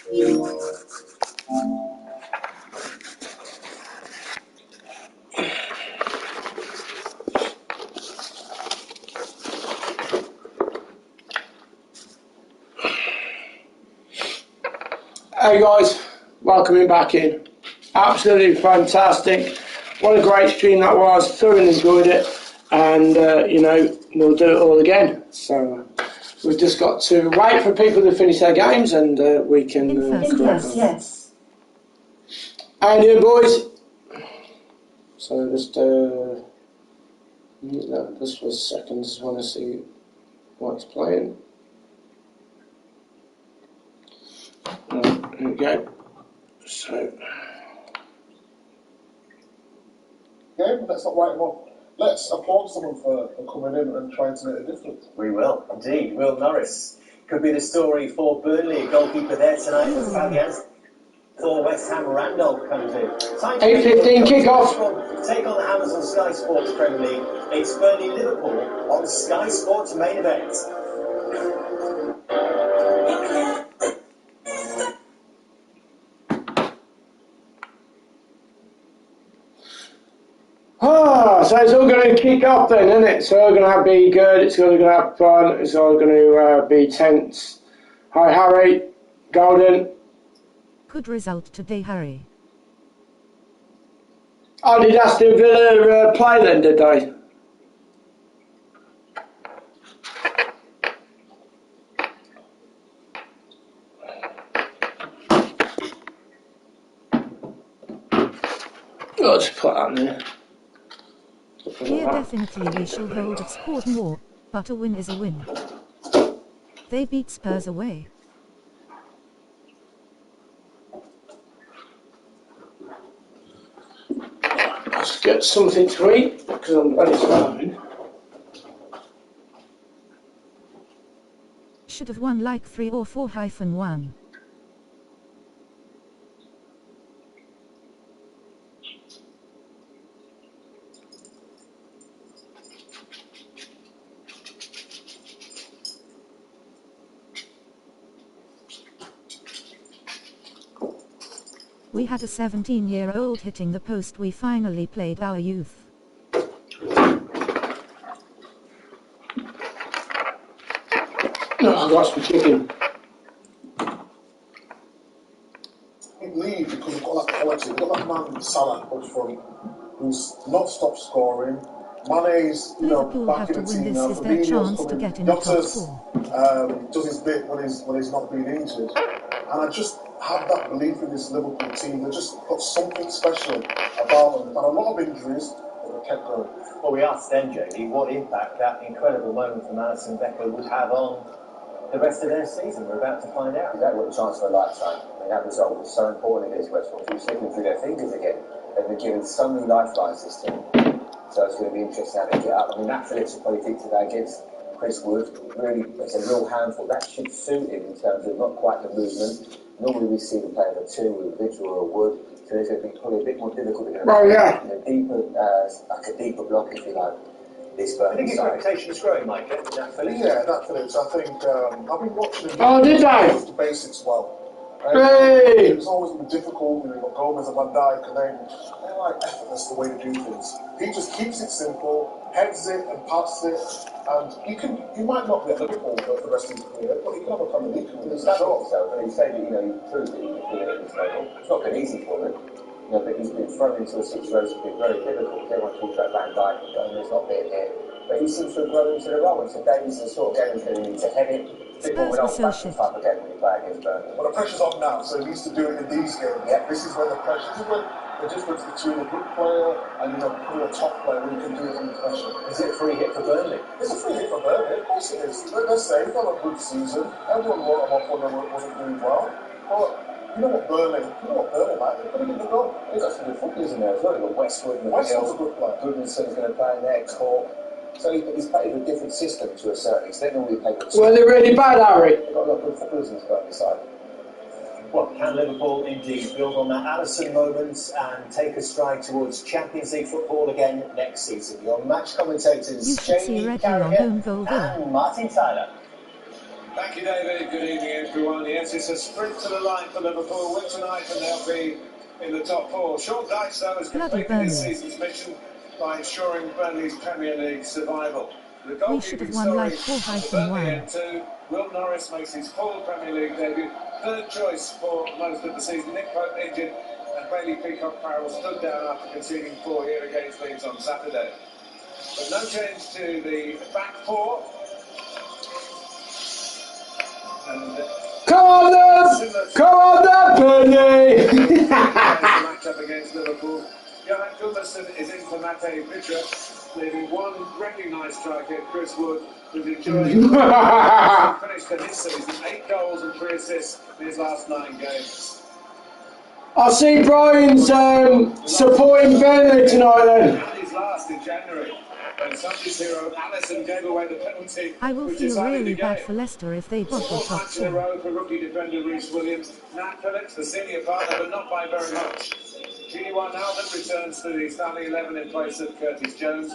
Hey guys, welcoming back in. Absolutely fantastic. What a great stream that was. Thoroughly enjoyed it, and we'll do it all again. So we've just got to wait for people to finish their games, and we can. Yes. How you doing, boys? So just mute that just for a second. Just want to see what's playing. Here we go. So. Game, let's not write them off. Let's applaud someone for coming in and trying to make a difference. We will, indeed. Will Norris could be the story for Burnley. Goalkeeper there tonight for Fabian's. For West Ham, Randolph comes in. 8:15 kick-off. Take on the Hammers on Sky Sports Premier League. It's Burnley Liverpool on Sky Sports main event. So it's all going to kick off then, isn't it? It's all going to be good, it's all going to have fun, it's all going to be tense. Hi Harry, Golden. Good result today, Harry. Oh, did Aston Villa play then, did they? I'll just put that in there. Here definitely we shall hold have scored more, but a win is a win. They beat Spurs away. Let's get something to eat, because I'm very starving. Should have won like 3 or 4-1. We had a 17-year-old hitting the post. We finally played our youth. No, I've got some chicken. We lead because we've got that quality. We've got that man Salah up front who's not stopped scoring. Mane's, Liverpool back have in to the win. team This now. is their chance to get in the top 4. Does his bit when he's not been injured. And I just have that belief in this Liverpool team. They've just got something special about them. They've had a lot of injuries, but they kept going. Well, we asked then, Jamie, what impact that incredible moment from Alisson Becker would have on the rest of their season. We're about to find out. Exactly what the chance of a lifetime. I mean, that result was so important against West Brom. Keep slipping through their fingers again. They've been given so many lifelines this team. So it's going to be interesting how they get up. I mean, that Phillips will probably think today against Chris Wood, really, it's a real handful. That should suit him in terms of not quite the movement. Normally we see them playing a 2 with a Vigil or a Wood, so it's going to be probably a bit more difficult to deeper, like a deeper block, if you like. This I think his reputation is growing, Mike. That Phillips. Yeah, that Phillips. I think I've been watching him. Oh, did I? The basics well. Hey! It's always been difficult. You've got Gomez and Van Dijk, and they're like effortless the way to do things. He just keeps it simple, heads it and passes it, and he might not be at Liverpool for the rest of his career, but he can have a Premier League career. He's done it himself, and he said that he proved that he can do it at this level. It's not been easy for him. But he's been thrown into a situation that's been very difficult. Everyone talks about Van Dijk and Gomez not being here. But he seems to have grown into the role, and today is the sort of game he's going to need to head it. Spurs were so shit. Type of game when you play against Burnley. Well, the pressure's on now, so he needs to do it in these games. Yeah. This is where the pressure. This is when the difference between a good player and probably a top player when you can do it under pressure. Is it a free hit for Burnley? It's a free hit for Burnley, of course it is. Let's say he's had a good season. Everyone wrote him off when they wasn't doing well. But you know what Burnley like? They're going to get the goal. He's got some good football, isn't there? As well, you've got Westwood and Westwood's a good player. Goodmanson's going to play in there, Cork. So he's played with a different system to a certain extent. Normally played with Were they really bad, Harry? They've got a lot of good footballers in this Burnley side. Well, can Liverpool indeed build on that Alisson moment and take a stride towards Champions League football again next season? Your match commentators, You should see Jamie Reggie on own goal there. and Martin Tyler. Thank you, David. Good evening, everyone. Yes, it's a sprint to the line for Liverpool. Win tonight and they'll be in the top four. Sean Dyche, though, has completed his season's mission by ensuring Burnley's Premier League survival. The goalkeeping story for Burnley end too. Will Norris makes his full Premier League debut. Third choice for most of the season. Nick Pope injured and Bailey Peacock-Farrell stood down after conceding 4 here against Leeds on Saturday. But no change to the back four. Come on then, Burnley! Match up against Liverpool. Johan Gudmundsson is in for Mate Vitra, leaving one recognised striker, Chris Wood, who's enjoying finished in his season, 8 goals and 3 assists in his last 9 games. I see Brian's supporting Burnley tonight then. And his last in January. And Sunday's hero Alisson gave away the penalty. I will feel really bad for Leicester if they bottle top 4. In a row for rookie defender Reece Williams. Nat Phillips, the senior partner, but not by very much. Gini Wijnaldum returns to the starting 11 in place of Curtis Jones.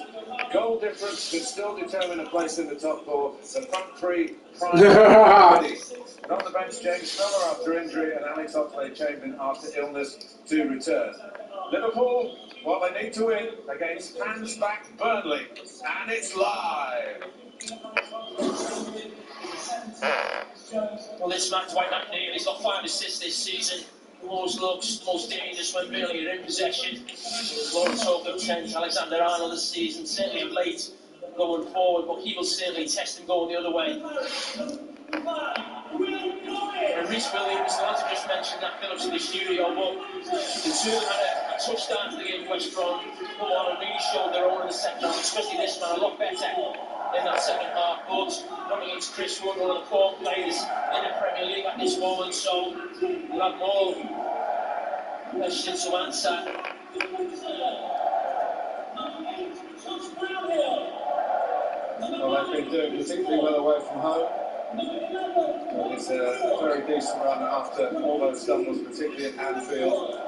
Goal difference could still determine a place in the top 4. The front 3 ready. And on the bench, James Miller after injury and Alex Oxlade-Chamberlain after illness to return. Liverpool, well, they need to win against fans-backed Burnley, and it's live. Well, this man, Dwight McNeil, he's got 5 assists this season. Always looks most dangerous when Burnley are in possession. Lawrence Hope at 10, Alexander-Arnold this season, certainly of late going forward, but he will certainly test him going the other way. And Reece Williams, the lads have just mentioned that Phillips in the studio, but the two had a touchdown to the game West Brom, come on and really showed their own in the second half, especially this man a lot better in that second half, but not against Chris Wood, one of the 4 players in the Premier League at this moment, so we'll have more questions to answer. Well, they've been doing particularly well away from home. It's a very decent run after all those stumbles, particularly at Anfield.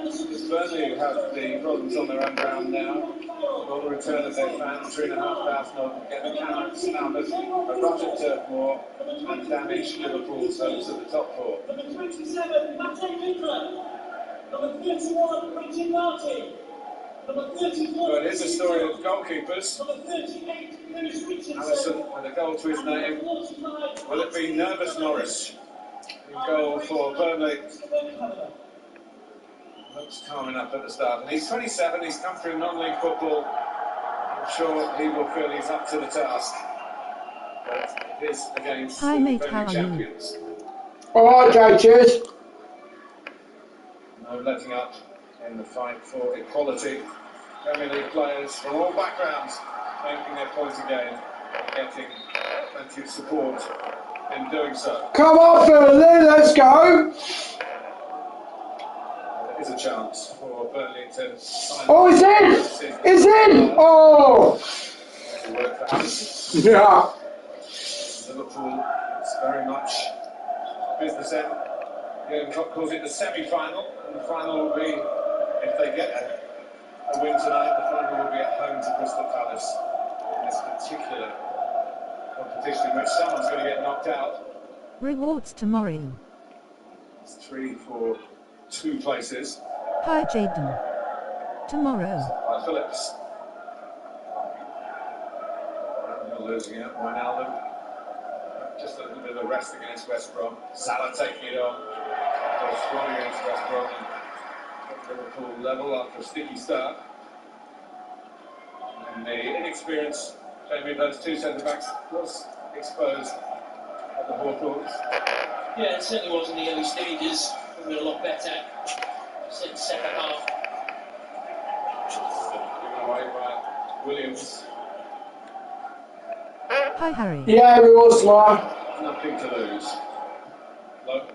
It's Burnley who have the problems on their own ground now. All the return of their fans, 3,500 of them get the Carrots out of a rush at Turf Moor and damage Liverpool's hopes at the top 4. Number 27, Mate Vitra. Number 31, Richard Martin. Number 34. But it is a story of goalkeepers. Number 38, Lewis Richardson. Alisson with a goal to his name. Will it be Nervous Norris in goal for Burnley? Looks calm enough at the start. And he's 27, he's come through non-league football. I'm sure he will feel he's up to the task. But it is against the defending champions. Alright, Jay, cheers. No letting up in the fight for equality. Premier League players from all backgrounds making their point again and getting plenty of support in doing so. Come on, Burnley, let's go. There is a chance for Burnley to sign. Oh, it's in! It's in! Oh! Yeah. Liverpool, it's very much business end. Jurgen Klopp calls it the semi-final, and the final will be, if they get a win tonight, the final will be at home to Crystal Palace in this particular competition in which someone's going to get knocked out. Rewards tomorrow. It's 3 for 2 places. Hi, Jaden. Tomorrow. By Phillips. Losing out, Wijnaldum. Just a little bit of a rest against West Brom. Salah taking it on. Goes strong against West Brom. Liverpool level after a sticky start. And the inexperienced maybe those 2 centre-backs was exposed at the Hawthorns. Yeah, it certainly was in the early stages. It was a lot better since second half. Given away by Williams. Hi, Harry. Yeah, we all smile. Nothing to lose. Low.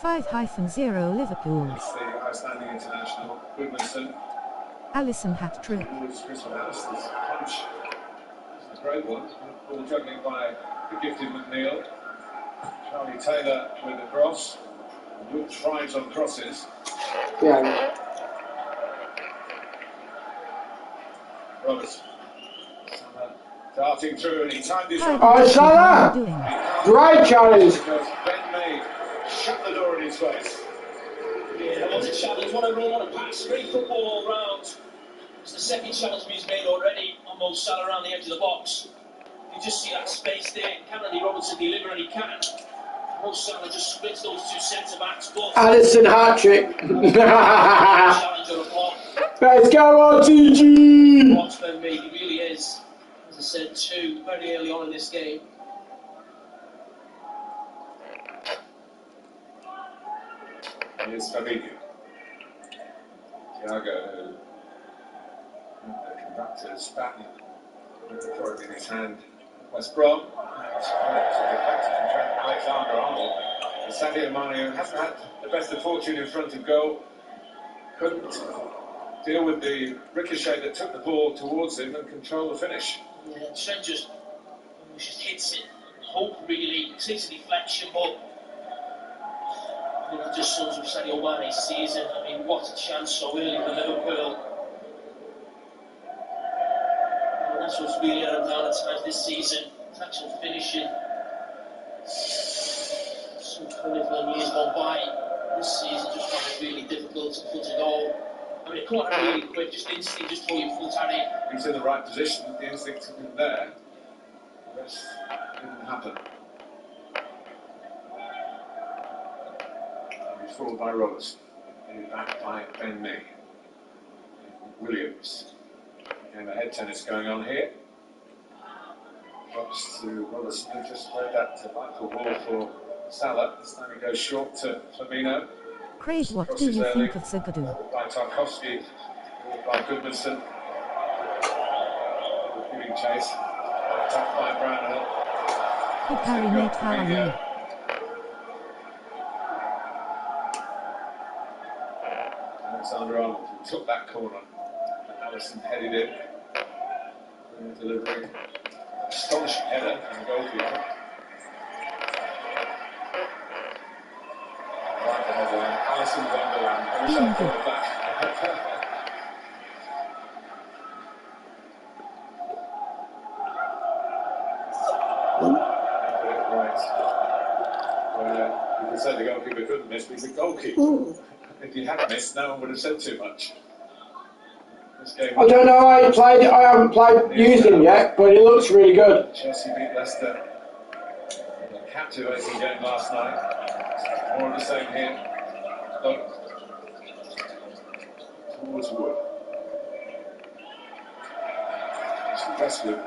5-0 Liverpool. It's the outstanding international, Gudmundsson. Alisson hat-trick. Towards Crystal Palace's punch. This is a great one. Ball juggling by the gifted McNeil. Charlie Taylor with the cross. Wood thrives on crosses. Yeah. Roberts. Darting through and he timed his Hi, shot. Salah! Doing? He Great challenge. Because Ben May shut the door in his face. Yeah, what a challenge, what a run, what a pass. Great football all round. It's the second challenge he's made already on Mo Salah around the edge of the box. You just see that space there. Can Andy Robertson deliver? And he can. Mo Salah just splits those two centre-backs. Addison hat-trick. Challenge or a block. Let's go, RTG! Watch Ben Mee, he really is. As I said, two very early on in this game. Here's Fabinho. Thiago, the conductor's baton with the trophy in his hand. West Brom. That's Alexander-Arnold. And Sadio Mane, who hasn't had the best of fortune in front of goal, couldn't deal with the ricochet that took the ball towards him and control the finish. Yeah, Trent just hits it. Hope really takes a deflection, but it just sums up Sadio Mane's season. I mean, what a chance so early for Liverpool. And that's what's really let them down at times this season. It's actual finishing. Some clinical years gone by. This season just found it really difficult to put a goal. I mean, it caught him really quick, just instantly, just throw your foot at it. He's in the right position, the instinct took him there. The rest didn't happen. He's followed by Robertson. He's back by Ben Mee. Williams. Again, the head tennis going on here. Drops to Robertson, who just played that delightful ball for Salah. This time he goes short to Firmino. Craig, what do you think of Zagadou? By Tarkowski, by Goodmanson. Giving chase. Attacked by Brownhill. Good Harry, mate, how are you? Alexander-Arnold, who took that corner. And Alisson headed in. Delivering. Astonishing header from the goalkeeper. Right the headline. Alisson Wonderland. I wish I'd thought of that. Right. You could say the goalkeeper couldn't miss, but he's a goalkeeper. If he had missed, no one would have said too much. I don't know how he played it. I haven't used him yet, but he looks really good. Chelsea beat Leicester in a captivating game last night. More of the same here. Look towards Wood. It's Westwood.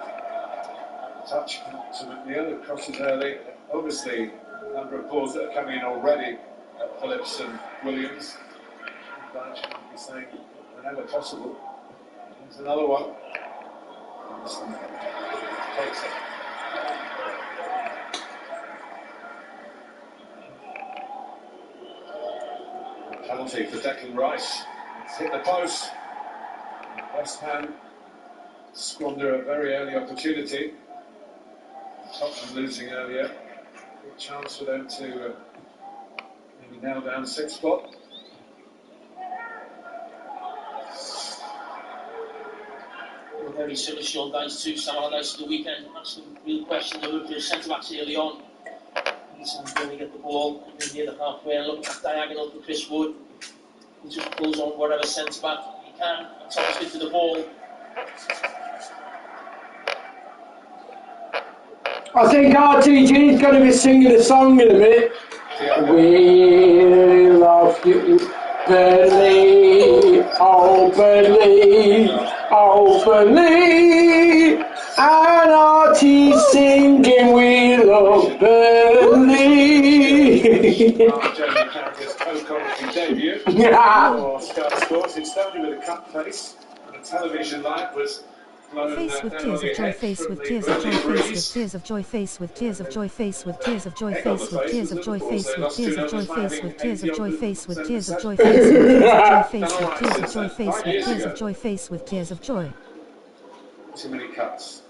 Touch to McNeil, who crosses early. Obviously, a number of balls that are coming in already at Phillips and Williams. But I should be saying whenever possible. There's another one. Takes it. Penalty for Declan Rice. It's hit the post. West Ham squander a very early opportunity. Tottenham losing earlier. Good chance for them to maybe nail down 6th spot. Very similar Sean Dice to Sam Allardyce at the weekend. Asked some real questions over to centre-backs early on. He's going to get the ball and then near the halfway and look at diagonal for Chris Wood. He just pulls on whatever centre-back he can and tops it to the ball. I think RTG is going to be singing a song in a minute. We love you, Burnley, oh Burnley, oh Burnley, and RT singing we love Burnley. Jamie Carragher's co-commentary debut for Sky Sports. It started with a cut face and a television light was Face with tears of joy, face with tears of joy, face with tears of joy, face with tears of joy, face with tears of joy, face with tears of joy, face with tears of joy, face with tears of joy, face with tears of joy, face with tears of joy, face with tears of joy, face with tears of joy. Too many cuts.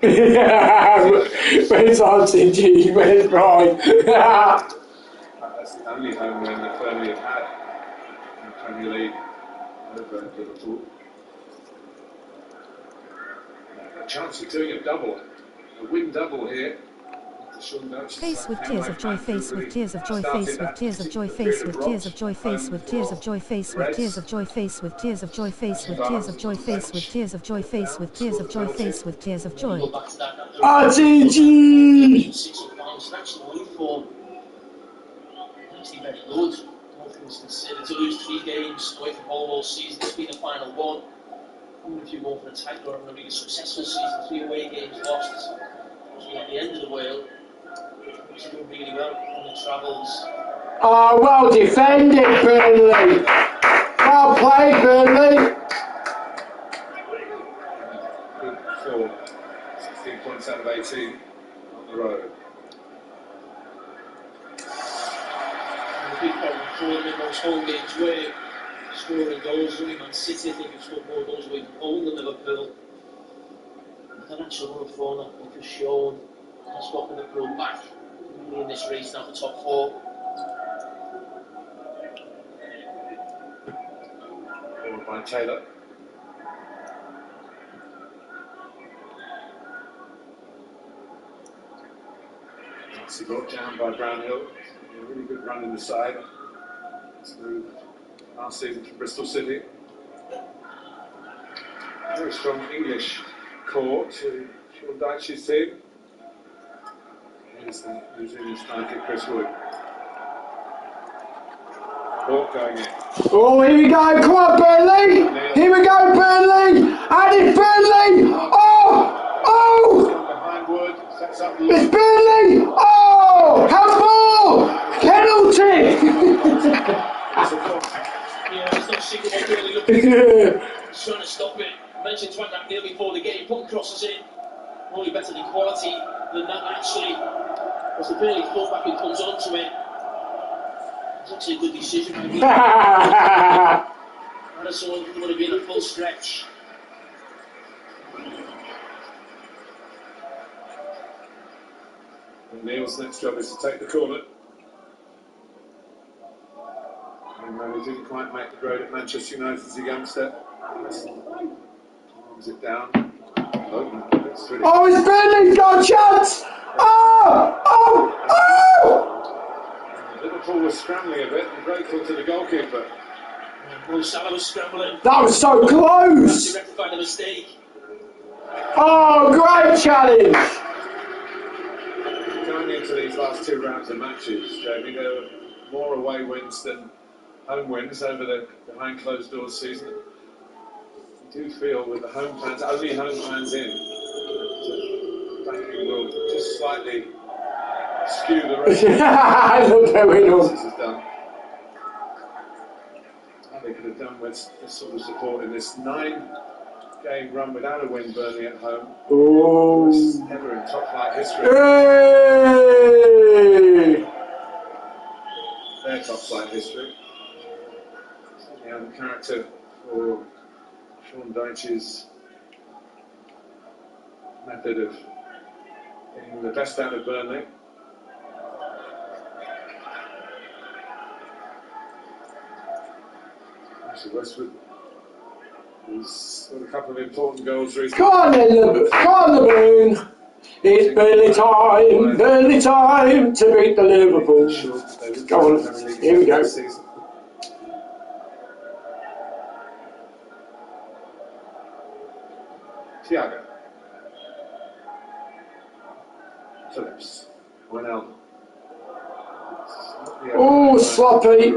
Where's RTG? Where's Brian? That's the only home win that Burnley have had in the Premier League over Liverpool. A chance of doing a double, a win double here. To Face with tears of joy, face with tears of joy, face with tears of joy, face with tears of joy, face with tears of joy, face with tears of joy, face with tears of joy, face with tears of joy, face with tears of joy, face with tears of joy, face with tears of joy. RTG! Actually very good. All things considered, to lose 3 games away from home all season, it's been the final one. If you go for a title or a really successful season, 3 away games lost, actually at the end of the world. He's doing really well on the travels. Oh, well defended, Burnley. Well played, Burnley. Good form. 16 points out of 18 on the road. And the big problem for them in those home games were scoring goals. Only Man City, I think, have scored more goals away from home than Liverpool. But an actual run of form that we've just shown has got Liverpool back in this race now for top 4. Forward by Taylor. Nicely brought down by Brownhill. A really good run in the side. Smooth last season from Bristol City. Very strong English core to Sean Dyche's team. Here's the New Zealand striker Chris Wood. Ball going in. Oh, here we go. Come on, Burnley. Here we go, Burnley. And it's Burnley. Oh, oh. Behind Wood, sets up It's Burnley. Oh, handball. Penalty. Yeah, it's not single one really looking. Trying to stop it. I mentioned Twan that deal before the game, putting crosses in. Only better than quality than that, actually. It's the Burnley fullback who comes onto it. It's actually a good decision. Madison would have been a full stretch. And Neil's next job is to take the corner. And when he didn't quite make the grade at Manchester United as a youngster, arms it down. It's really Oh, it's Burnley. Got a chance. Oh, oh, oh. Liverpool was scrambling a bit and grateful to the goalkeeper. Mo Salah was scrambling. That was so close. He rectified the mistake. Oh, great challenge. Going into these last 2 rounds of matches, Jamie, there were more away wins than home wins over the behind closed doors season. You do feel with the home fans, only home fans in, that backing will just slightly skew the rest of Look how we know. this has done. What they could have done with this sort of support in this 9-game run without a win, Burnley at home. Oh. It's never in top flight history. Hey. Their top flight history. Certainly have the character for Sean Dyche's method of getting the best out of Burnley. Actually, Westwood has got a couple of important goals recently. Come on then, come on, LeBron. It's Burnley time to beat the Liverpool. Go on, here we go. Thiago. Phillips. Wijnaldum. Oh, sloppy.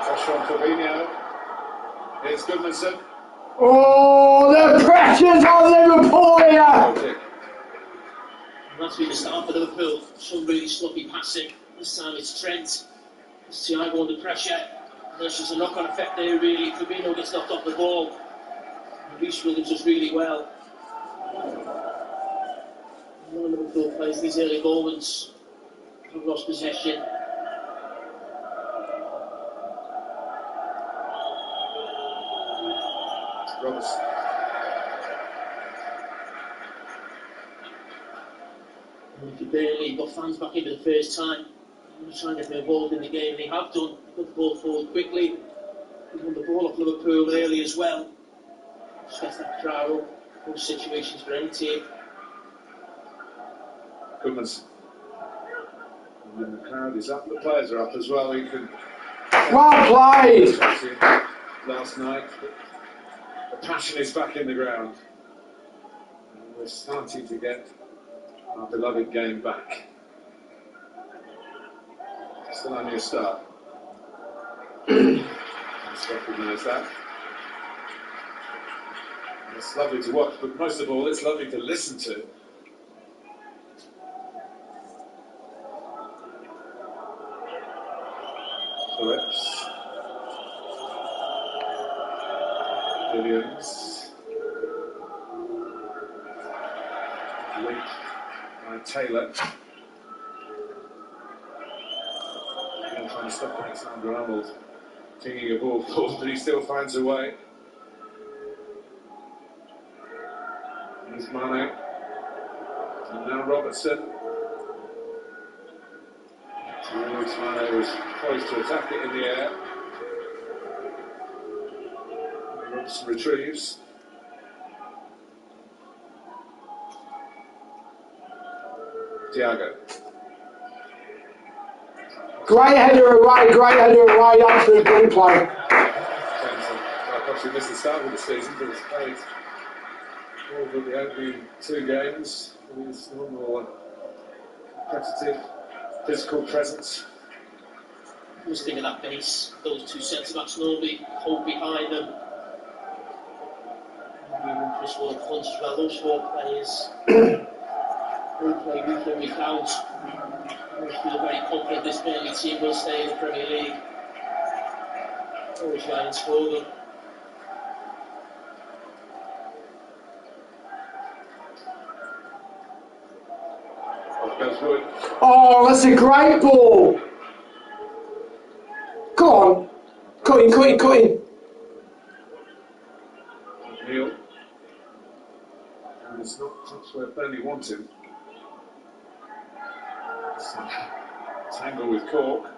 Pressure on Fabinho. Here's Goodmanson. Oh, the pressure's on Liverpool here. That's been the start for Liverpool. Some really sloppy passing. This time it's Trent. It's Thiago under pressure. There's just a knock-on effect there, really. Fabinho gets knocked off the ball. Reece Williams does really well. Liverpool plays these early moments. Have lost possession. Robertson. And if you barely got fans back in for the first time, you're trying to get them involved in the game. They have done. Put the ball forward quickly. They won the ball off Liverpool early as well. Just gets that crowd up. Those situations for any team. Goodman's. And then the crowd is up, the players are up as well. You can. Well played! Last night, but the passion is back in the ground. And we're starting to get our beloved game back. Still only a start. Let's recognise that. It's lovely to watch, but most of all, it's lovely to listen to. Phillips. Williams. Linked by Taylor. Trying to stop Alexander Arnold kicking a ball forward, but he still finds a way. Here's Mane. And now Robertson. Towards Mane was poised to attack it in the air. Robertson retrieves. Thiago. Great header away, absolute good play. Obviously missed the start of the season, but it's played all but the opening 2 games with his normal competitive, physical presence. Just think of that base, those 2 centre-backs normally hold behind them. Chris Ward up front as well, those 4 players. They play week in, week out. I feel very confident this Burnley team will stay in the Premier League. Always guidance for them. Oh, that's a great ball. Come on. Cut in. Neil. And it's not that's where Burnley wants him. Tangle with Cork.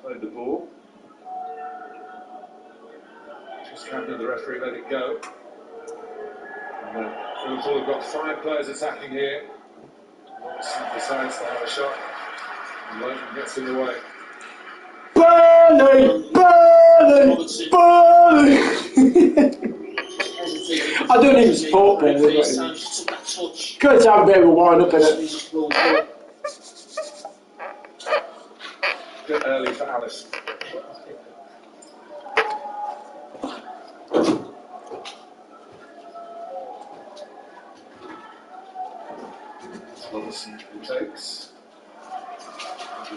Played the ball. Just counted the referee, let it go. And Liverpool have got 5 players attacking here. Robertson decides to have a shot. And Leighton gets in the way. Burnley! I don't even support Burnley. Good to have a bit of a wind up in it. Bit early for Alice. Robertson takes.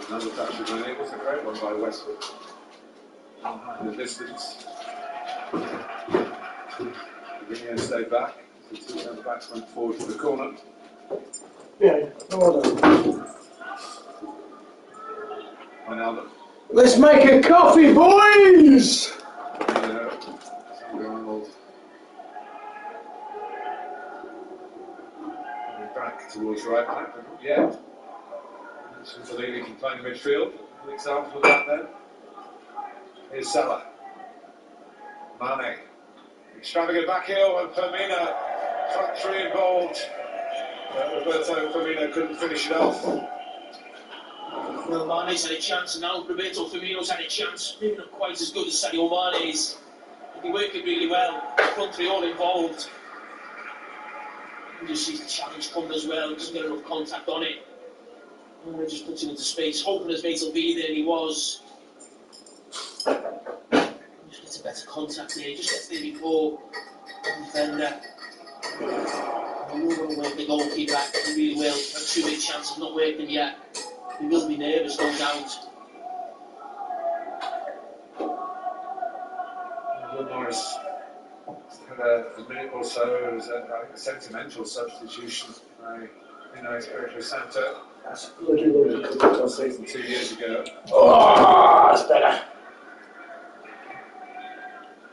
Another touch of Mane. It was a great one by Westwood. In the distance. Virginia stayed back. The 2 centre backs went forward to the corner. Yeah, well done. Wijnaldum. Let's make a coffee, boys! Arnold. Back towards right back, but not yet. Fellini can play in the midfield. An example of that then. Here's Salah. Mane. Extravagant back heel and Firmino. Front 3 involved. Roberto Firmino couldn't finish it off. Well, Mane's had a chance, and now Roberto Firmino's had a chance. Maybe not quite as good as Sadio Mane's. But they work it really well. Front 3 all involved. You just see the challenge coming as well. Doesn't get enough contact on it. And just puts him into space, hoping his mate will be there, and he was. Just gets a better contact there. He just gets there before the defender. He will want to work the goalkeeper back. He really will. Had 2 big chances, not working yet. He will be nervous, no doubt. Will Morris had a minute or so. It was a sentimental substitution by Espirito Santo. That's bloody Last season 2 years ago. Oh, that's better.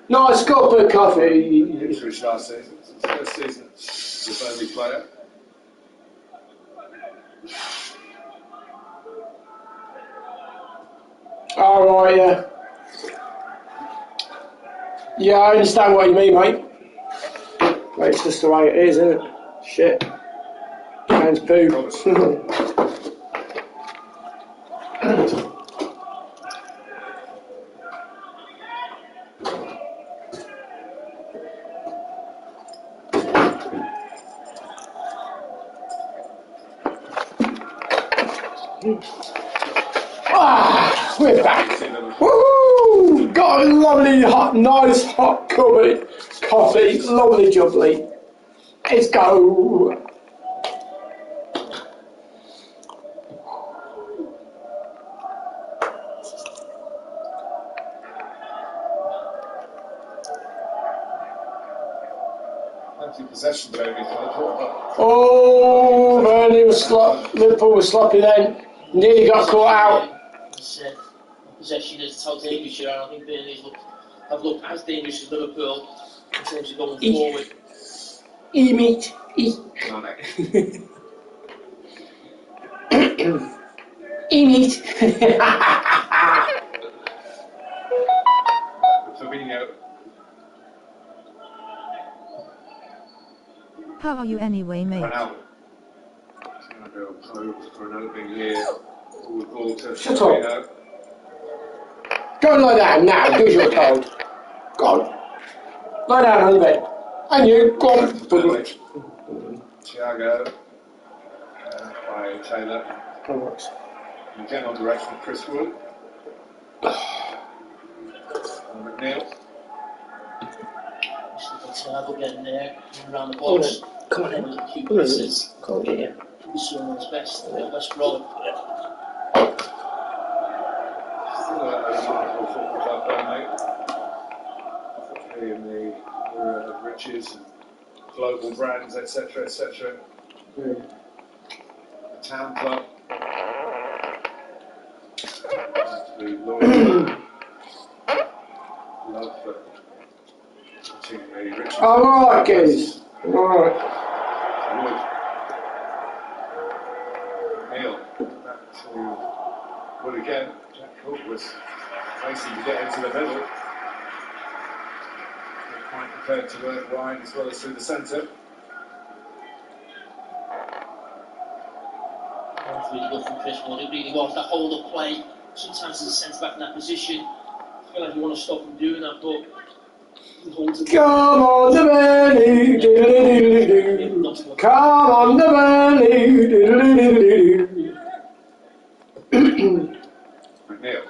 Nice cup of coffee. Ipswich last season. It's his first season as a Burnley player. Alright, yeah. Yeah, I understand what you mean, mate. But it's just the way it is, isn't it? Shit. Man's poo. Ah, we're back. Woohoo! Got a lovely, hot, nice hot coffee. Lovely jubbly. Let's go. Possession, Jamie. Oh, Burnley was Liverpool was sloppy then. Nearly got caught out. Possession is how dangerous you are. I think Burnley have looked as dangerous as Liverpool in terms of going forward. Meat. Meat. Fabinho. How are you anyway, mate? Ronaldo. For an opening here. Shut up. Go and lie down now, because you're told. Go on. Lie down on the bed. And you, go on. Thiago. By Taylor. And again on direction of Chris Wood. McNeil. Thiago getting there, around the box. Come on in. Come on, come on in. He's doing his best. West Brom. Still a remarkable football club, Burnley. In the era of riches and global brands, etc., etc. The town club. The loyal love for watching the riches. Alright, guys. Alright. Neil, back to Wood again. Jack Cook was racing to get into the middle. They're quite prepared to work wide as well as through the centre. That's really good from Chris Wood. It really was that hold up play. Sometimes as a centre back in that position, I feel like you want to stop him doing that, but he holds it. Come on, the Burnley. Come on, the Burnley. McNeil.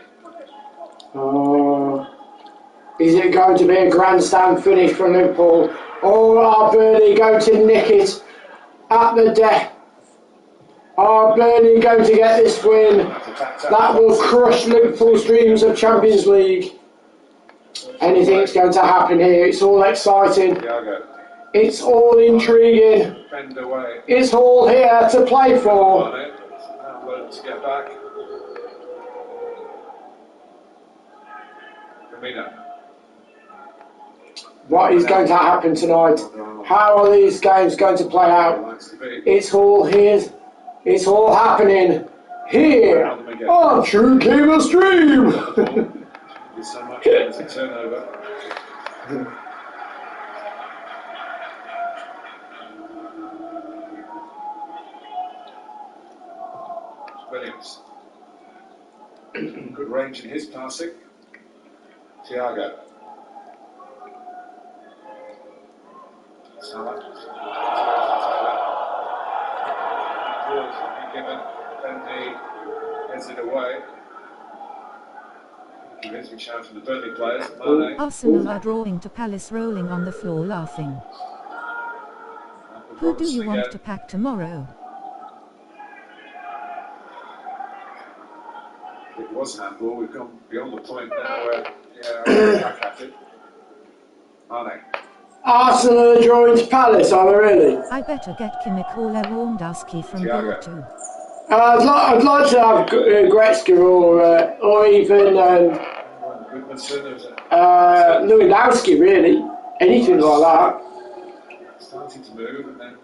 Is it going to be a grandstand finish from Liverpool, or are Burnley going to nick it at the death? Are Burnley going to get this win that will crush Liverpool's dreams of Champions League? Anything's going to happen here. It's all exciting. It's all intriguing. It's all here to play for. To get back. What is going to happen tonight? How are these games going to play out? It's all here. It's all happening here on True Gamer Stream. There's so much as a turnover. Williams. Good range in his passing. Thiago. Salah. Given, then he heads it away. Convincing shout from the Burnley players. Mane. Arsenal are drawing to Palace, rolling on the floor laughing. Who do you want to pack tomorrow? It was handball. We've gone beyond the point now where, back at it. Mane. Arsenal are drawing to Palace, are they really? I better get Kimikola Lewandowski from goal too. I'd like to have Gretzky or even Lewandowski, really. Anything like that. Starting to move and then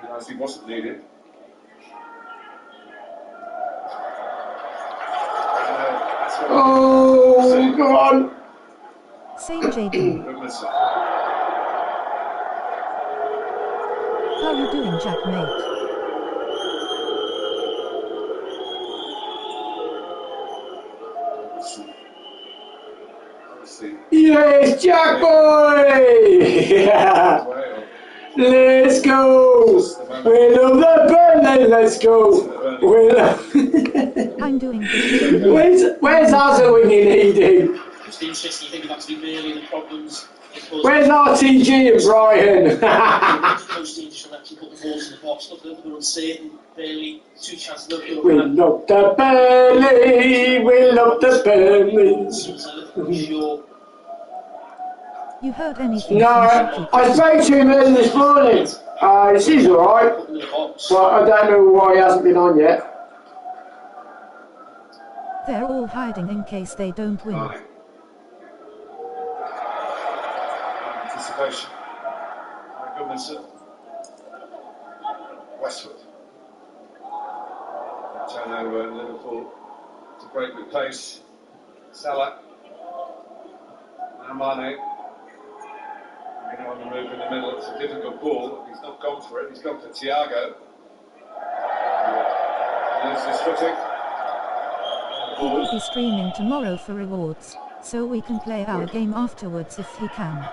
realised he wasn't needed. Oh, go on. Same JD. How you doing, Jack, mate? Yes, Jack boy! Yeah. Let's go! We love the Burnley, let's go! We love Hi I'm doing good. Where's Azza winning Edie? It's interesting, you think about to be Burnley and the problems. Where's RTG and Brian? Most teams should actually put the balls in the box. Look, Liverpool are uncertain. Burnley, 2 chances. Liverpool. We love the Burnley, we love the Burnley. Sure. You heard anything No, from I spoke to him early this morning. He's alright, but I don't know why he hasn't been on yet. They're all hiding in case they don't win. Right. Anticipation. My goodness. Westwood. Turnover in Liverpool to break the pace. Salah. Now Mane. On the move in the middle. It's a difficult ball. He's not gone for it. He's gone for Thiago. Loses his footing. He will be streaming tomorrow for rewards, so we can play our game afterwards if he can.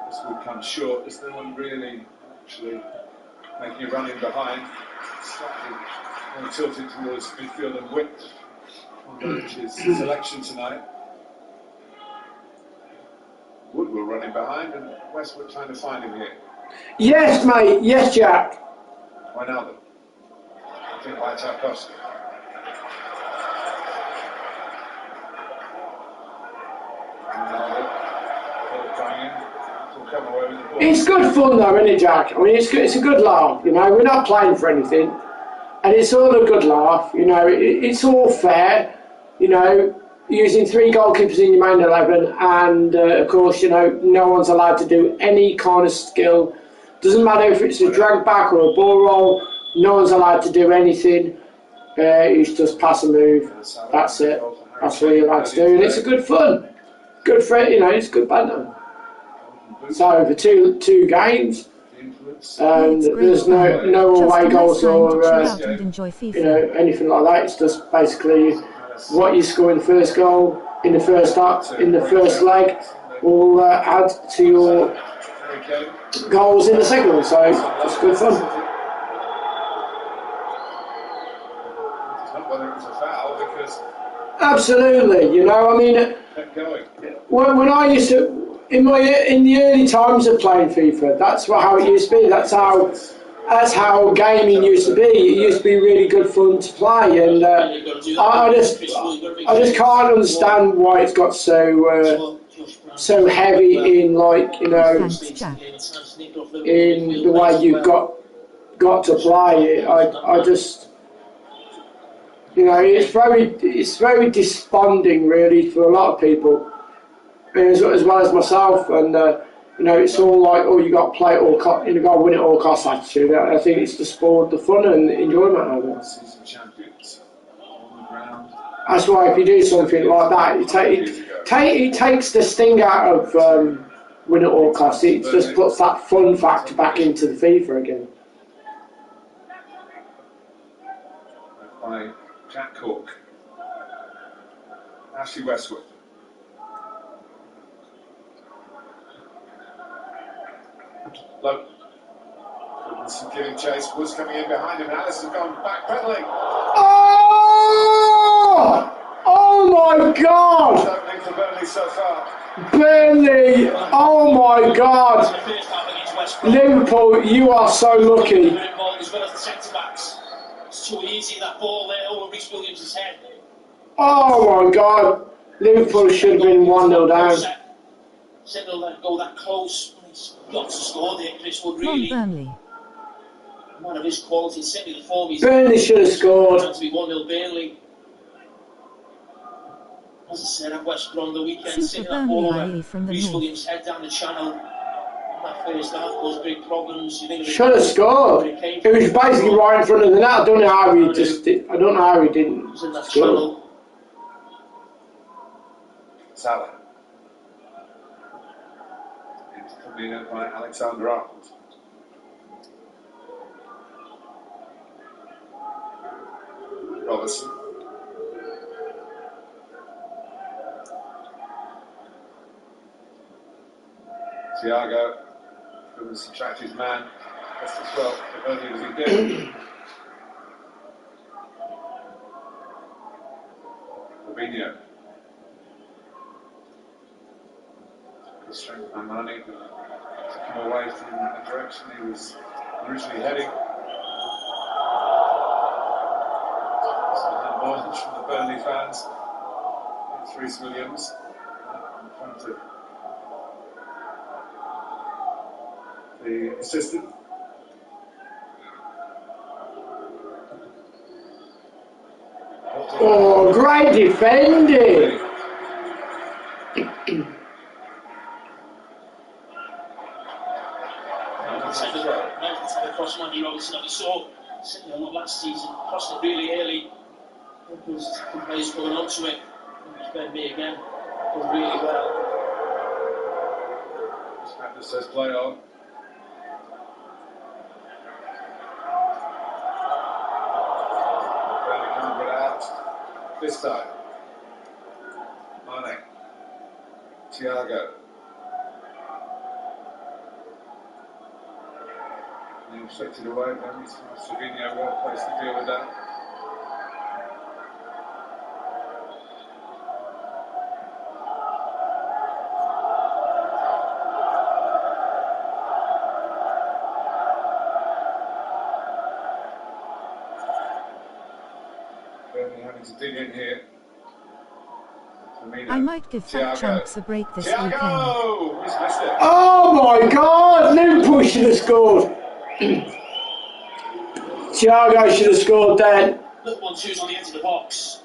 This would come short. There's no one really actually making a run in behind. Slightly more tilted towards midfield and width on his selection tonight. Woodward running behind and Westwood trying to find him here. Yes, mate. Yes, Jack. Wijnaldum. I think by Tarkovsky. It's good fun though, isn't it, Jack? I mean, it's a good laugh, you know. We're not playing for anything, and it's all a good laugh, you know. It's all fair, you know. Using 3 goalkeepers in your main 11, and of course, you know, no one's allowed to do any kind of skill. Doesn't matter if it's a drag back or a ball roll. No one's allowed to do anything. It's just pass and move. That's it. That's all you're allowed to do, and it's a good fun. Good for it, you know. It's good banter. So for two games, and there's no away goals or you know, anything like that. It's just basically what you score in the first goal in the first leg will add to your goals in the second one. So it's good fun. Absolutely, you know. I mean, when I used to. In the early times of playing FIFA, that's how it used to be. That's how gaming used to be. It used to be really good fun to play, and I just can't understand why it's got so heavy in, like, you know, in the way you've got to play it. I just, you know, it's very desponding really for a lot of people. As well as myself, and you know, it's all like, oh, you got to play it all, you got to win it all cost attitude. I think it's just spoiled the fun and enjoyment of it. That's why if you do something like that, it takes the sting out of win at all costs. It just puts that fun factor back into the FIFA again. By Jack Cork, Ashley Westwood. Low. Goodness, giving chase. Woods coming in behind him. Alice has gone back pedaling. Oh! Oh my God! Opening for Burnley so far. Burnley! Oh my God! Liverpool, you are so lucky. As well as the centre backs. It's too easy, that ball there over Rhys Williams' head. Oh my God! Liverpool should have been 1-0 down. Said they'll let go that close. He's got to score there, Chris Wood, really. Burnley. Man of his quality, certainly the form he's... Burnley should have scored. To be 1-0 Burnley. As I said, at West Brom the weekend, sitting that ball over Rhys Williams' head down the channel. That first half caused big problems. Should have scored. It was basically right in front of the net. I don't know how he didn't score. Salah. Coming in by Alexander-Arnold. Robertson. Thiago couldn't subtract his man just as well, if only as he did. direction he was originally heading. Some handball from the Burnley fans. It's Rhys Williams in front of the assistant. Oh, great defending! Across Monday Robinson that we saw certainly a lot last season, crossed it really early. Liverpool's players coming onto it. It's Burnley again, done really well. Smatter says play on. Burnley can't get out this time. Mane, Thiago. Inflicted away, then it's Savino well placed to deal with that. Burnley having to dig in here. I might give Fat Chunks a break this weekend. Thiago! He's missed it. Oh my God! Liverpool should have scored. Thiago should have scored then. Little 1-2's on the edge of the box.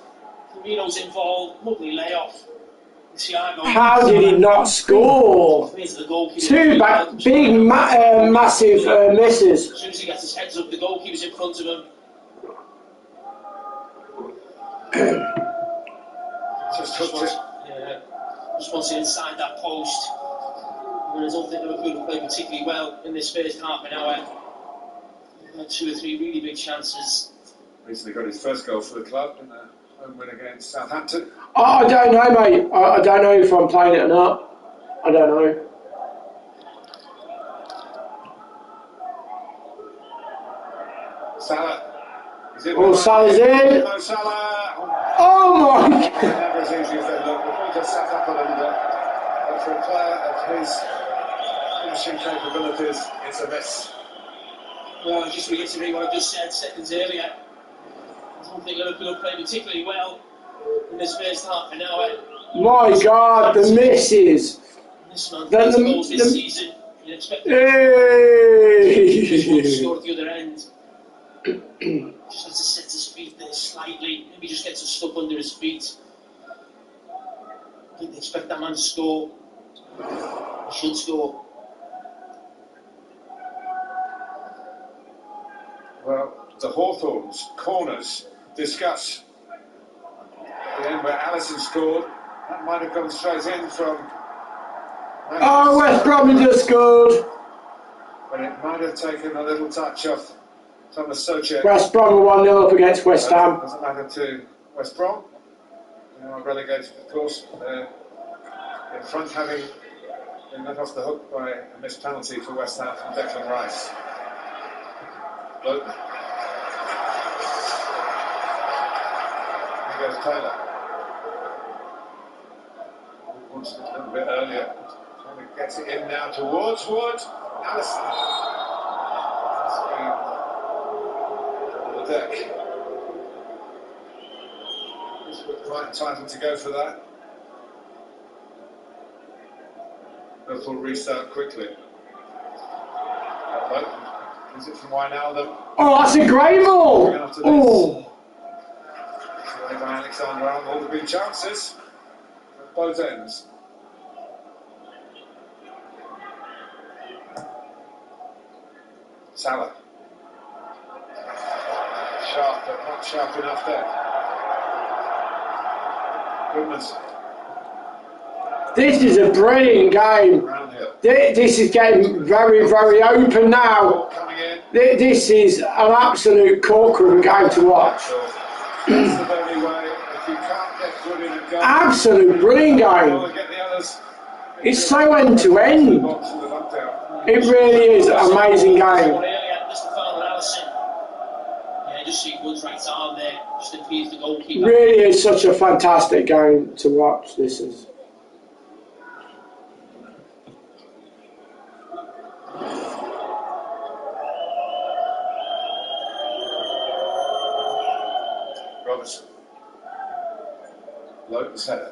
Firmino's involved, lovely layoff. Thiago. How did he not score? Two big, massive misses. As soon as he gets his heads up, the goalkeeper's in front of him. Just hooked it. Yeah, just wants it inside that post. Whereas I don't think Liverpool have played particularly well in this first half an hour. Had 2 or 3 really big chances. Recently got his first goal for the club in a home win against Southampton. Oh, I don't know, mate. I don't know if I'm playing it or not. I don't know. Salah. Is it Salah's in. No, Salah. Oh my God. Never as easy as they look. The ball just sat up a little bit. But for a player of his finishing capabilities, it's a miss. Well, I just reiterate what I just said seconds earlier. I don't think Liverpool have played particularly well in this first half an hour. My God, the misses. This man plays goals this season. You'd expect to score at the other end. Just has to set his feet there slightly. Maybe just gets a stuck under his feet. I think they expect that man to score. He should score. Well, the Hawthorns corners discuss the end where Alisson scored. That might have gone straight in from. Oh, West Brom just scored. But it might have taken a little touch off Thomas Soucek. West Brom are 1-0 up against West Ham. Doesn't matter to West Brom. They are relegated, of course. In front, having been let off the hook by a missed penalty for West Ham from Declan Rice. Logan. Here goes Taylor. Wants it a little bit earlier. Trying to get it in now towards Wood. Alisson. On the deck. He's quite entitled to go for that. Liverpool restart quickly. Is it from Wijnaldum? Oh, that's a great ball! Oh! By Alexander Arnold, there have been chances at both ends. Salah. Sharp, but not sharp enough there. Goodmanson. This is a brilliant game. This is getting very, very open now. This is an absolute corker of a game to watch. Absolute brilliant game. It's so end to end. It really is an amazing game. Really is such a fantastic game to watch. This is. Robertson. Lotus header.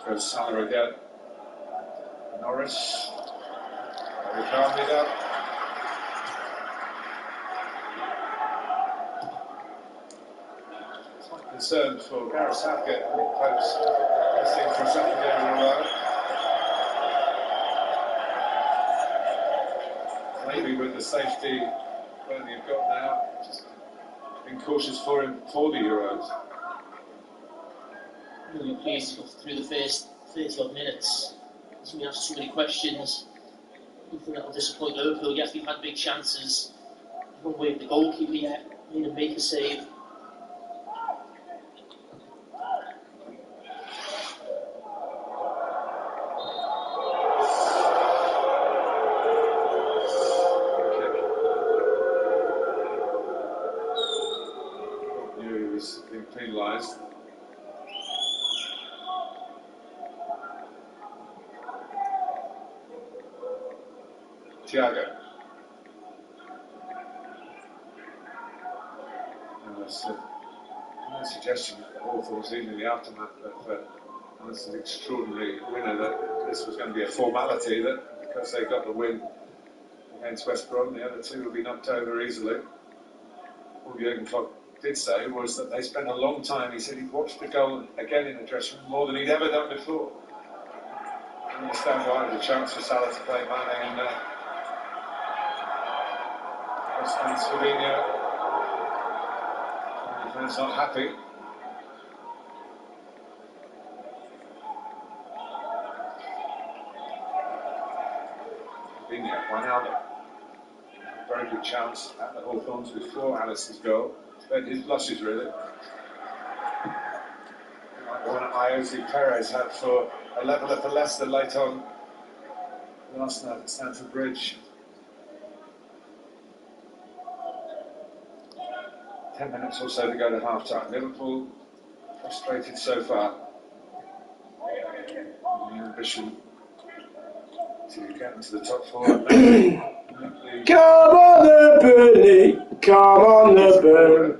Goes Salah again. Norris. Very calmly done. Slight concern for Gareth Southgate. I think Pope's listening for a second game in a row. Maybe with the safety Burnley have got now, just been cautious for him for the Euros. Really pleased to go through the first 30 odd minutes. He's been asked too many questions. Nothing that will disappoint Liverpool. Yes, we've had big chances. He won't wave the goalkeeper yet. Made him make a save. Knew he was being penalised. Thiago. And that's a suggestion that Hawthorne was in the aftermath of this extraordinary winner that this was going to be a formality, that because they got the win against West Brom, the other two would be knocked over easily. All Jurgen Klopp did say was that they spent a long time, he said he'd watched the goal again in the dressing room more than he'd ever done before. I understand why there's a chance for Salah to play Mane and Slovenia. The fans not happy. Slovenia, Wijnaldum. Very good chance at the Hawthorns before Alison's goal. But his blushes, really. Like the one Iosi Perez had for a leveller for Leicester late on last night at Stamford Bridge. 10 minutes or so to go to half time. Liverpool frustrated so far. The ambition to get into the top four. Come on the Burnley, come on the Burnley,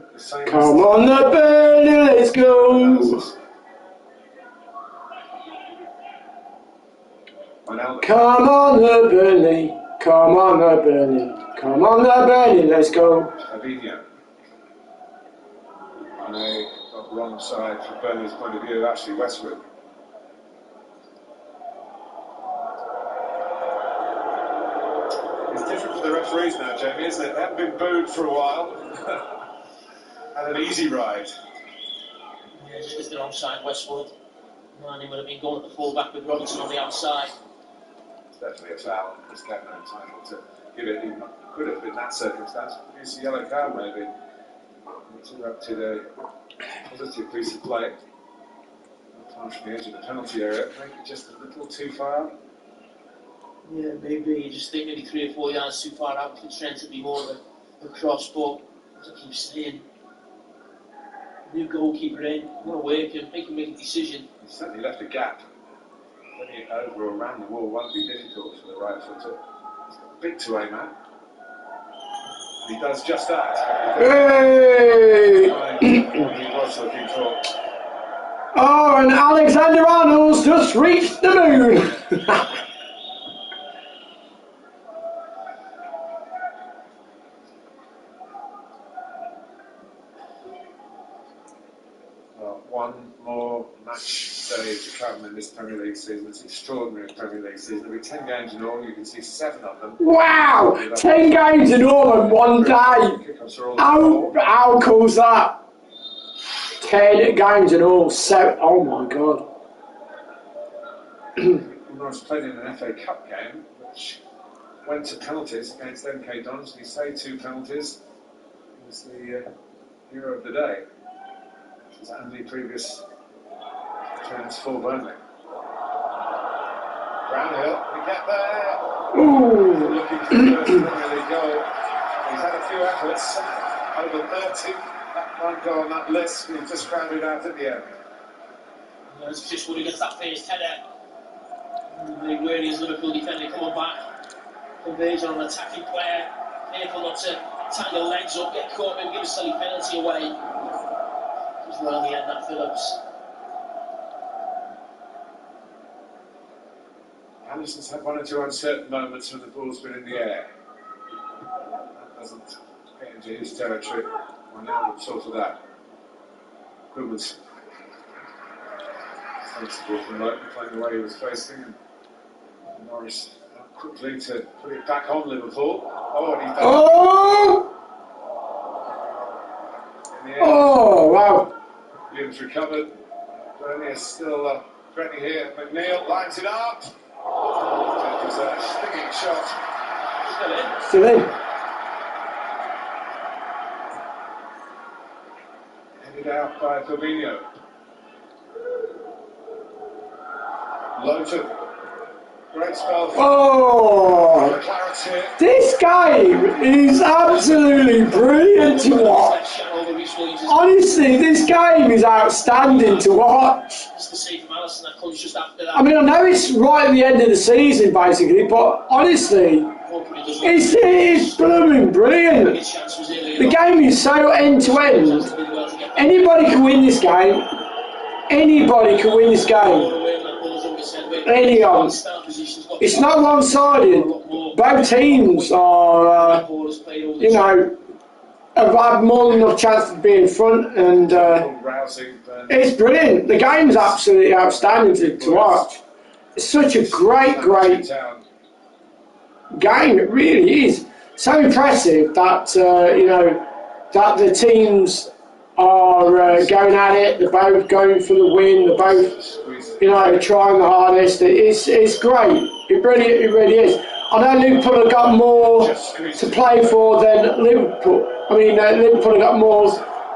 come on the Burnley, let's go. Come on the Burnley, come on the Burnley, come on the Burnley, let's go. Fabinho. Mane got the wrong side from Burnley's point of view, actually Westwood. It's different for the referees now, Jamie, isn't it? They haven't been booed for a while. Had an easy ride. Yeah, just with the wrong side, Westwood. Mane would have been going at the full-back with Robertson on the outside. It's definitely a foul. It's definitely entitled to give it, even could have in that circumstance. It's a yellow card, maybe. Interrupted a positive piece of play. Far from the edge of the penalty area. Maybe just a little too far. Yeah, maybe. You just think maybe 3 or 4 yards too far out. Could Trent to be more of a cross, but as I keep saying, new goalkeeper in, want to work him, make him make a decision. He certainly left a gap. Getting it over or around the wall won't be difficult for the right footer. He's got a bit to aim at. And he does just that. Hey! What he was looking for. Oh, and Alexander Arnold's just reached the moon. Well, one more match day to come in this Premier League season. It's an extraordinary Premier League season. There'll be 10 games in all. You can see 7 of them. Wow! 10 games in all in one day. How cool's that? 10 games in all. 7. Oh my god. Norris played in an FA Cup game, which went to penalties against MK Dons. He saved 2 penalties. It was the hero of the day. His only previous chance for Burnley. Brownhill, we get there. Ooh. Looking for the first Premier League goal. He's had a few efforts, over 30. That one goal on that list, he just rounded out at the end. It's just when he gets that first header. Big wary is Liverpool defender coming back. conversion on an attacking player. Careful not to tangle legs up, get caught, maybe give a silly penalty away. Just well in the end, that Phillips. Alison's had one or two uncertain moments when the ball's been in the air. That doesn't get into his territory. Well, now we've sorted that. Goodman's sensible from Logan, playing the way he was facing. And Norris quickly to put it back on Liverpool. Oh, and he's done it. In the end, Wow. Williams recovered. Burnley is still threatening here. McNeil lines it up. That was a stinging shot. Still in. Headed out by Fabinho. Lowton. Great spell. Oh, Clarity. this game is absolutely brilliant to watch. Honestly, this game is outstanding to watch. I mean, I know it's right at the end of the season, basically, but honestly, it's blooming brilliant. The game is so end-to-end. Anybody can win this game. Anybody can win this game. Anyone. It's not one-sided. Both teams are, have had more than enough chance to be in front, and it's brilliant. The game's absolutely outstanding to watch. It's such a great game. It really is. So impressive that that the teams are going at it. They're both going for the win. They're both trying the hardest. It's great. It really is. I know Liverpool have got more to play for than Liverpool. Liverpool have got more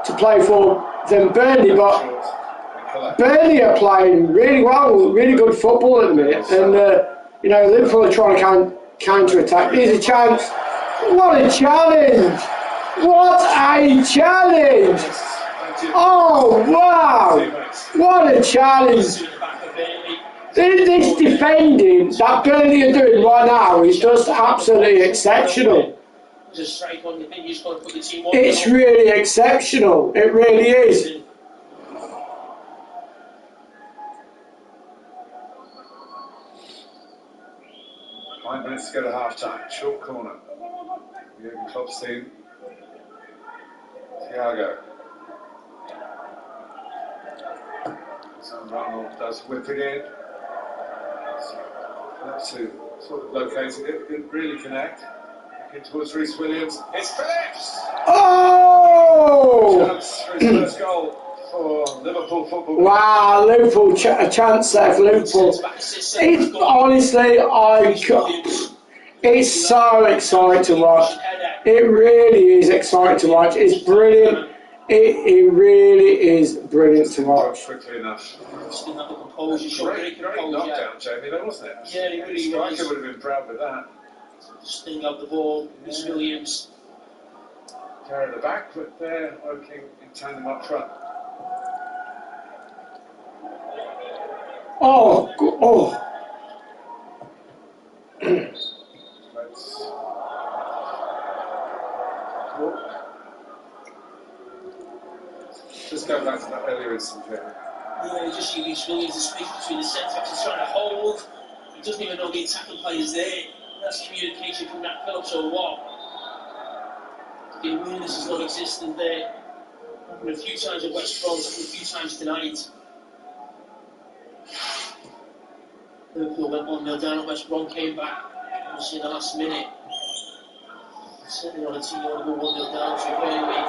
to play for than Burnley, but Burnley are playing really well, really good football at the minute, and Liverpool are trying to counter-attack. Here's a chance. What a challenge! What a challenge! Oh wow! What a challenge! This defending that Burnley are doing right now is just absolutely exceptional. It's really exceptional. It really is. Five minutes to go to half time. Short corner. Jürgen Klopp's team. Thiago. Sam Ronald does whip it in. That's who sort of located it. Didn't really connect. In towards Reece Williams. It's Phillips! Oh! Chance for his first goal for Liverpool football. Wow, Liverpool, a chance there for Liverpool. It's honestly, it's so exciting to watch. It really is exciting to watch. It's brilliant. It really is brilliant to watch. Quickly enough. Great knockdown, Jamie, though, wasn't it? Yeah, he really was. Striker would have been proud with that. Sting out the ball, Miss Williams. Carry at the back, but they're working in tandem up front. Oh. Just go back to that earlier instance, Jamie. Yeah, you just see Reece Williams, the space between the centre-backs, he's trying to hold. He doesn't even know the attacking player's there. That's communication from that Phillips or what? The awareness is non-existent there. Happened a few times at West Brom, happened a few times tonight. Liverpool went 1-0 down at West Brom, came back, obviously in the last minute. Certainly on a team you want to go 1-0 down to Burnley.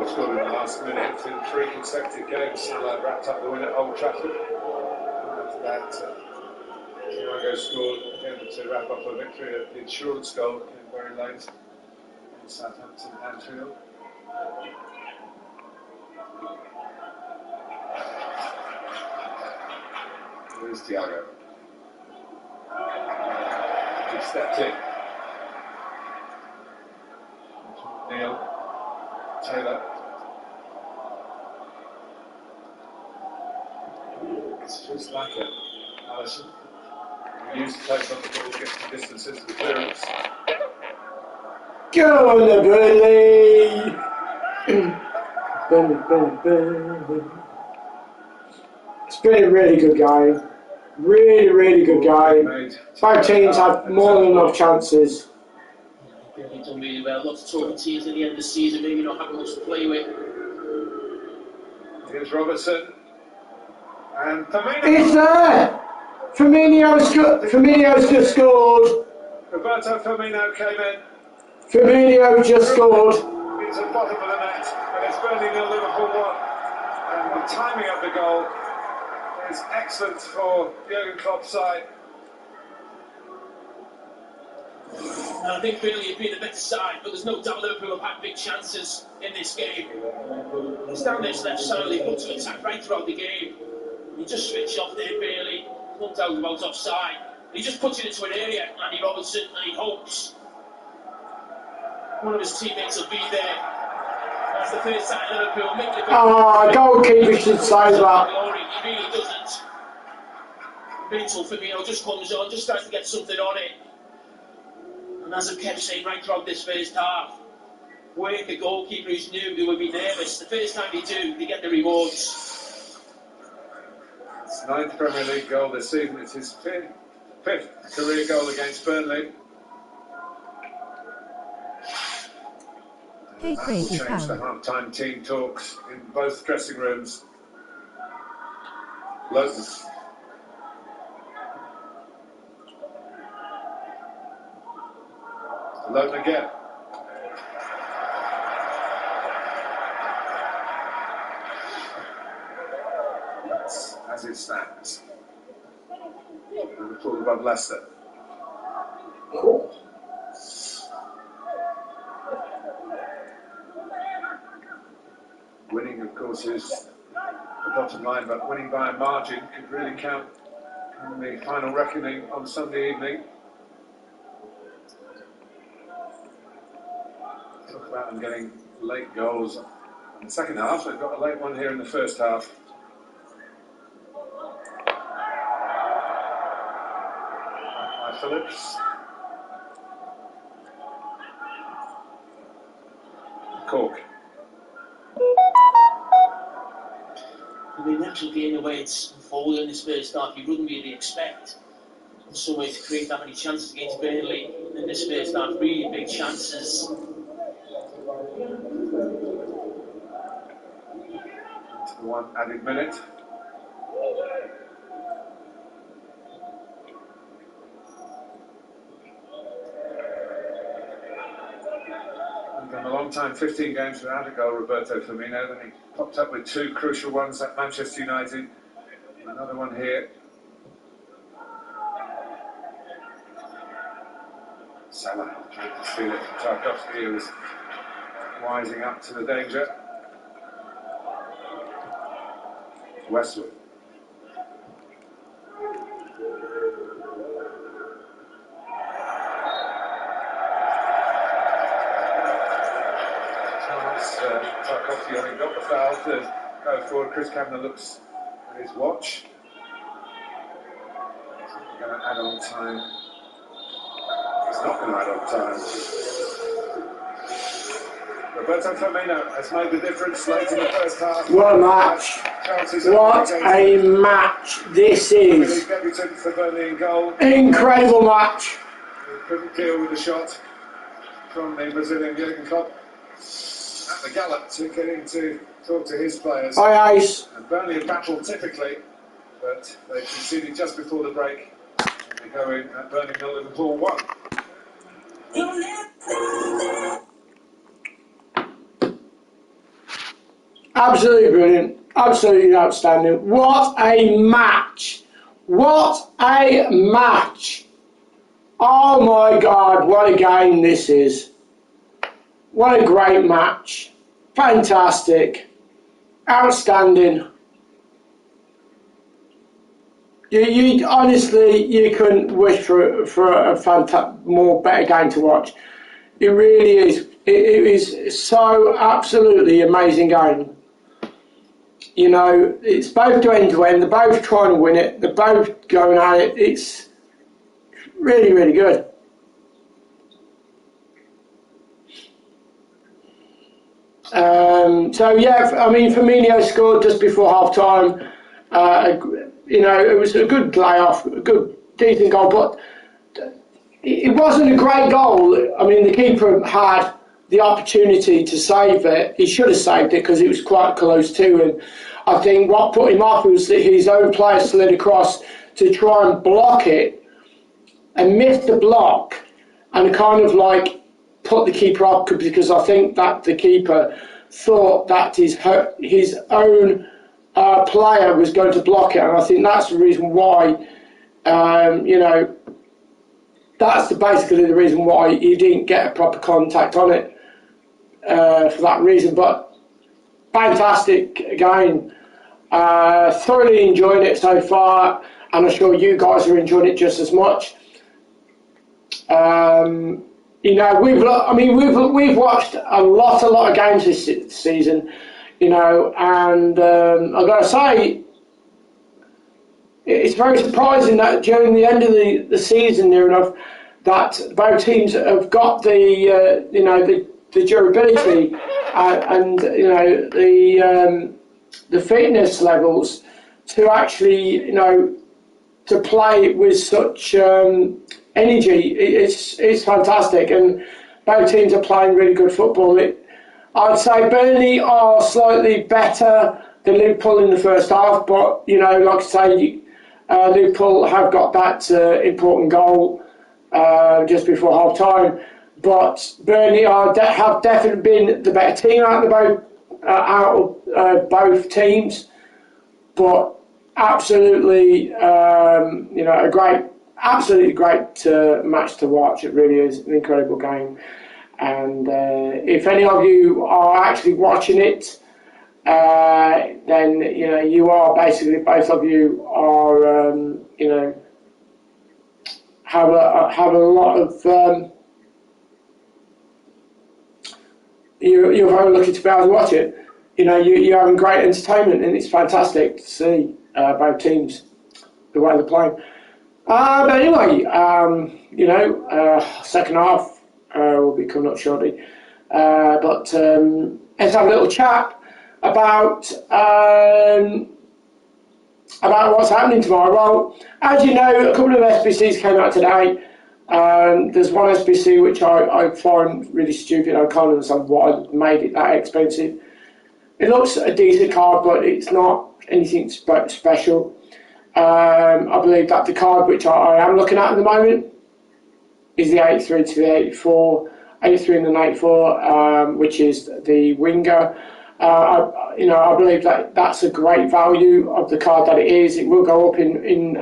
Scored in the last minute in 3 consecutive games, so wrapped up the win at Old Trafford. After that, Thiago scored again to wrap up a victory at the insurance goal in very late in Southampton Anfield. Here's Thiago. He stepped in. Neil. Taylor. It's just like it. Allison. He used to take on the ball, get some distance into the clearance. Go on the Burnley! It's been a really good game. Really good game. Both teams had more than enough chances. They've done really well. Lots of talking teams at the end of the season, maybe not having much to play with. Here's Robertson. And Firmino. It's there! Firmino's just scored. Roberto Firmino came in. Firmino just scored. It's at the bottom of the net, and it's Burnley 0, Liverpool 1. And the timing of the goal is excellent for Jurgen Klopp's side. And I think Burnley have been the better side, but there's no doubt Liverpool have had big chances in this game. It's down this left side, they've got to attack right throughout the game. He just switched off there, Bailey. No doubt about offside. He just puts it into an area, Andy Robertson, and he hopes one of his teammates will be there. That's the first time Liverpool make the goalkeeper should say that. glory. He really doesn't. Mental Firmino just comes on, just tries to get something on it. And as I've kept saying right throughout this first half, work the goalkeeper who's new, who would be nervous. The first time they do, they get the rewards. It's 9th Premier League goal this season. It's his fifth career goal against Burnley. Hey, That will crazy change cow. the half-time team talks in both dressing rooms. Lotus. Lotan again. That's as it stands. Liverpool above Leicester. Winning, of course, is the bottom line, but winning by a margin could really count in the final reckoning on Sunday evening. Talk about them getting late goals in the second half. They've got a late one here in the first half. By Phillips. Cork. The natural game, the way it's unfolded in this first half, you wouldn't really expect in some way to create that many chances against Burnley in this first half. Really big chances. To the one added minute. He's done a long time, 15 games without a goal, Roberto Firmino. Then he popped up with two crucial ones at Manchester United. Another one here. Salah trying to steal it from Tarkovsky, who was wising up to the danger. Westwood. Tarkovsky having got the foul to go forward. Chris Kavanagh looks at his watch. He's going to add on time. He's not going to add on time. Roberto Firmino has made the difference late in the first half. What a match. What a match this is. Debutant for Burnley in goal. Incredible match. He couldn't deal with the shot from the Brazilian Jurgen Klopp. At the gallop to get in to talk to his players. Aye, Ice. And Burnley have battled typically, but they conceded just before the break. They go in at Burnley 0, Liverpool 1. Absolutely brilliant. Absolutely outstanding. What a match. What a match. Oh my God, what a game this is. What a great match. Fantastic. Outstanding. You honestly, you couldn't wish for a more better game to watch. It really is. It is so absolutely amazing game. you know, it's both end to end. They're both trying to win it. They're both going at it. It's really, really good. So yeah, I mean, Firmino scored just before half time. You know, it was a good layoff, a good, decent goal, but it wasn't a great goal. I mean, the keeper had the opportunity to save it. He should have saved it because it was quite close too. And I think what put him off was that his own player slid across to try and block it and missed the block and kind of like put the keeper up, because I think that the keeper thought that his own player was going to block it, and I think that's the reason why, you know, that's basically the reason why he didn't get a proper contact on it, for that reason. But fantastic game, thoroughly enjoying it so far, and I'm sure you guys are enjoying it just as much. You know, we've watched a lot of games this season, you know, and I've got to say, it's very surprising that during the end of the season, near enough, that both teams have got the you know, the durability and you know, the fitness levels to actually, you know, to play with such energy. It's fantastic, and both teams are playing really good football. I'd say Burnley are slightly better than Liverpool in the first half, but you know, like I say, Liverpool have got that important goal just before half time. But Burnley have definitely been the better team out of both teams. But absolutely, you know, absolutely great match to watch. It really is an incredible game. And if any of you are actually watching it, then you know, you are basically, both of you are, you know, have a lot of. You're very lucky to be able to watch it. You know, you're having great entertainment, and it's fantastic to see both teams, the way they're playing. But anyway, you know, second half will be coming up shortly. But let's have a little chat about what's happening tomorrow. Well, as you know, a couple of SBCs came out today. There's one SBC which I find really stupid. I can't understand why made it that expensive. It looks a decent card, but it's not anything special. I believe that the card which I am looking at the moment is the 83 to the 84, 83 and an 84, which is the winger. You know, I believe that that's a great value of the card that it is. It will go up in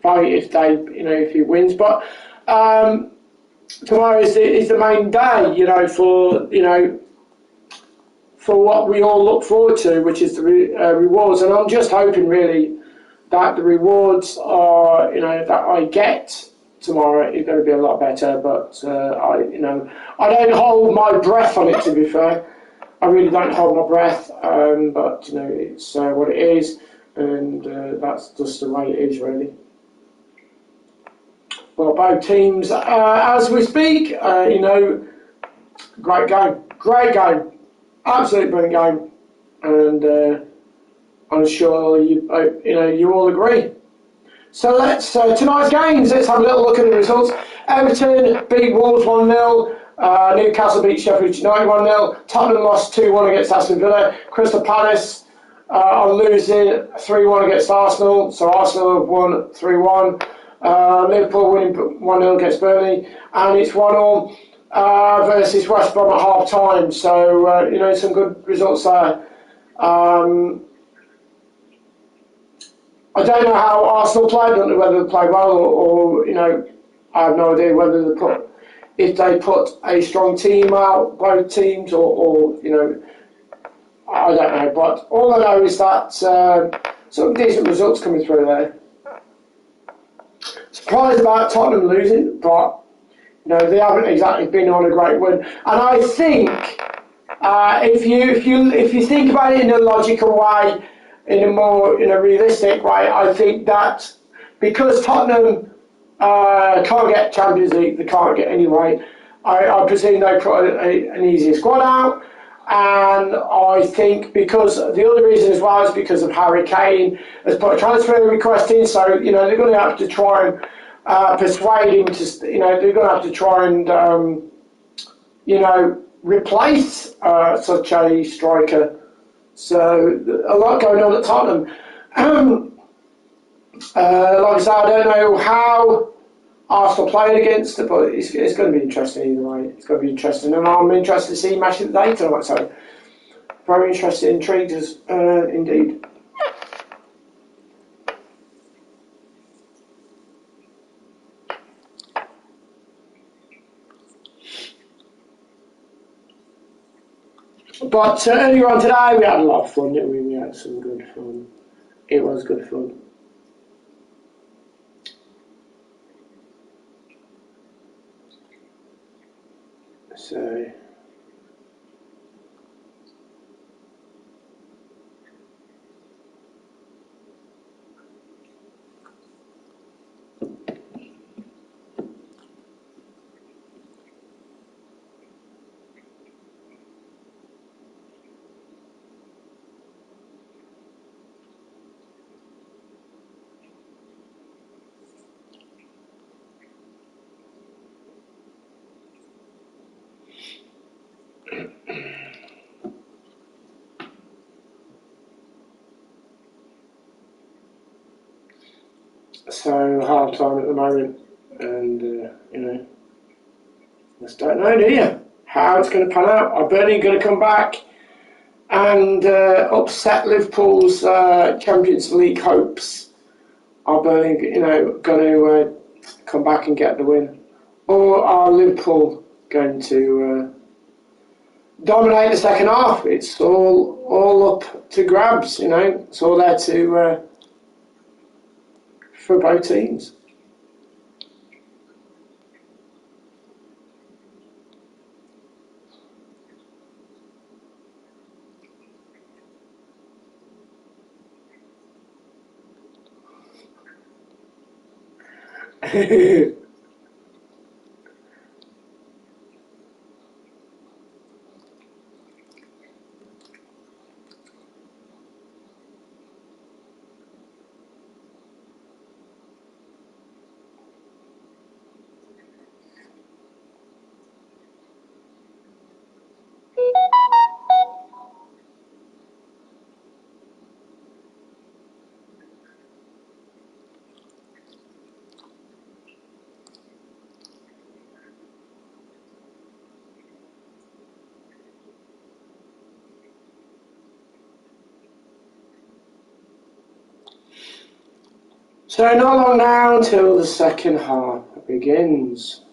value if if he wins. But tomorrow is the main day, you know, for what we all look forward to, which is the rewards. And I'm just hoping really that the rewards are, you know, that I get tomorrow is going to be a lot better. But I don't hold my breath on it, to be fair. I really don't hold my breath, but you know, it's what it is, and that's just the way it is, really. Well, both teams, as we speak, you know, great game, absolutely brilliant game, and I'm sure you all agree. So let's tonight's games. Let's have a little look at the results. Everton beat Wolves 1-0. Newcastle beat Sheffield United 1-0. Tottenham lost 2-1 against Aston Villa. Crystal Palace are losing 3-1 against Arsenal. So Arsenal have won 3-1. Liverpool winning 1-0 against Burnley. And it's 1-1 versus West Brom at half time. So, you know, some good results there. I don't know how Arsenal played. I don't know whether they played well or you know, I have no idea whether if they put a strong team out, both teams, or you know, I don't know. But all I know is that some decent results coming through there. Surprised about Tottenham losing, but you know, they haven't exactly been on a great win. And I think if you think about it in a logical way, in a more realistic way, I think that because Tottenham can't get Champions League, they can't get anyway. I presume they put an easier squad out, and I think because the other reason as well is because of Harry Kane has put a transfer request in, so they're going to have to try and persuade him to, they're going to have to try and replace such a striker. So a lot going on at Tottenham. Like I said, I don't know how Arsenal played against it, but it's going to be interesting either way. It's going to be interesting, and I'm interested to see match of the day tonight. So very interested, intrigued indeed. But earlier on today, we had a lot of fun, didn't we? We had some good fun. It was good fun. So. So half time at the moment, and just don't know, do you? How it's going to pan out? Are Burnley going to come back and upset Liverpool's Champions League hopes? Are Burnley, going to come back and get the win, or are Liverpool going to dominate the second half? It's all up to grabs. It's all there to for both teams. So not long now until the second half begins.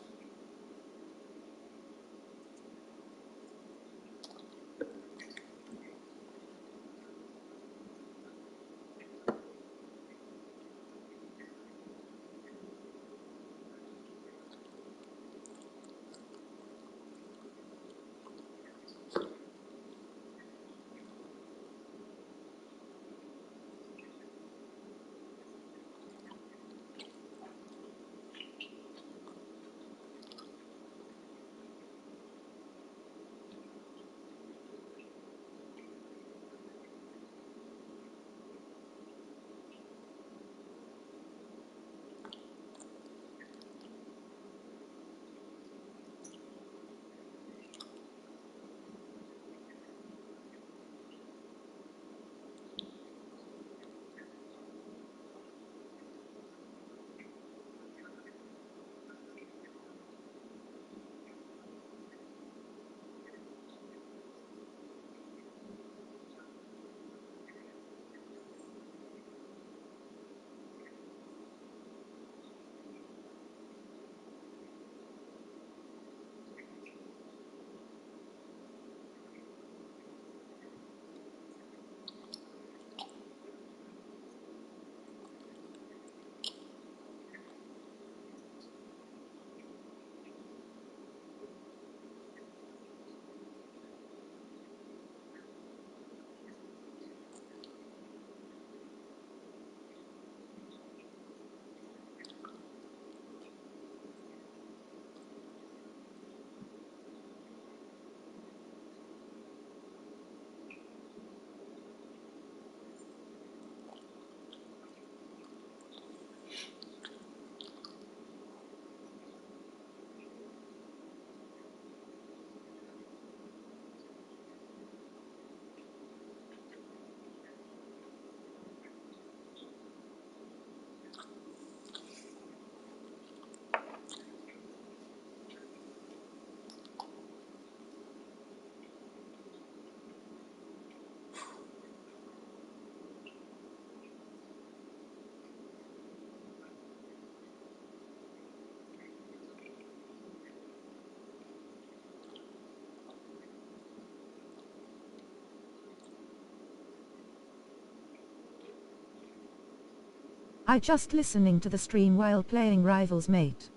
I just listening to the stream while playing Rivals Mate.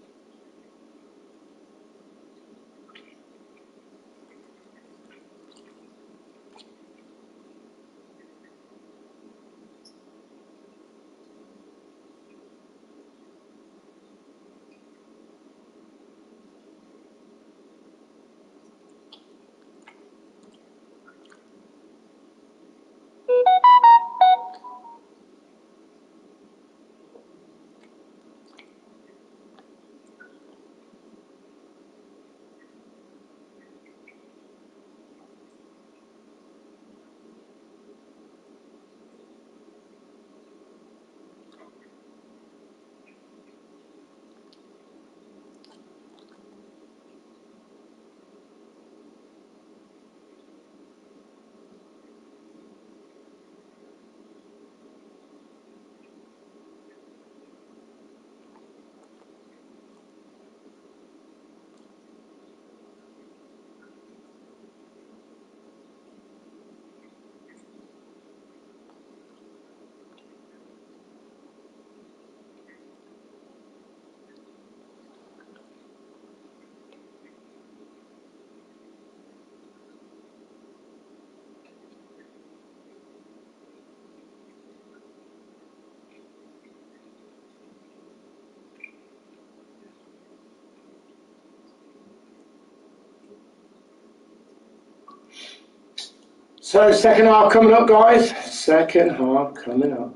So second half coming up, guys. Second half coming up.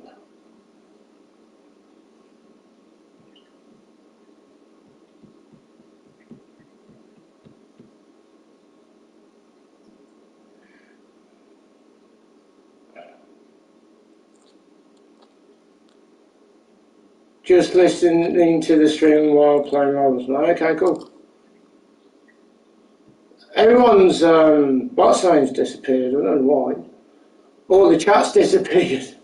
Just listening to the stream while playing Rivals. Okay, cool. Everyone's what's name's disappeared. I don't know why. All the chat's disappeared.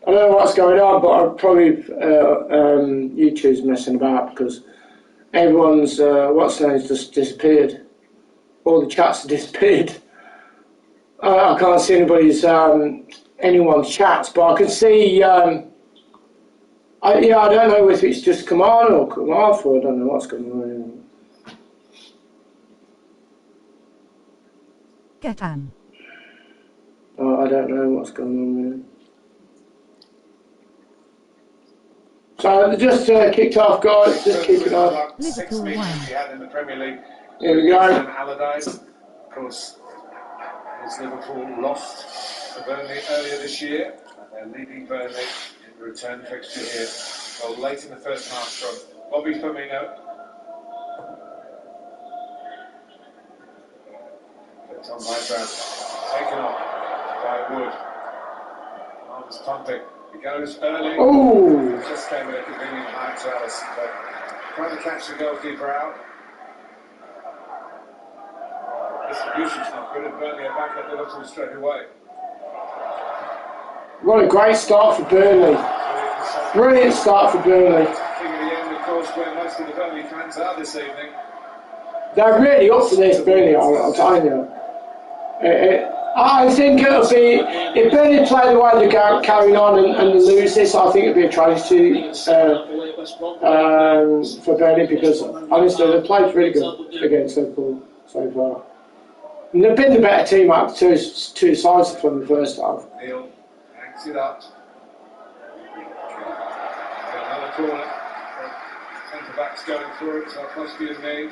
I don't know what's going on, but I probably YouTube's messing about because everyone's what's name's just disappeared. All the chats disappeared. I can't see anyone's chats, but I can see. I don't know if it's just come on or come off, or I don't know what's going on. Get an. I don't know what's going on really. So just kicked off, guys. Just kick it off. Liverpool 1. In the Premier League. Here we go. Allardyce, of course, as Liverpool lost to Burnley earlier this year, and they're leading Burnley in the return fixture here. Well, late in the first half from Bobby Firmino. Flipped on by Brown, taken off by Wood. Arms pumping. He goes early. Oh! Just came at a convenient height to Allison, but trying to catch the goalkeeper out. Distribution's not good, and Burnley are back at Liverpool straight away. What a great start for Burnley. Brilliant start for Burnley. King of the end, of course, where most of the Burnley fans are this evening. They're really up for this, Burnley, I'm telling you. I think it'll be, if Burnley play the way they're carrying on and lose this, I think it'll be a tragedy for Burnley, because honestly they've played really good against Liverpool so far. And they've been the better team out two sides from the first half. Neil hangs it up. Another corner. Centre backs going through it, so Kosky is made.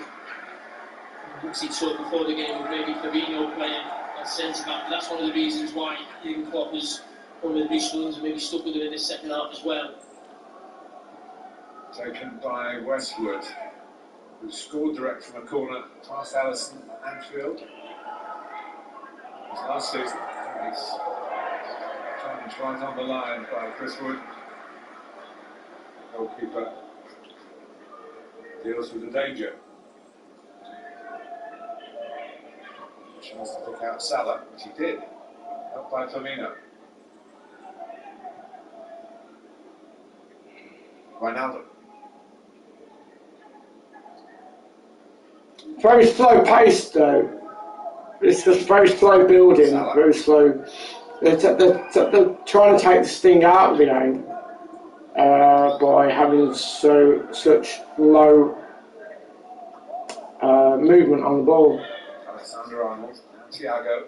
Obviously talked before the game with maybe Firmino playing at centre back. That's one of the reasons why Jurgen Klopp was one of the big swings and maybe stuck with him in this second half as well. Taken by Westwood, who scored direct from a corner past Allison at Anfield. Last season, he's challenged right on the line by Chris Wood. Goalkeeper deals with the danger. Chance to pick out Salah, which he did. Helped by Firmino. Wijnaldum. Very slow pace though. It's just very slow building, very slow They're trying to take the sting out of the game by having such low movement on the ball. Alexander-Arnold and Thiago.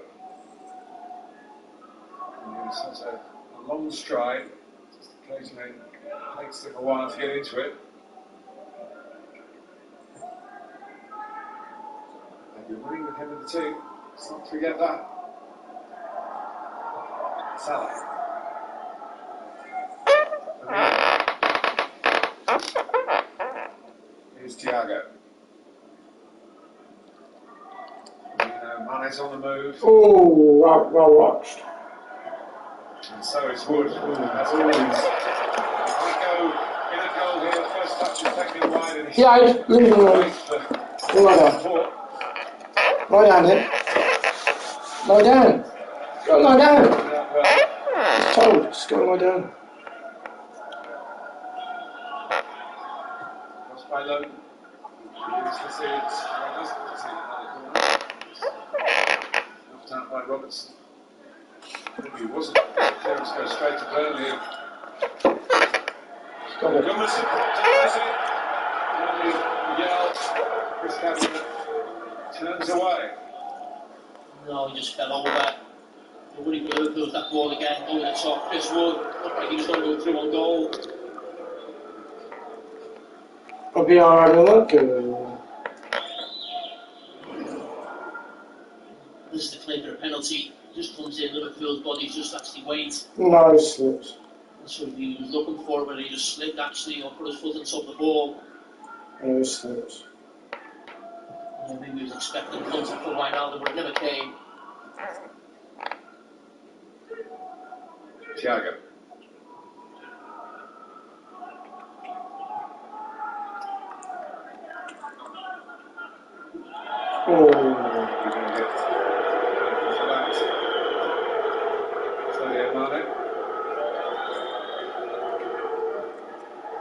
And he has a long stride. Just occasionally takes him a while to get into it. Maybe winning with him in the team. Let's not forget that. Salah. Here's Thiago. Mane's on the move. Oh, well watched. And so is Wood. That's good. We go in a goal here. First touch is taken wide. And Yeah, leave him alone. Lie down. Lie down, then. Lie down. Go lie down. It's told. Just go lie down. Cross by Lowe. He's conceded. Doesn't concede another corner. Knocked out by Robertson. Maybe he wasn't. Clearance goes straight to Burnley. Gomez denies it. Burnley yell. Chris Cadman turns away. No, he just fell over. Nobody goes that ball again, over the top. Chris Wood looked like he was going to go through on goal. I'll be alright with that. This is the claim for a penalty. Just comes in, Liverpool's body just actually waits. No slips. So he was looking for it, but he just slipped actually, or put his foot on top of the ball. No slips. I think he was expecting contact for Wijnaldum, but it never came. Thiago.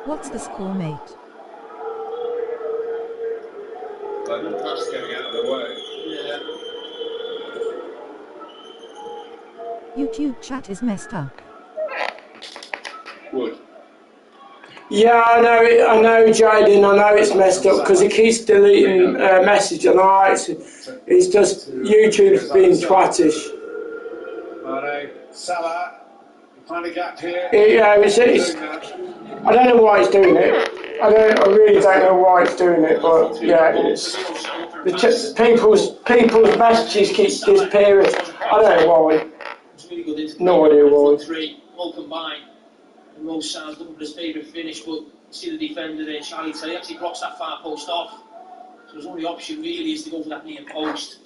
What's the score, mate? That's getting out of the way. Yeah. YouTube chat is messed up. Wood. Yeah, I know, Jaden. I know it's messed up because he keeps deleting message, and it's just YouTube's being twattish. Mane, Salah, you find a gap here. Yeah, it's I don't know why it's doing it. I really don't know why it's doing it, but yeah, it's people's messages keep disappearing. I don't know why. No idea why. All combined. And Rose Sands looking for his favourite finish, but see the defender there, Charlie Taylor, actually blocks that far post off. So his only option really is to go for that near post.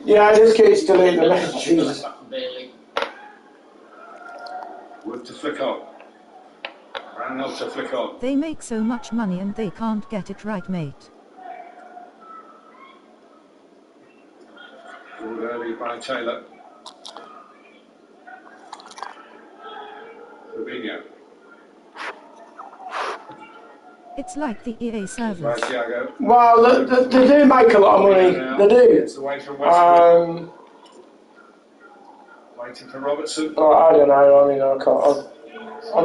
Yeah, I just keep deleting the messages. Wood to flick on. Randall to flick on. They make so much money and they can't get it right, mate. Called early by Taylor. Fabinho. It's like the EA servers. Well, they do make a lot of money. They do. It's away from Westwood. Waiting for Robertson. I don't know. I mean, I can't. I'm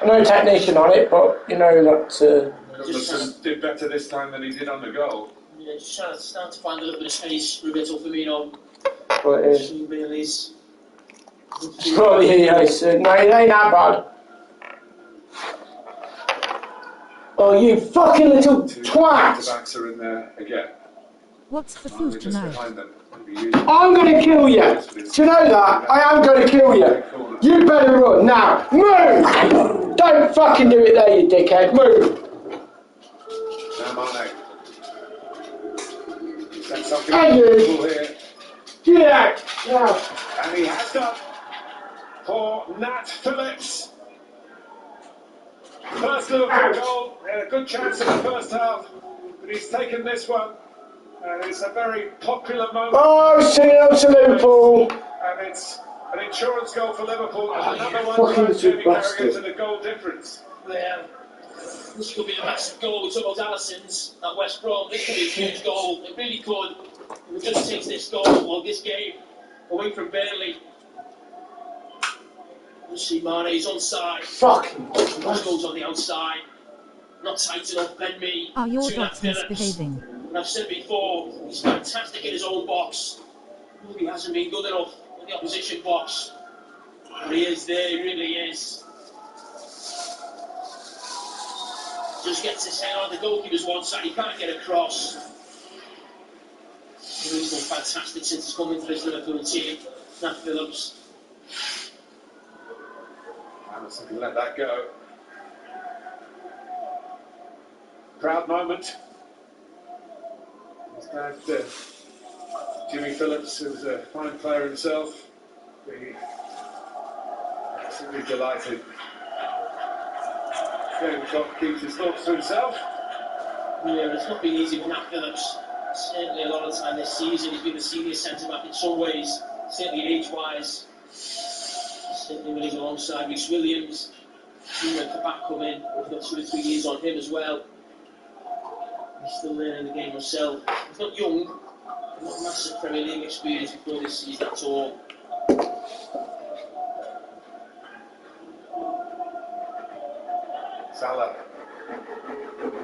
no technician on it, but you know that. Robertson did better this time than he did on the goal. Yeah, just starting to find a little bit of space. Roberto Firmino. Well, it is. Bailey's. It's probably EA. No, it ain't that bad. Oh, you fucking little twat! The backs are in there again. What's for food tonight? I'm gonna kill you! Do you know that? I am gonna kill you! You better run now! Move! Don't fucking do it there, you dickhead! Move! Hey, you! Get out! Now! And he has done for Nat Phillips. First Liverpool goal, he had a good chance in the first half, but he's taken this one, and it's a very popular moment. Oh, sing it up to Liverpool! And it's an insurance goal for Liverpool, and another one for Jamie Carragher to the goal difference. Yeah. This could be a massive goal. We talk about Allison's at West Brom. This could be a huge goal. It really could. If it just takes this goal or this game away from Burnley. You see Mane, he's onside. Fucking. Those goals on the outside. Not tight enough. Ben Mee. Are your to Nat dogs Phillips. misbehaving? And I've said before, he's fantastic in his own box. He hasn't been good enough in the opposition box. But he is there, he really is. Just gets his head on the goalkeeper's one side, he can't get across. He's been fantastic since he's come into this Liverpool team. Nat Phillips. Allison can let that go. Proud moment. His dad, Jimmy Phillips, who was a fine player himself, really absolutely delighted. David Klopp keeps his thoughts to himself. Yeah, it's not been easy for Nat Phillips. Certainly a lot of the time this season he's been the senior centre-back in some ways, certainly age-wise. Certainly when he's alongside Reece Williams. He went to back come in, he's got 2 or 3 years on him as well. He's still learning the game himself. He's not young, not massive Premier League experience before this season at all. Salah.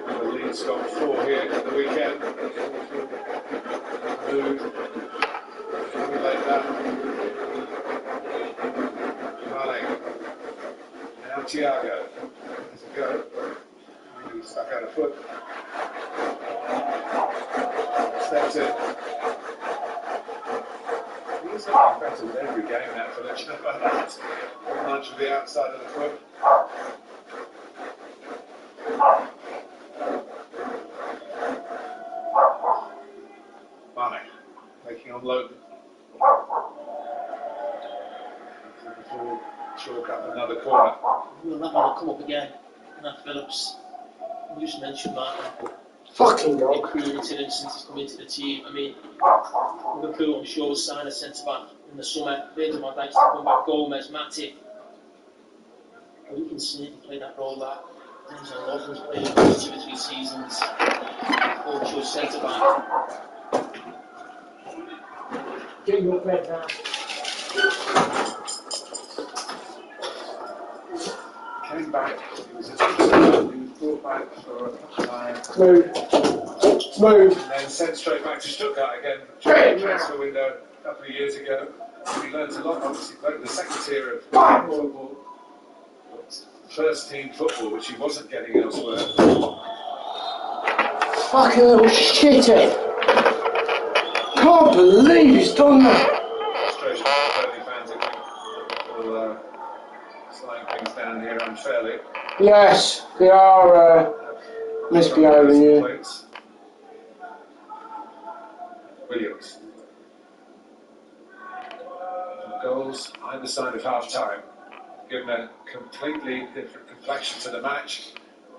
The lead's got 4 here at the weekend. Mood. Like that. Mane. Now Thiago. There's a go. He's stuck out of foot. Steps in. He's looking better with every game now for that. One lunge with the outside of the foot. Mane making on loan. Chalk up another corner. Will that one come up again? Nat Phillips. You just mentioned Martin. Fucking dog. Created him since he's come into the team. I mean, Liverpool, I'm sure, will sign a centre-back in the summer. Virgil van Dijk's to come back, Gomez, Matip. But he can certainly play that role that Denzel Lawson's played in the last 2 or 3 seasons. All-choice centre-back. Get your bed now. Came back. He was a teacher. He was brought back for a time. Move. Move. And then sent straight back to Stuttgart again. Straight Transfer window a couple of years ago. He learned a lot. Obviously played in the second tier of football. First team football, which he wasn't getting elsewhere. Fucking little shithead. Can't believe he's done that. Frustration for Burnley fans, I think, will slowing things down here unfairly. Yes, they are misbehaving here. Williams. Goals either side of half time, given a completely different complexion to the match,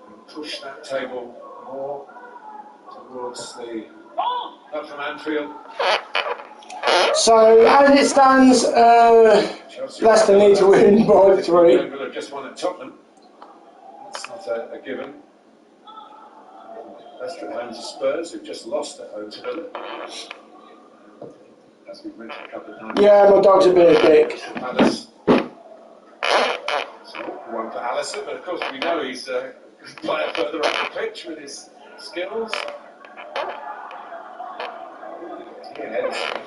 and push that table more towards the up from Anfield. So, as it stands, Leicester need to win by 3. Liverpool have just won at Tottenham. That's not a given. Leicester at home to Spurs, who've just lost at home to Villa. As we've mentioned a couple of times. Yeah, my dog's a bit of a dick. Palace. So, one for Allison, but of course we know he's a player further up the pitch with his skills. Ian Edison,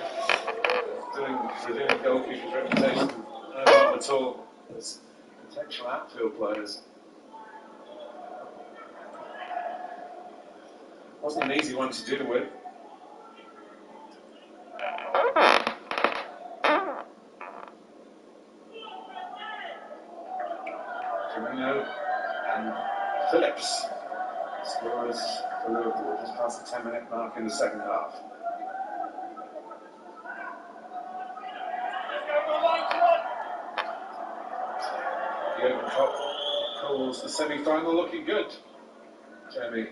revealing goalkeeper's reputation, no harm at all as potential outfield players. Wasn't an easy one to deal with. Firmino and Phillips scores for Liverpool just past the 10-minute mark in the second half. Jurgen Klopp calls the semi-final looking good. Jamie,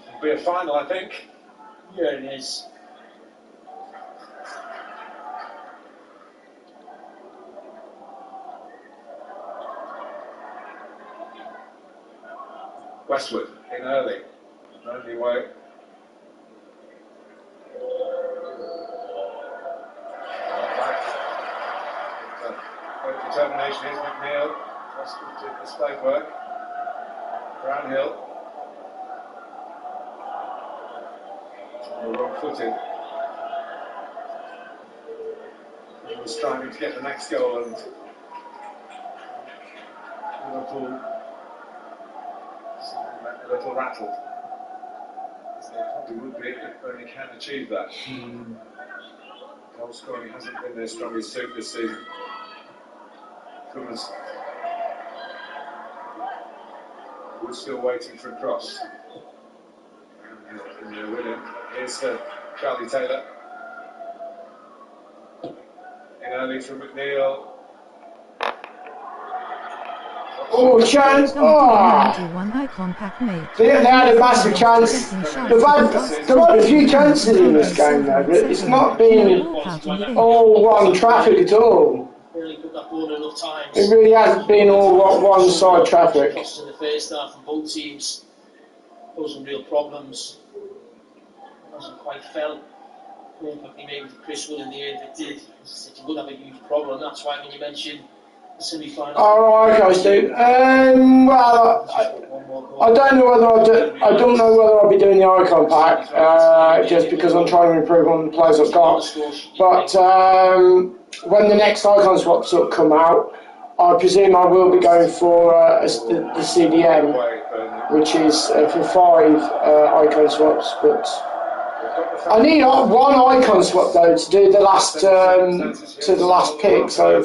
it'll be a final, I think. Yeah, it is. Westwood in early. Burnley way. Great determination. Here's McNeil. Westwood did the spade work. Brownhill. Wrong footed. He was striving to get the next goal, and Liverpool seemed a little rattled. As they probably would be if Burnley can achieve that. Goal scoring hasn't been their strongest suit this season. Goodness. We're still waiting for a cross. In there with him. Here's Charlie Taylor. In early from McNeil. Oh, chance! Oh! They had a massive chance. They've had a few chances in this game, though, but it's not been all one traffic at all. It really hasn't been all one-side traffic. In the first half from both teams, causing real problems. It wasn't quite felt. The impact he made with Chris Wood in the end, it did. He would have a huge problem. That's why when you mentioned the semi-final. Alright, okay, Stu. Well, I don't know whether I don't know whether I'll be doing the icon pack, just because I'm trying to improve on the players I've got. But when the next icon swaps up come out, I presume I will be going for the CDM, which is for 5 icon swaps. But I need one icon swap though to do the last pick. So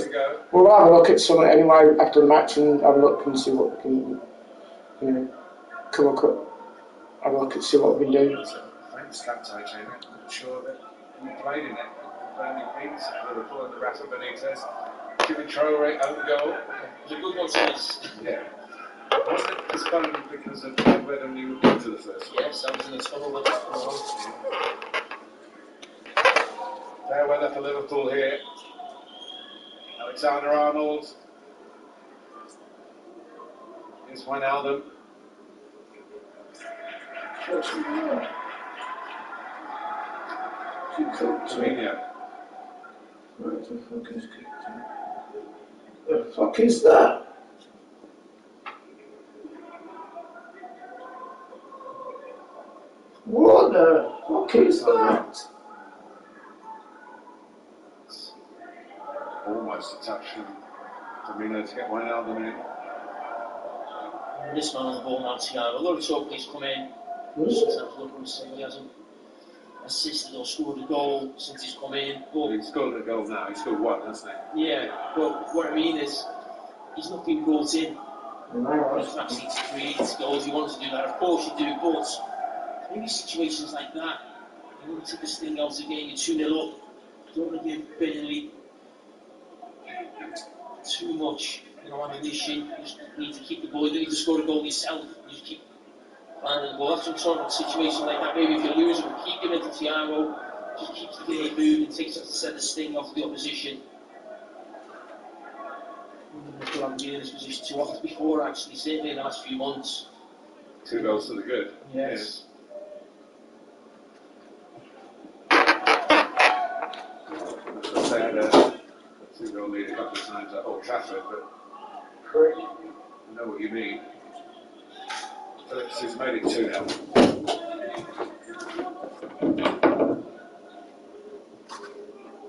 we'll have a look at some anyway after the match and have a look and see what we can, come up. Have a look and see what we can do. Famous captain, Jamie. I'm sure that we played in it. Burnley beats Liverpool and the Rafa Benitez. Jimmy Traore own goal. It was a good one to us. Yeah. Wasn't it postponed because of whether we would go to the first one? Yes, I was in the tunnel. Fair weather for Liverpool here. Alexander-Arnold. Here's Wijnaldum. Firmino. The fuck is that? What the fuck is that? Almost a touch from Firmino to get Wijnaldum in. This man on the ball now, Thiago. A lot of talk he's come in. Sometimes look and say he hasn't assisted or scored a goal since he's come in. But He's scored a goal now. He scored one, hasn't he? yeah, but what I mean is, he's not been brought in. He's actually to create goals. He wants to do that. Of course you do, but maybe situations like that, you want to take this thing out again. You're 2-0 up. You don't want to give Burnley too much, ammunition. You just need to keep the ball. You don't need to score a goal yourself. You just keep finding the ball. That's what I'm talking about. A situation like that. Maybe if you lose it, keep giving it to Thiago. Just keeps the game moving. Takes us to set the sting off the opposition. I haven't been in this position too often before, actually, certainly in the last few months. 2 goals to the good. Yes. They had a 2-goal lead a couple of times at Old Trafford, but I know what you mean. Phillips has made it 2-0.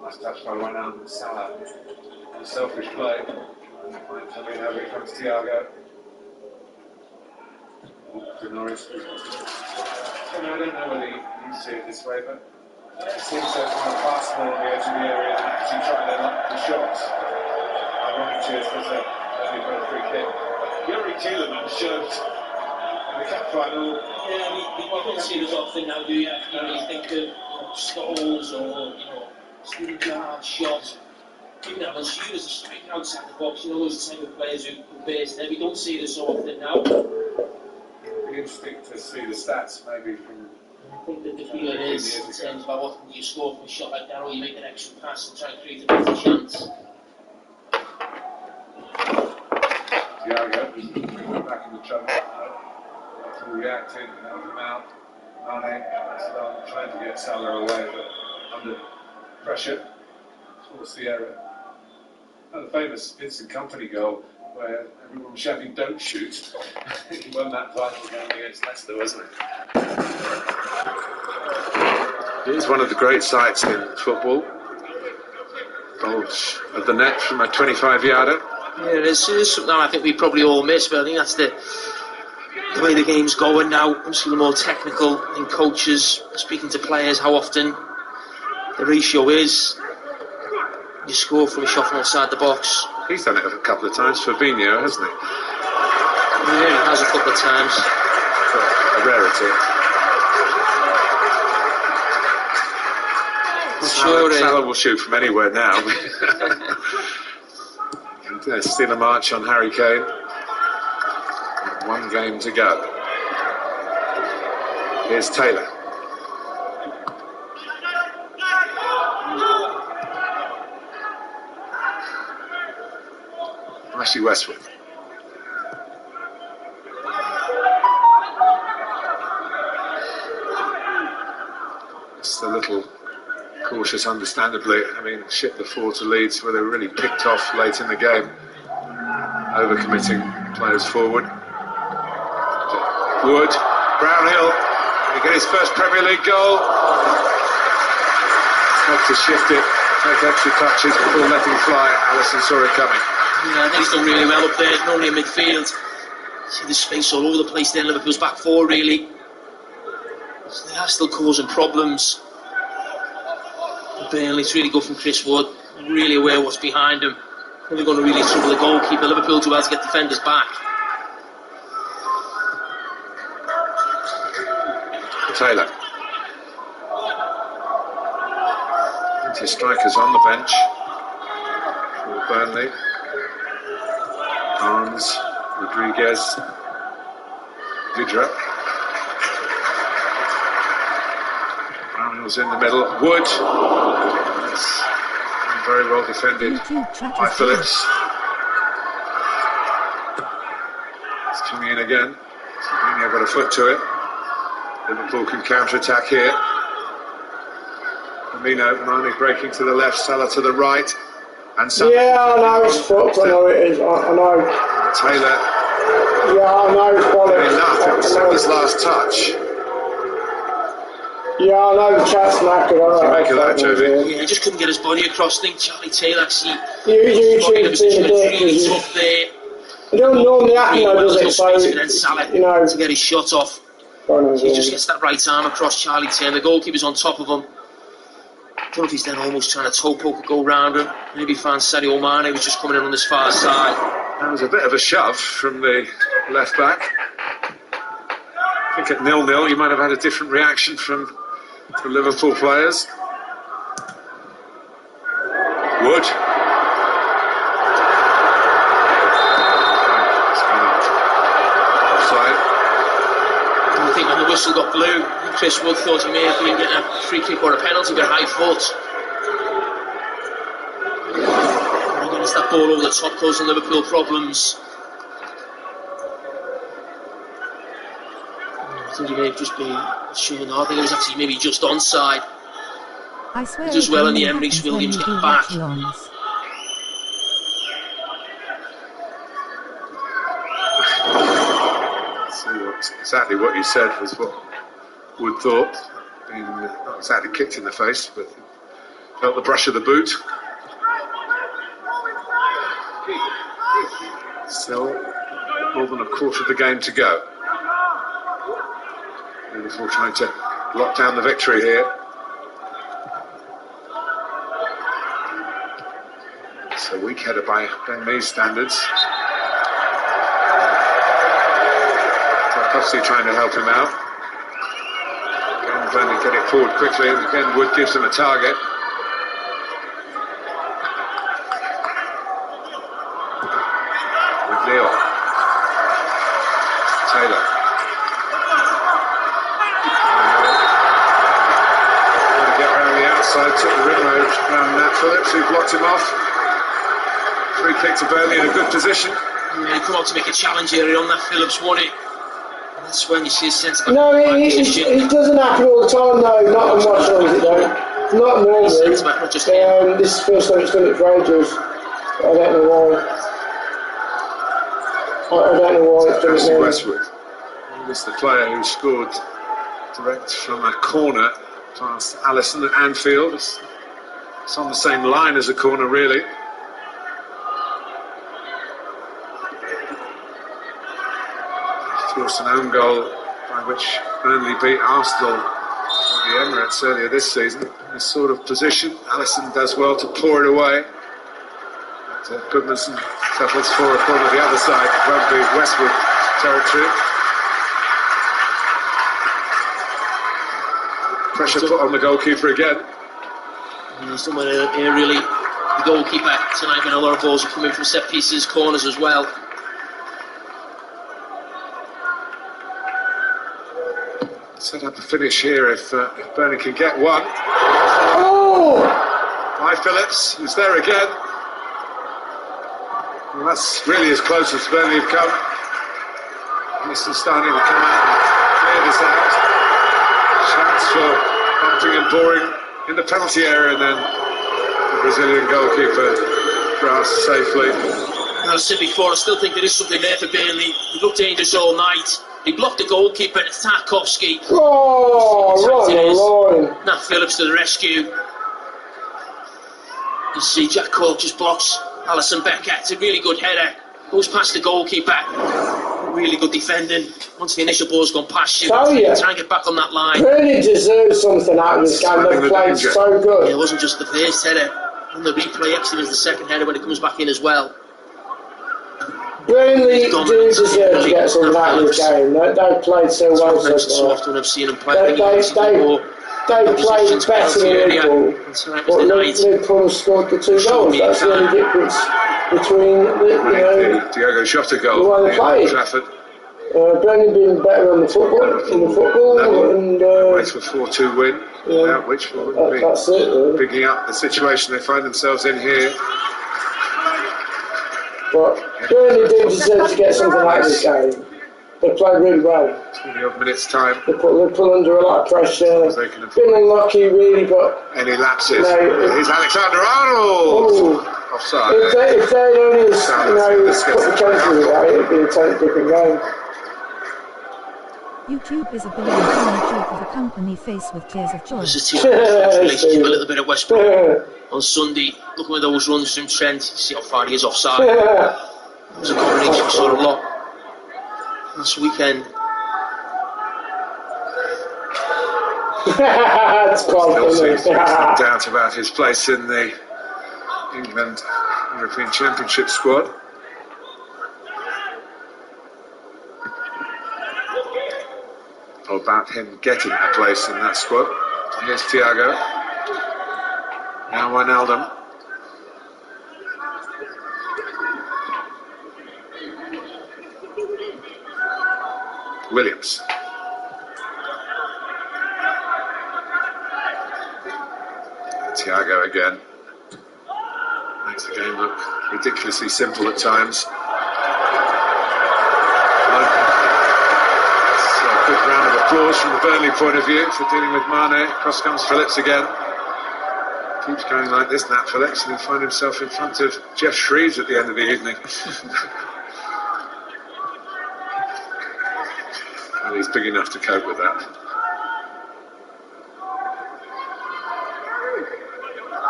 Nice touch by Wijnaldum. Salah. A selfish play. Over it comes Thiago. To Norris. I don't know whether you see it this way, but it seems to kind of pass the ball on the edge of the area and actually try to lock the shots. Ironic cheers because they've got a free kick. Yuri Tielemans showed in the cup final. Yeah, you don't see this often now, do you? You think of stalls or stealing hard shots. Even Alan Shearer's a strike outside the box. Those type of players who burst there. We don't see this so often now. It'd be interesting to see the stats maybe from. I think that the feeling is in terms of how often do you score from a shot like that, or you make an extra pass and try and create a better chance. Thiago back in the trouble. Liverpool reacting, help him out. Mane trying to get Salah away, but under pressure, forced the error. And the famous Vincent Kompany goal, where everyone was shouting, "Don't shoot." He won that vital game against Leicester, wasn't it? It is one of the great sights in football. Goals of the net from a 25-yarder. Yeah, it is something I think we probably all miss, but I think that's the way the game's going now. I'm seeing more technical, and coaches speaking to players how often the ratio is you score from a shot from outside the box. He's done it a couple of times for Fabinho, hasn't he? Yeah, he has a couple of times. A rarity. Salah will shoot from anywhere now. And, still a march on Harry Kane. One game to go. Here's Taylor. Ashley Westwood. Just a little cautious, understandably, having shipped the 4 to Leeds, where they were really picked off late in the game, overcommitting players forward. Wood, Brownhill, he get his first Premier League goal. Had to shift it, take extra touches before letting fly. Alisson saw it coming. Yeah, I think he's done really well up there, normally in midfield. See the space all over the place there, Liverpool's back 4 really. So they are still causing problems. Burnley to really go from Chris Wood, really aware of what's behind him. They're going to really trouble the goalkeeper. Liverpool do well to get defenders back. Taylor. Plenty of strikers on the bench for Burnley. Barnes, Rodriguez, Vidra. Brownhill's in the middle. Wood. That's very well defended by Phillips. It's coming in again. Fabinho got a foot to it. Liverpool can counter-attack here. Firmino, Mane breaking to the left, Salah to the right. And Salah. Yeah, I know it's foot, I know it is, I know. Taylor. Yeah, I know it's bollocks. Enough, it was Salah's last touch. Yeah, I know the chat's knackered. What do you make of that, Jovi? Yeah, he just couldn't get his body across. I think Charlie Taylor actually. YouTube's been really tough there. It don't normally happen, though, does it? So, then Salah, you know, to get his shot off. He just gets that right arm across Charlie Taylor. The goalkeeper's on top of him. I don't know if he's then almost trying to toe poke and go round him. Maybe finds Sadio Mane was just coming in on this far side. That was a bit of a shove from the left back. I think at 0-0 you might have had a different reaction from the Liverpool players. Wood. It's gone off. Offside. I think when the whistle got blew, Chris Wood thought he may have been getting a free kick or a penalty with a high foot. And again, it's that ball over the top causing Liverpool problems. I think he may have just been shown. I think it was actually maybe just onside. I swear He does well in the end, Reece Williams getting back. Watchalongs. Exactly what you said was what Wood thought. Being not exactly kicked in the face, but felt the brush of the boot. Still more than a quarter of the game to go. Liverpool trying to lock down the victory here. It's a weak header by Ben Mee's standards. Tarkovsky trying to help him out. Again, trying to get it forward quickly, and again Wood gives him a target. With Leo. Taylor. Trying to get around the outside, took the rim road around Nat Phillips, who blocked him off. Free kick to Burnley in a good position. Yeah, he come out to make a challenge area on that. Phillips won it. That's when you see a sense of No, it doesn't happen all the time, no, not on Watchalong, it don't. Not normally. This is the first time it's done it for ages. I don't know why. I don't know why it's done it now. Westwood. He was the player who scored direct from a corner past Allison at Anfield. It's on the same line as a corner, really. Of course, an own goal by which Burnley beat Arsenal at the Emirates earlier this season. In this sort of position, Allison does well to pour it away. But Goodmanson settles for a corner the other side. It won't be Westwood territory. Pressure put on the goalkeeper again. Someone here really, the goalkeeper tonight, when a lot of balls are coming from set pieces, corners as well. Set up a finish here if Burnley can get one. Oh! By Phillips, who's there again. Well, that's really as close as Burnley have come. Henderson starting to come out and clear this out. Chance for bumping and boring in the penalty area, and then the Brazilian goalkeeper grasped safely. As I said before, I still think there is something there for Burnley. He looked dangerous all night. He blocked the goalkeeper, it's Tarkovsky. Oh, right. Nat Phillips to the rescue. You see Jack Cork just blocks Alisson Becker. It's a really good header. Goes past the goalkeeper. Really good defending. Once the initial ball's gone past you, try and get back on that line. Burnley deserves something out of this game. They've played so good. It wasn't just the first header. On the replay, actually, was the second header when it comes back in as well. Burnley do deserve to get something out of this game. They've played so well so far. Often I've seen them play. They've played better than Liverpool, but Liverpool scored the 2 goals. That's the only difference between the Diogo Jota goal the way they played. Burnley being better on the football, and waits for 4-2 win. Without which will be picking up the situation they find themselves in here. But Burnley do deserve to get something out of this game. They played really well. 20 odd minutes time. They put under a lot of pressure. Been unlucky really, but any lapses. Here's Alexander Arnold. Offside. If they'd only put the country away, it'd be a totally different game. YouTube is a billion-pound joke of a company faced with tears of joy. There's a team relationship a little bit at West Brom on Sunday. Looking at those runs from Trent, see how far he is offside. There's a combination we saw a lot last weekend. Still seems no doubt about his place in the England European Championship squad. Or about him getting a place in that squad. Here's Thiago. Now Wijnaldum. Williams. Thiago again. Makes the game look ridiculously simple at times. Good round of applause from the Burnley point of view for dealing with Mane. Cross comes Phillips again. Keeps going like this, Nat Phillips, and he'll find himself in front of Jeff Shreves at the end of the evening. And he's big enough to cope with that.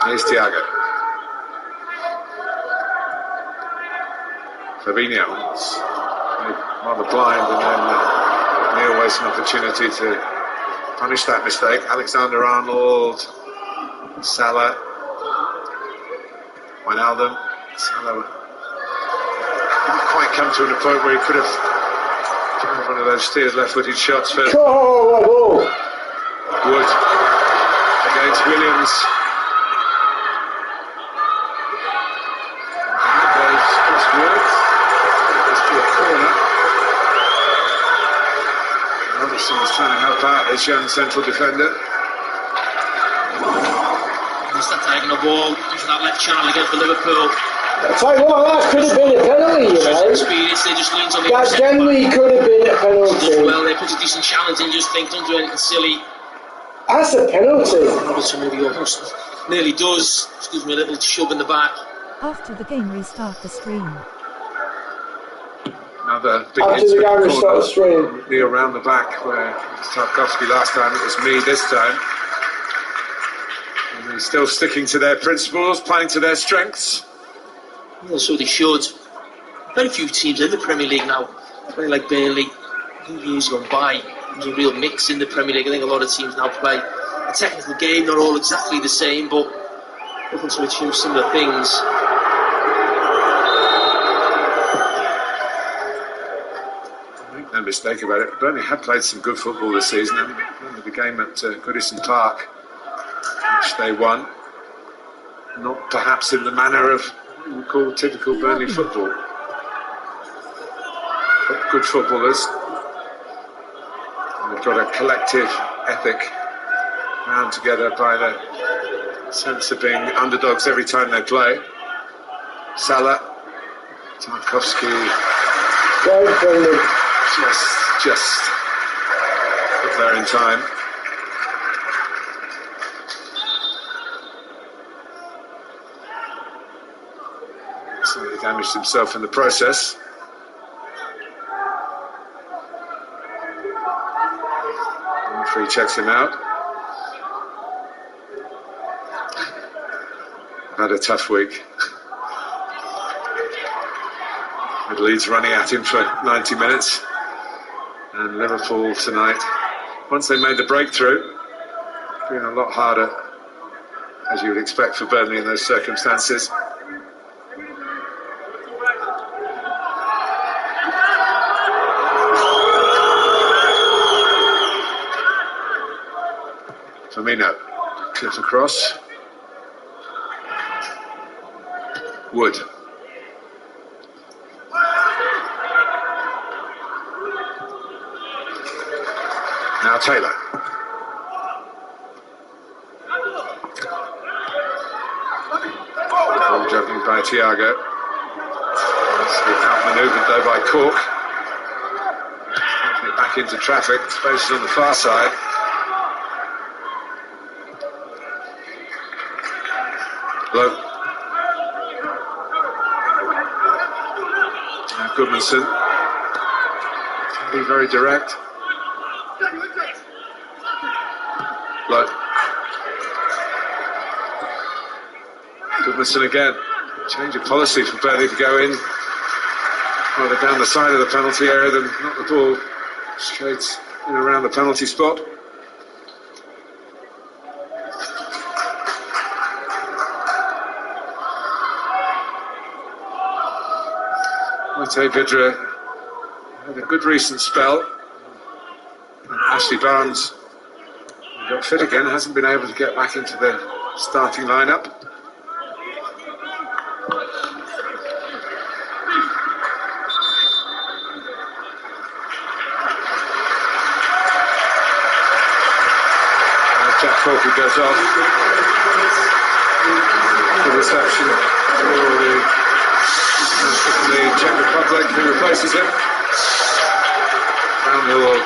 Here's Thiago. Fabinho, rather blind, and then Neil wastes an opportunity to punish that mistake. Alexander Arnold, Salah, Wijnaldum. Salah didn't quite come to an point where he could have done one of those steers left-footed shots for Wood against Williams. Robertson's trying to help out this young central defender. He's that diagonal ball into that left channel again for Liverpool. I'll tell you what, that could have been a penalty, you know. Experience, they just leans on the That generally could have been a penalty. well, they put a decent challenge in, just think, don't do anything silly. That's a penalty. Robertson maybe almost nearly does. Excuse me, a little shove in the back. After the game, restart the stream. Another big After the game, restart the stream. Near around the back where it was Tarkowski last time, it was me this time. And they're still sticking to their principles, playing to their strengths. Well, so they should. Very few teams in the Premier League now play like Burnley. I think years gone by, there's a real mix in the Premier League. I think a lot of teams now play a technical game, not all exactly the same, but looking to achieve similar things. No mistake about it. Burnley had played some good football this season. I remember the game at Goodison Park, which they won. Not perhaps in the manner of what we call typical Burnley football. But good footballers. And they've got a collective ethic bound together by the sense of being underdogs every time they play. Salah, Tarkowski. Go Burnley. Just up there in time. So he damaged himself in the process. The referee checks him out. Had a tough week. With Leeds running at him for 90 minutes. And Liverpool tonight, once they made the breakthrough, been a lot harder, as you would expect for Burnley in those circumstances. Firmino, clip across. Wood. Now Taylor. Ball juggling by Thiago. Outmanoeuvred though by Cork. Taking it back into traffic. Space on the far side. Low. Now Goodmanson. Can be very direct. Blood. Goodmanson again. Change of policy for Burnley to go in rather down the side of the penalty area than knock the ball straight in around the penalty spot. Mate Vidra had a good recent spell. And Ashley Barnes got fit again, hasn't been able to get back into the starting lineup. Jack Falky goes off. The reception for the Czech Republic, who replaces him. Brownhill will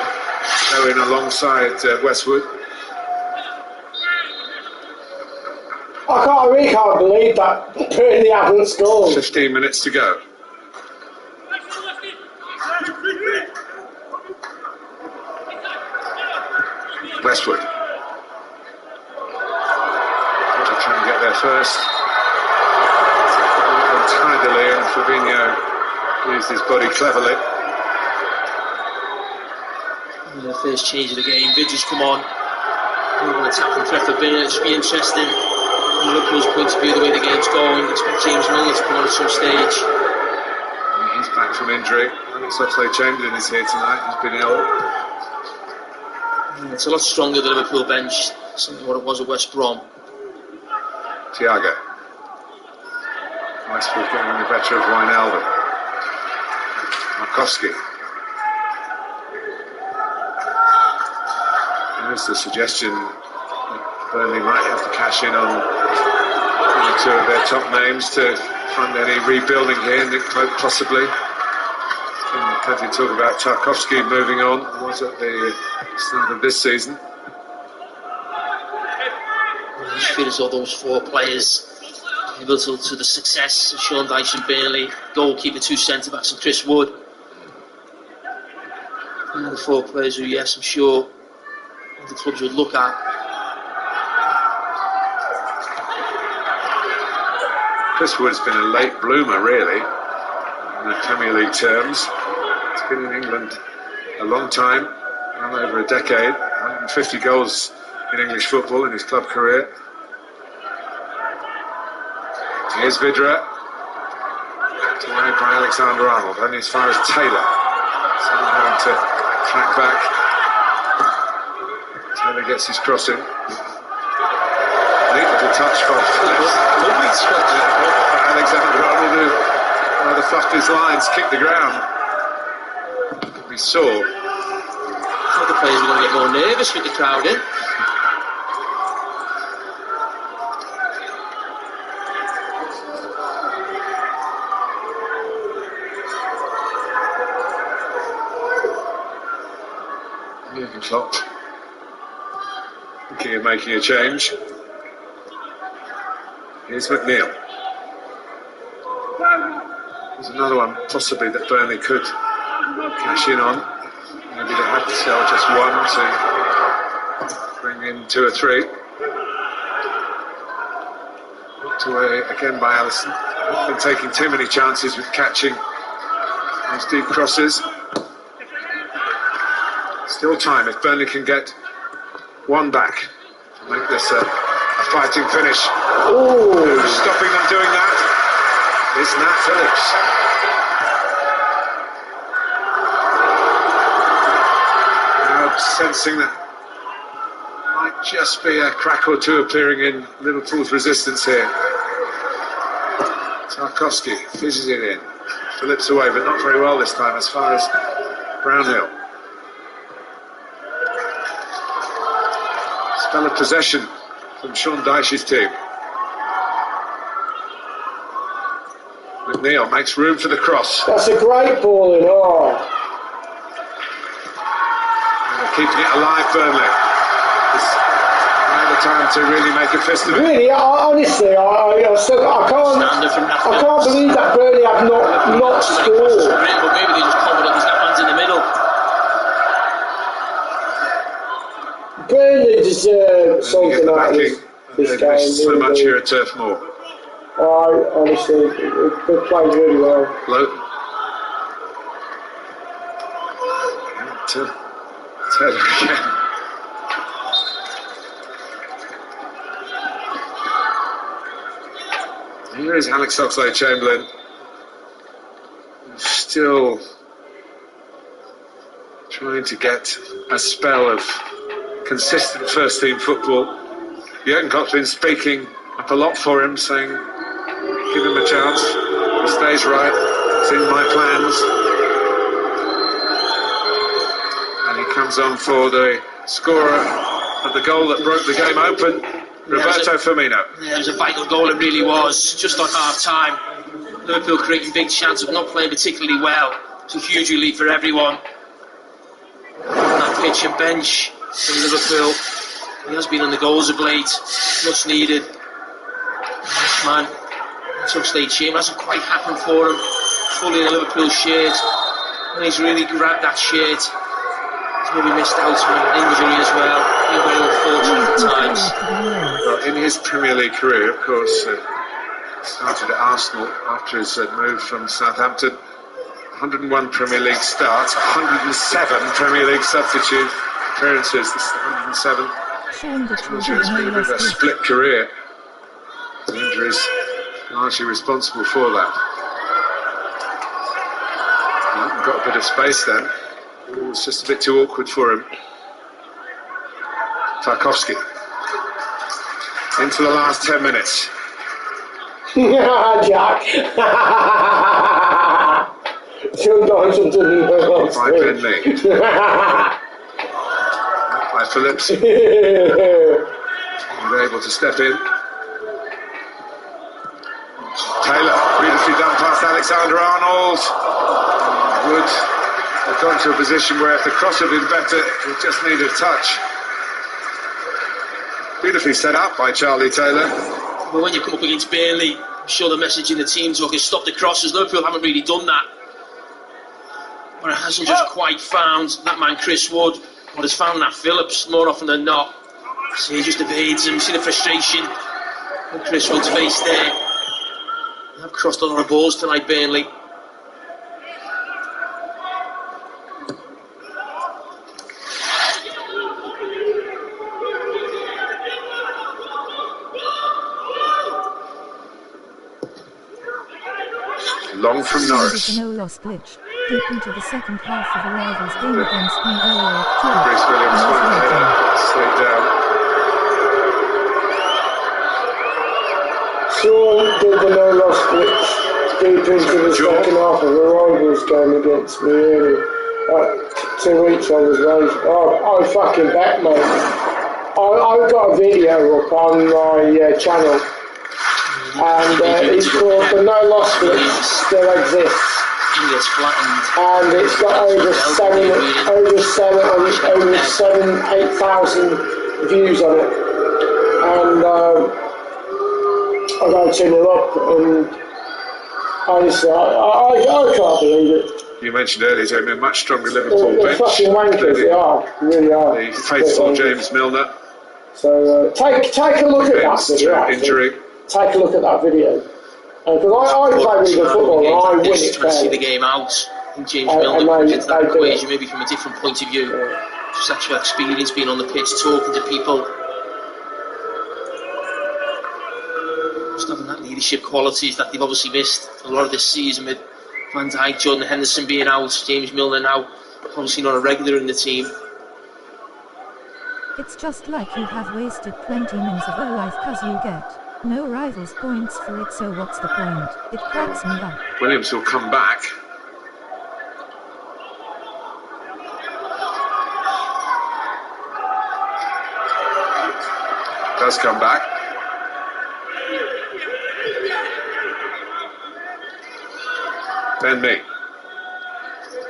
go in alongside Westwood. I really can't believe that Burnley haven't scored. 15 minutes to go. Westwood. They'll try and get there first. Tidily, and Fabinho used his body cleverly. The first change of the game. Vidra's come on. An attacking threat for Burnley. It should be interesting from Liverpool's point of view, the way the game's going. Expect James Milner to come on at some stage. He's back from injury. Alex Oxlade-Chamberlain is here tonight. He's been ill. It's a lot stronger, the Liverpool bench, something what it was at West Brom. Thiago. Westwood getting the better of Wijnaldum. Markowski. There's the suggestion that Burnley might have to cash in on two of their top names to fund any rebuilding here. Nick Pope possibly. Plenty of talk about Tarkowski moving on. Was at the start of this season. I just feel as though those 4 players pivotal to the success of Sean Dyche and Burnley, goalkeeper, 2 centre-backs and Chris Wood. And the 4 players who, yes, I'm sure the clubs would look at. Chris Wood's been a late bloomer, really, in the Premier League terms. He's been in England a long time, well over a decade, 150 goals in English football in his club career. Here's Vidra, away by Alexander-Arnold, only as far as Taylor. Somehow to track back. Taylor gets his crossing. Neat little touch from Phillips. Lovely touch. Alexander-Arnold, who rather fluffed his lines, kicked the ground. We saw. I thought the players were going to get more nervous with the crowd in. Jurgen Klopp thinking of making a change. Here's McNeil. There's another one possibly that Burnley could cash in on. Maybe they have to sell just one to bring in 2 or 3. Knocked away again by Alisson. Not been taking too many chances with catching those deep crosses. Still time if Burnley can get one back to make this a fighting finish. Who's stopping them doing that? It's Nat Phillips. Now sensing that might just be a crack or 2 appearing in Liverpool's resistance here. Tarkowski fizzes it in. Phillips away, but not very well this time as far as Brownhill. Spell of possession from Sean Dyche's team. McNeil makes room for the cross. That's a great ball in. Keeping it alive, Burnley. It's now the time to really make a fist of it. Really, honestly, I can't believe that Burnley have not scored. But maybe they just covered up his hands in the middle. Burnley deserve something out of this game. So much here at Turf Moor. Honestly, they played really well. Taylor again. Here is Alex Oxlade-Chamberlain. Still trying to get a spell of consistent first team football. Jurgen Klopp's been speaking up a lot for him, saying give him a chance, he stays right, it's in my plans. And he comes on for the scorer of the goal that broke the game open, Roberto Firmino. Yeah, it was a vital goal, it really was, just on half time. Liverpool creating big chances but not playing particularly well. It's a huge relief for everyone. On that pitch and bench in Liverpool, he has been on the goals of late, much needed. Man, Oxlade-Chamberlain hasn't quite happened for him, fully in a Liverpool shirt, and he's really grabbed that shirt. He's maybe missed out on an injury as well, been very unfortunate at times. Well, in his Premier League career, of course, started at Arsenal after his move from Southampton. 101 Premier League starts, 107 Premier League substitute appearances. This is 107. So it's been a bit of a split career. The injuries largely responsible for that. Got a bit of space then. It was just a bit too awkward for him. Tarkowski. Into the last 10 minutes. Jack. By Burnley. By Phillips. They're able to step in. Taylor, beautifully done past Alexander-Arnold. would have got to a position where if the cross had been better, it just needed a touch. Beautifully set up by Charlie Taylor. But when you come up against Burnley, I'm sure the message in the team talk is stop the crosses. Liverpool haven't really done that. But it hasn't just quite found that man Chris Wood, but has found that Phillips more often than not. So he just evades him. See the frustration on Chris Wood's face there. They've crossed a lot of balls tonight, Burnley. Long from Norris. No loss glitch. Deep into the second half of the Rivals game against me earlier. Chris Williams one header, slid down. Sean did the no loss glitch deep into the second half of the Rivals game against me earlier. 2 weeks on his way. I fucking bet, mate. I've got a video up on my channel. And it's called the No Loss Glitch Still Exists. And it's got over 8,000 views on it. And I got 2-0 up, and honestly, I can't believe it. You mentioned earlier, Jamie, a much stronger Liverpool They're bench. fucking wankers, they are, really are. The faithful James Milner. So take a look at that video. Injury. Take a look at that video. Because I play really good football and I win it trying to see the game out. I think James Milner comes into that equation maybe from a different point of view. Just actual experience being on the pitch, talking to people. Just having that leadership qualities that they've obviously missed a lot of this season with Van Dijk, Jordan Henderson being out, James Milner now obviously not a regular in the team. It's just like you have wasted 20 minutes of your life cause you get no Rivals points for it, so what's the point? It cracks me up. Williams will come back. Does come back. Ben Mee.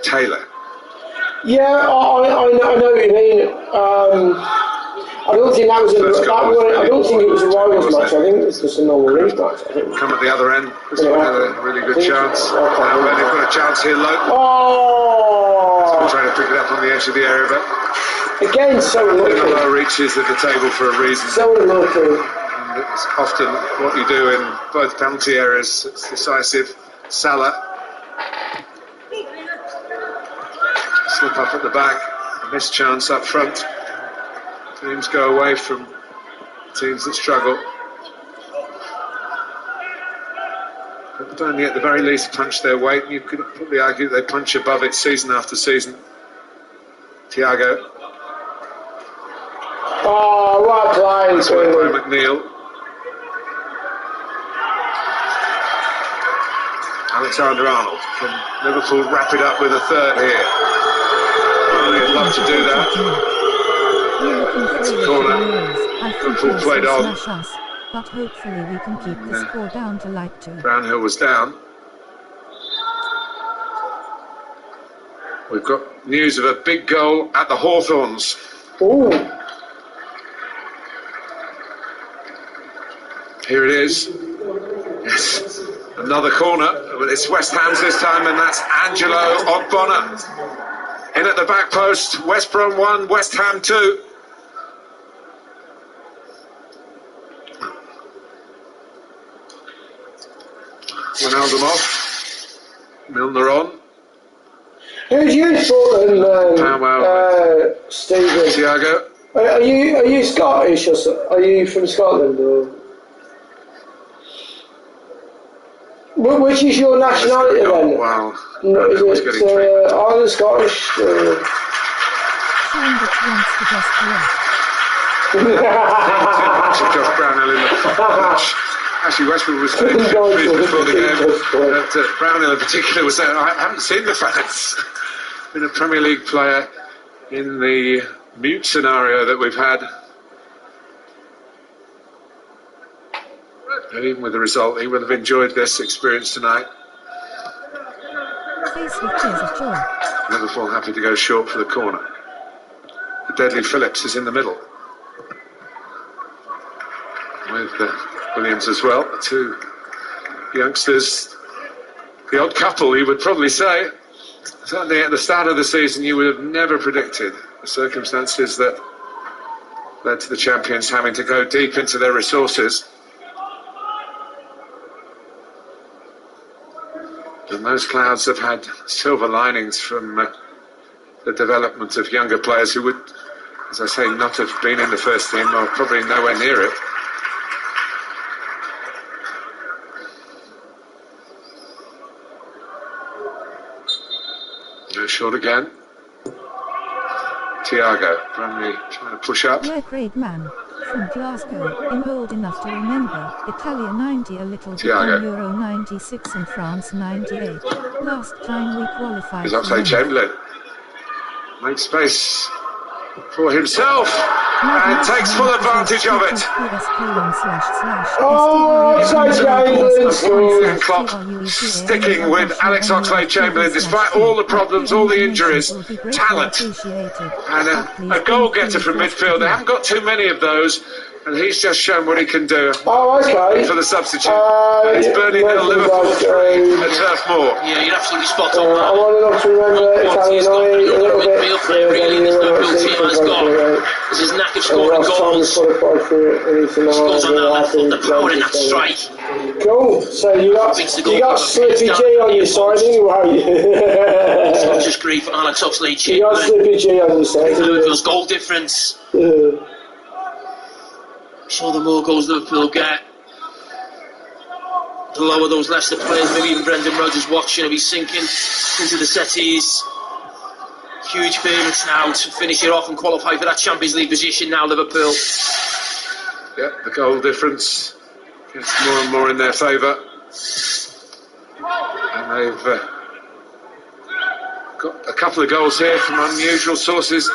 Taylor. Yeah, I know what you mean. I don't think that was I don't think it was a Rivals match. I think it was just a normal league match. I think. Come at the other end. This one had a really good chance. Now they've got a chance here, low. Oh! So trying to pick it up on the edge of the area, but again, so lucky. The low reaches of the table for a reason. So lucky. And it's often what you do in both penalty areas. It's decisive. Salah. Slip up at the back. Missed chance up front. Teams go away from teams that struggle. But Burnley at the very least punch their weight. You could probably argue they punch above it season after season. Thiago. Oh, what a play. That's by McNeil. Alexander-Arnold from Liverpool wrap it up with a third here. I'd love to do that. It's a corner. Liverpool played on. But hopefully we can keep the score down to like 2. Brownhill was down. We've got news of a big goal at the Hawthorns. Ooh. Here it is. Yes. Another corner. It's West Ham's this time, and that's Angelo Ogbonna. In at the back post. West Brom 1, West Ham 2. Wijnaldum off. Milner on. Who's you supporting, Stephen? Thiago. Are you Scottish or are you from Scotland or? Which is your nationality then? Wow. Is it Irish, Scottish? Someone that wants to just Josh Brownhill in the pitch. Actually, Westwood was pleased before the game. But Brownhill in particular was saying, I haven't seen the fans. Been a Premier League player in the mute scenario that we've had. And even with the result, he would have enjoyed this experience tonight. face with tears of joy. Liverpool happy to go short for the corner. The deadly Phillips is in the middle. With Williams as well. The two youngsters, the odd couple, you would probably say. Certainly at the start of the season, you would have never predicted the circumstances that led to the champions having to go deep into their resources. And those clouds have had silver linings from the development of younger players who would, as I say, not have been in the first team or probably nowhere near it. Go short again. Thiago, Burnley trying to push up. Yeah, great man. From Glasgow, in old enough to remember, Italia 90 a little bit on Euro 96 and France 98. Last time we qualified. He's Oxlade-Chamberlain. Makes space for himself and takes full advantage of it. Klopp sticking with Alex Oxlade-Chamberlain despite all the problems, all the injuries, talent, and a goal getter from midfield. They haven't got too many of those, and he's just shown what he can do. For the substitute. It's Burnley 0, Liverpool 3 at Turf Moor. Yeah, you're absolutely spot on. I want enough to remember Italian a little bit. Really, this Liverpool team has got. There's his knack of scoring goals. Scores on that left foot, the power in that strike. Cool. So you got Slippy G on your side anyway. It's not just great for Alex Oxlade-Chamberlain. You got Slippy G on your side. Liverpool's goal difference. Sure, the more goals Liverpool get, the lower those Leicester players, maybe even Brendan Rodgers watching, he'll be sinking into the settees. Huge favourites now to finish it off and qualify for that Champions League position now, Liverpool. Yeah, the goal difference gets more and more in their favour. And they've got a couple of goals here from unusual sources.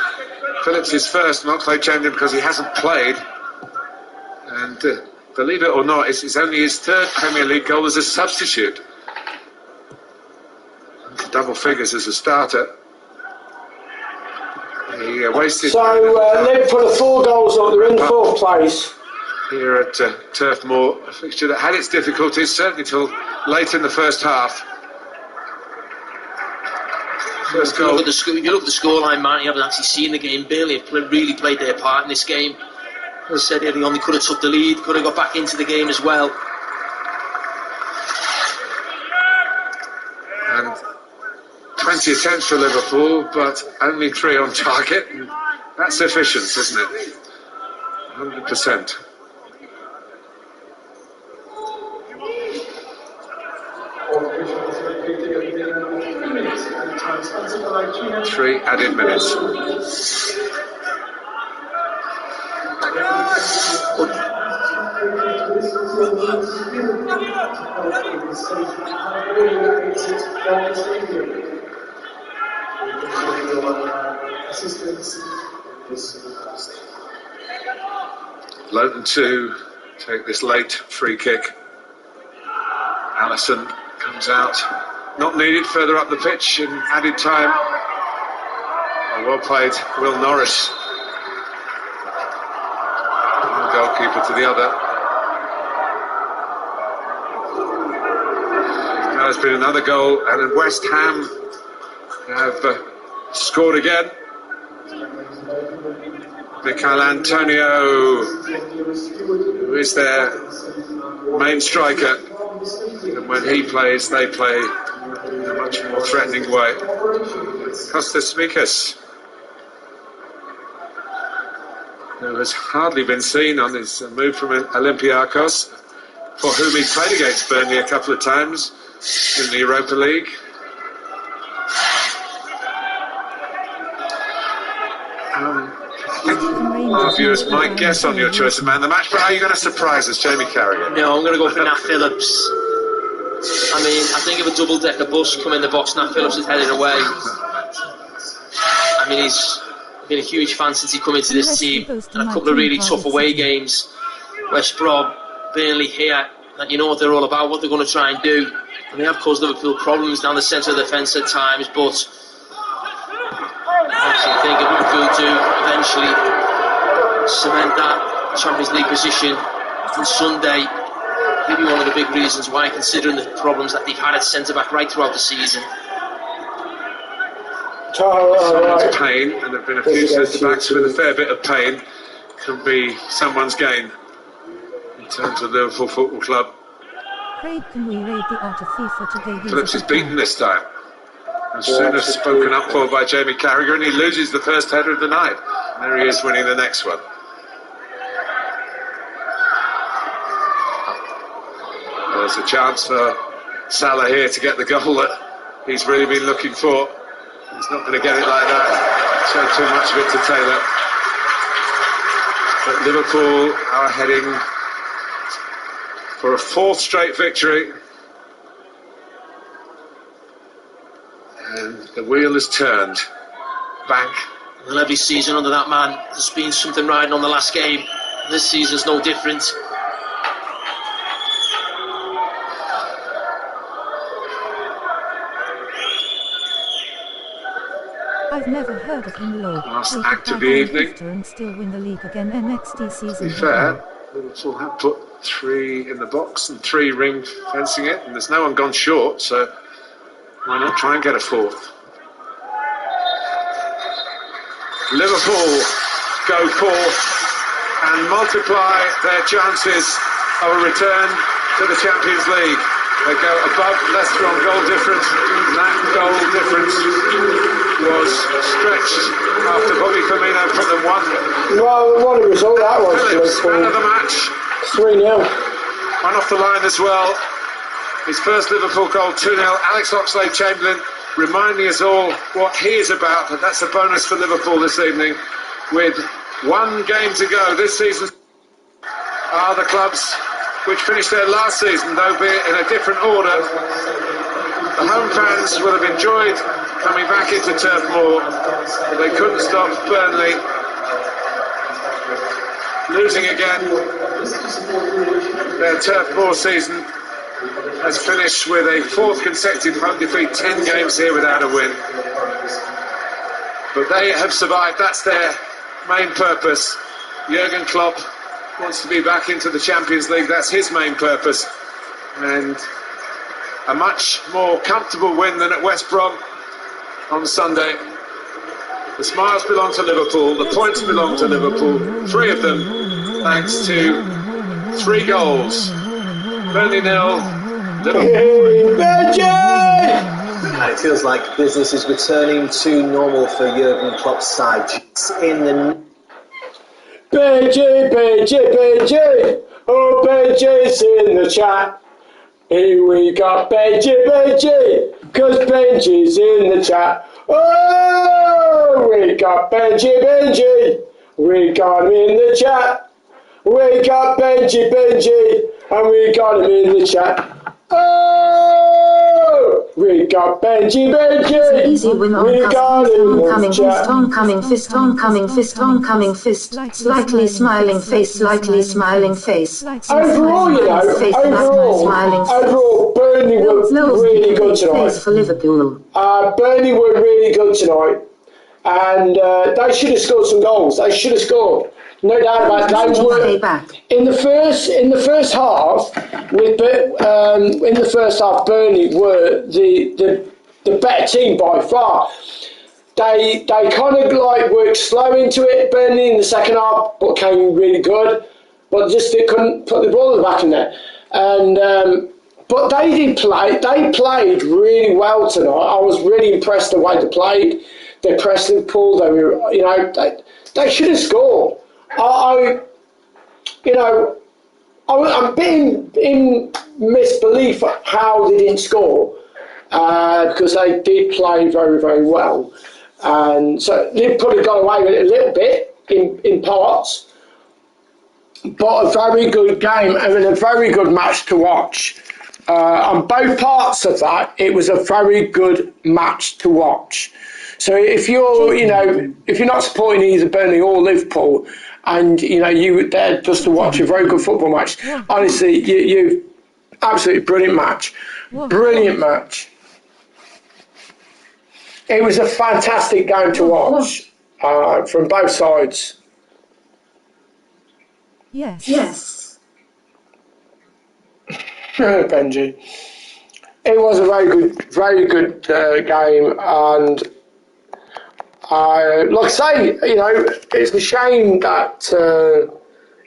Phillips is first, not Oxlade-Chamberlain because he hasn't played. And believe it or not, it's only his third Premier League goal as a substitute. Double figures as a starter. He wasted. So Liverpool are 4 goals up, they're in 4th place. Here at Turf Moor, a fixture that had its difficulties, certainly till late in the first half. First goal. If you look at the scoreline, man, you haven't actually seen the game. Burnley have really played their part in this game. As I said earlier on, they could have took the lead, could have got back into the game as well. And 20 attempts for Liverpool, but only 3 on target. And that's efficient, isn't it? 100%. Three added minutes. Lowton to take this late free kick. Allison comes out, not needed further up the pitch in added time. Well played, Will Norris. One goalkeeper to the other. Now there's been another goal, and West Ham have scored again. Michail Antonio, who is their main striker, and when he plays, they play in a much more threatening way. Kostas Mikas, who has hardly been seen on his move from Olympiacos, for whom he played against Burnley a couple of times in the Europa League. Our viewers might guess on your choice of man of the match, but are you going to surprise us, Jamie Carragher? No, I'm going to go for Nat Phillips. I mean, I think if a double-decker bus come in the box, Nat Phillips is headed away. I mean, he's been a huge fan since he come into this team, and a couple of really tough away games. West Brom, Burnley here, and you know what they're all about, what they're going to try and do. And they have caused Liverpool problems down the centre of the fence at times, but I actually think if Liverpool do eventually cement that Champions League position on Sunday, maybe one of the big reasons why, considering the problems that they've had at centre-back right throughout the season. Someone's pain, and there have been a few centre-backs with a fair bit of pain, can be someone's gain in terms of Liverpool Football Club. Craig, can we raid the art of FIFA today? Phillips is beaten this time. As soon as spoken up for by Jamie Carragher, and he loses the first header of the night. And there he is winning the next one. There's a chance for Salah here to get the goal that he's really been looking for. He's not going to get it like that. Showed too much of it to Taylor. But Liverpool are heading for a fourth straight victory. And the wheel has turned back. Well, every season under that man, there's been something riding on the last game. This season's no different. I've never heard of him low. Last act of the evening. And still win the league again NXT season. To be fair, Liverpool have put 3 in the box and 3 ring fencing it, and there's no one gone short, so why not try and get a fourth? Liverpool go forth and multiply their chances of a return to the Champions League. They go above Leicester on goal difference. That goal difference was stretched after Bobby Firmino put them 1. Well, what a result that was. Phillips, man of the match. 3-0. One off the line as well. His first Liverpool goal, 2-0. Alex Oxlade-Chamberlain reminding us all what he is about, and that's a bonus for Liverpool this evening. With 1 game to go this season, are the clubs which finished their last season, though be it in a different order. The home fans will have enjoyed coming back into Turf Moor, but they couldn't stop Burnley losing again. Their Turf Moor season has finished with a 4th consecutive home defeat, 10 games here without a win. But they have survived, that's their main purpose. Jurgen Klopp wants to be back into the Champions League, that's his main purpose. And a much more comfortable win than at West Brom on Sunday. The smiles belong to Liverpool, the points belong to Liverpool, 3 of them thanks to 3 goals. Burnley 0, Liverpool 3. And it feels like business is returning to normal for Jurgen Klopp's side. In the BG, oh BG's in the chat. Here we got BG, cause Benji's in the chat. Oh, we got Benji, we got him in the chat. We got Benji, and we got him in the chat. Oh, we got Benji. Easy win on fist, oncoming fist, slightly smiling face. Overall, you know, overall, Burnley were really good tonight. For Liverpool. Burnley were really good tonight, and they should have scored some goals. They should have scored. No doubt about it. They were in the first half. In the first half, Burnley were the better team by far. They kind of like worked slow into it, Burnley, in the second half, but came really good. But just they couldn't put the ball in the back in there. And but they did play. They played really well tonight. I was really impressed the way they played. They pressed Liverpool. They were, you know, they should have scored. I'm a bit in misbelief at how they didn't score because they did play very, very well, and so they could have got away with it a little bit in parts. But a very good game and a very good match to watch. On both parts of that, it was a very good match to watch. So if you're not supporting either Burnley or Liverpool, and you were there just to watch a very good football match, honestly, absolutely brilliant match. Brilliant match. It was a fantastic game to watch from both sides. Yes. Benji. It was a very good game, and like I say, you know, it's a shame that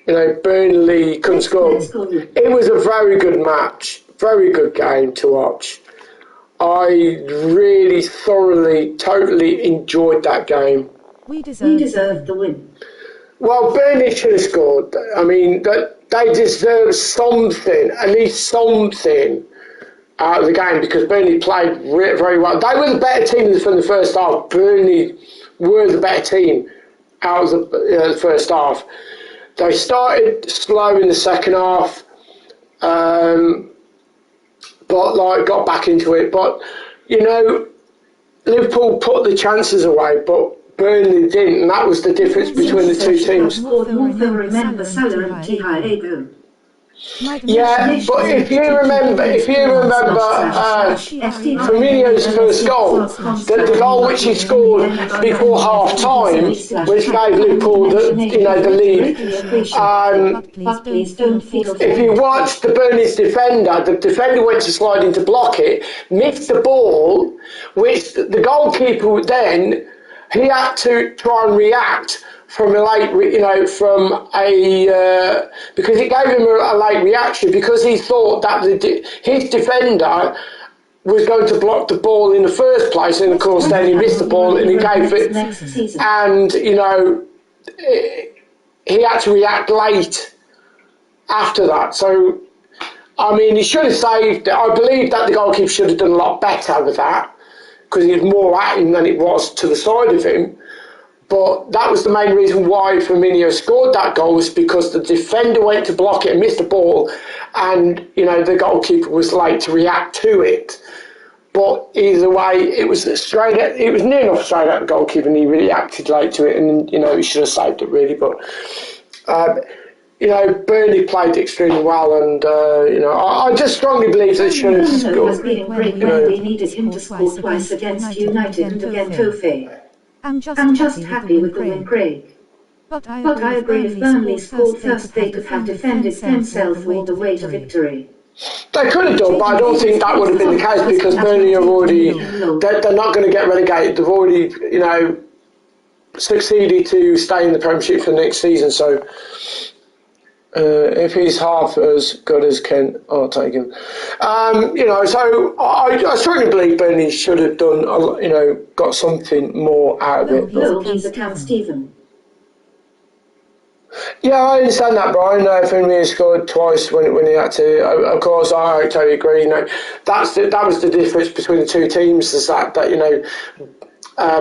you know, Burnley couldn't score. It was a very good match, very good game to watch. I really thoroughly, totally enjoyed that game. We deserved the win. Well, Burnley should have scored. I mean, they deserve something, at least something, out of the game, because Burnley played very well. They were the better team from the first half. Burnley were the better team out of the first half. They started slow in the second half, but like got back into it. But you know, Liverpool put the chances away, but Burnley didn't, and that was the difference between the two teams. Remember Salah and Thiago. Yeah, but if you remember Firmino's first goal, the goal which he scored before half time, which gave Liverpool the lead. If you watch the Burnley's defender, the defender went to slide in to block it, missed the ball, which the goalkeeper then he had to try and react from a late, because it gave him a late reaction, because he thought that his defender was going to block the ball in the first place, and of course then he missed the ball and he gave it, and he had to react late after that. So, I mean, he should have saved it. I believe that the goalkeeper should have done a lot better with that, because he was more at him than it was to the side of him. But that was the main reason why Firmino scored that goal, was because the defender went to block it and missed the ball, and the goalkeeper was late to react to it. But either way, it was near enough straight at the goalkeeper, and he reacted late to it, and he should have saved it really. But Burnley played extremely well, and I just strongly believe they should have scored. We needed him to score twice against United and against Toffee. I'm just happy with the win, Craig. But I agree, if Burnley scored first, they could have defended themselves all the way to victory. They could have done, but I don't think that would have been the case, because Burnley are already, they're not going to get relegated. They've already, succeeded to stay in the Premiership for the next season. So if he's half as good as Kent, I'll take him. So I strongly believe Burnley should have done, got something more out of it. He's a town Stephen. Yeah, I understand that, Brian. Firmino scored twice when he had to. Of course, I totally agree. That was the difference between the two teams, is that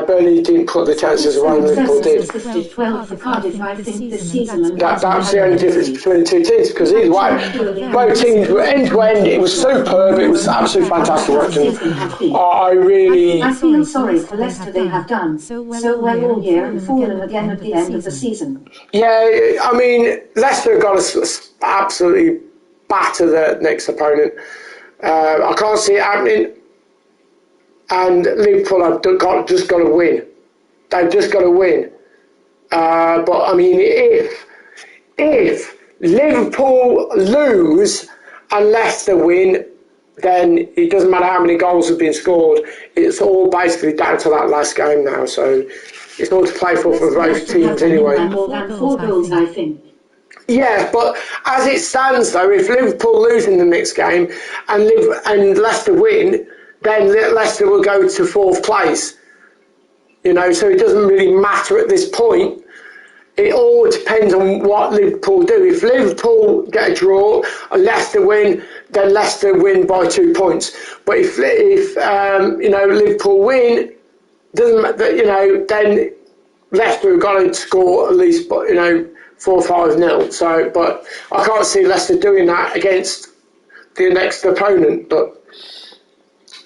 Burnley didn't put the chances away, and Liverpool did. That's the only difference between the two teams, because either way, both teams were end to end. It was superb. It was absolutely fantastic watching. I feel sorry for Leicester. They have done so well all year and fallen again at the end of the season. Yeah, I mean, Leicester have got to absolutely batter their next opponent. I can't see it happening. And Liverpool have just got to win. They've just got to win. But I mean, if Liverpool lose and Leicester win, then it doesn't matter how many goals have been scored. It's all basically down to that last game now. So it's all to play for both teams anyway. More than 4 goals, I think. Yeah, but as it stands though, if Liverpool lose in the next game and Leicester win, then Leicester will go to 4th place. So it doesn't really matter at this point. It all depends on what Liverpool do. If Liverpool get a draw and Leicester win, then Leicester win by 2 points. But if Liverpool win, then Leicester have got to score at least 4-5-0. So, but I can't see Leicester doing that against the next opponent. But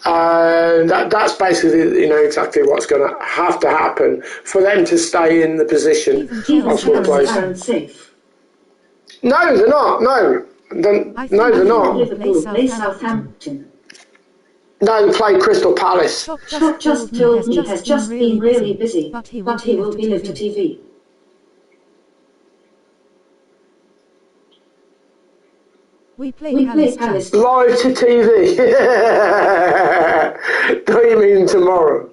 that's basically, exactly what's going to have to happen for them to stay in the position of 4th place. No, they're not. No, No, they're not. Liverpool play Southampton. No, they play Crystal Palace. Shock just told me he has just been really busy, but he will be live to TV. We play Palace. Live to TV. Don't you mean tomorrow?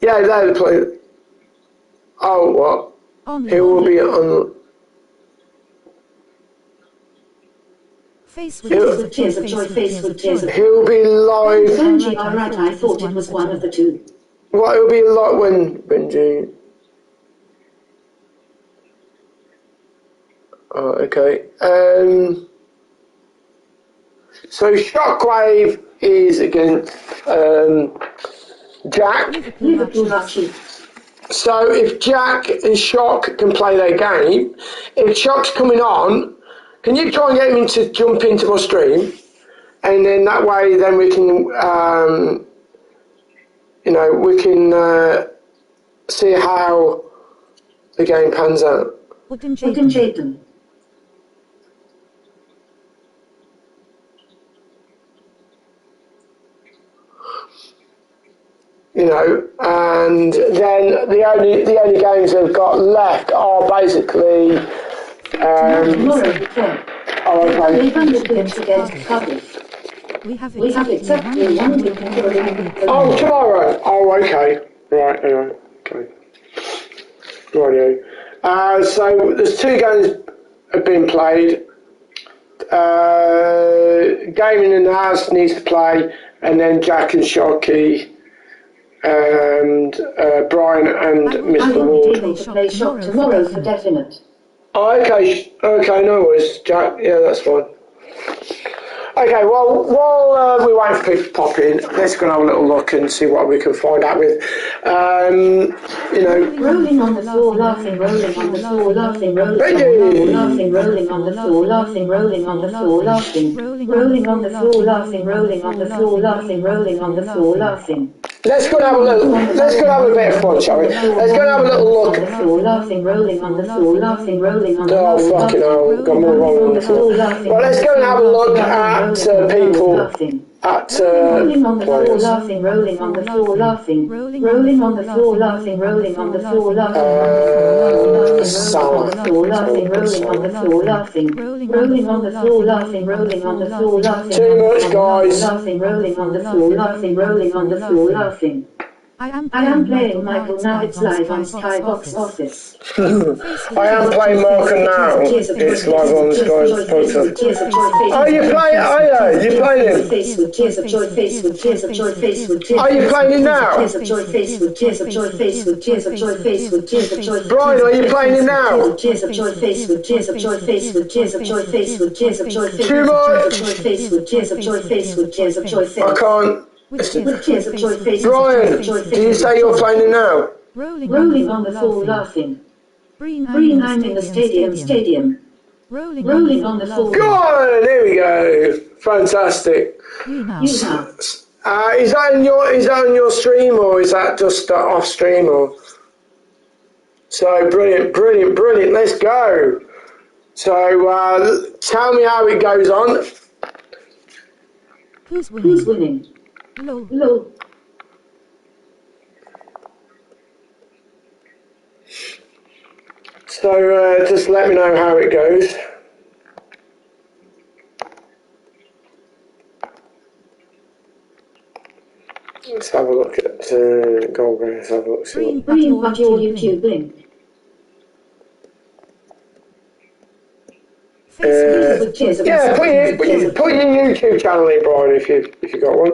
Yeah, they'll play. Oh, what? It will be on. Tears of joy, face with tears of joy. He'll be live. Benji, alright, I thought it was one of the two. What, it'll be like when Benji. Oh, okay. So Shockwave is against Jack. Liverpool are cheap. So if Jack and Shock can play their game, if Shock's coming on, can you try and get him to jump into my stream? And then that way, then we can, we can see how the game pans out. Jaden. And then the only games they've got left are basically. We have exactly 1 week. Oh, tomorrow. Oh, okay. Right. Okay. Rightio. So there's 2 games have been played. Gaming in the house needs to play, and then Jack and Shocky. And Brian and Mr. Ward. I will play Shock tomorrow for definite. Oh, okay, no worries, Jack. Yeah, that's fine. Okay, well, while we wait for people to pop in, let's go and have a little look and see what we can find out with. Rolling on the floor, laughing, rolling on the floor, laughing, rolling on the floor, laughing, rolling on the floor, laughing, rolling on the floor, laughing, rolling on the floor, laughing, rolling on the floor, laughing. Let's go and have a bit of fun, shall we? Let's go and have a little look. Laughing, rolling on the floor, laughing, rolling on the floor. Oh, fucking hell, got more wrong on the floor. Well, let's go and have a look at people. Rolling on the floor, laughing, rolling on the floor, laughing, rolling on the floor, laughing, rolling on the floor, laughing, laughing, rolling on the floor, laughing, rolling on the floor, laughing, rolling on the floor, laughing. Too much, guys. Laughing, rolling on the floor, laughing, rolling on the floor, laughing. I am playing Michael now. It's live on Sky Box Office. I am playing Markham now. It's live on Sky Box Office. Oh, you playing? Oh, yeah, you playing him? Face with tears of joy, face with tears of joy, face with tears. Are you playing him now? Tears of joy, face with tears of joy, face with tears of joy, face with tears of joy. Brian, are you playing him now? Tears of joy, face with tears of joy, face with tears of joy, face with tears of joy, face Too much. face with tears of joy, face with tears of joy, face. I can't. With tears of joy, face. Brian, do you say you're playing him now? Rolling on the floor, laughing. Greenheim in the stadium. Rolling on the floor. Go on, there we go. Fantastic. Is that on your stream, or is that just off stream? Or so brilliant. Let's go. So tell me how it goes on. Who's winning? Low. So just let me know how it goes. Let's have a look at Goldberg. Let's have a look. Bring up your YouTube link. Yeah, put your YouTube channel in, Brian, if you got one.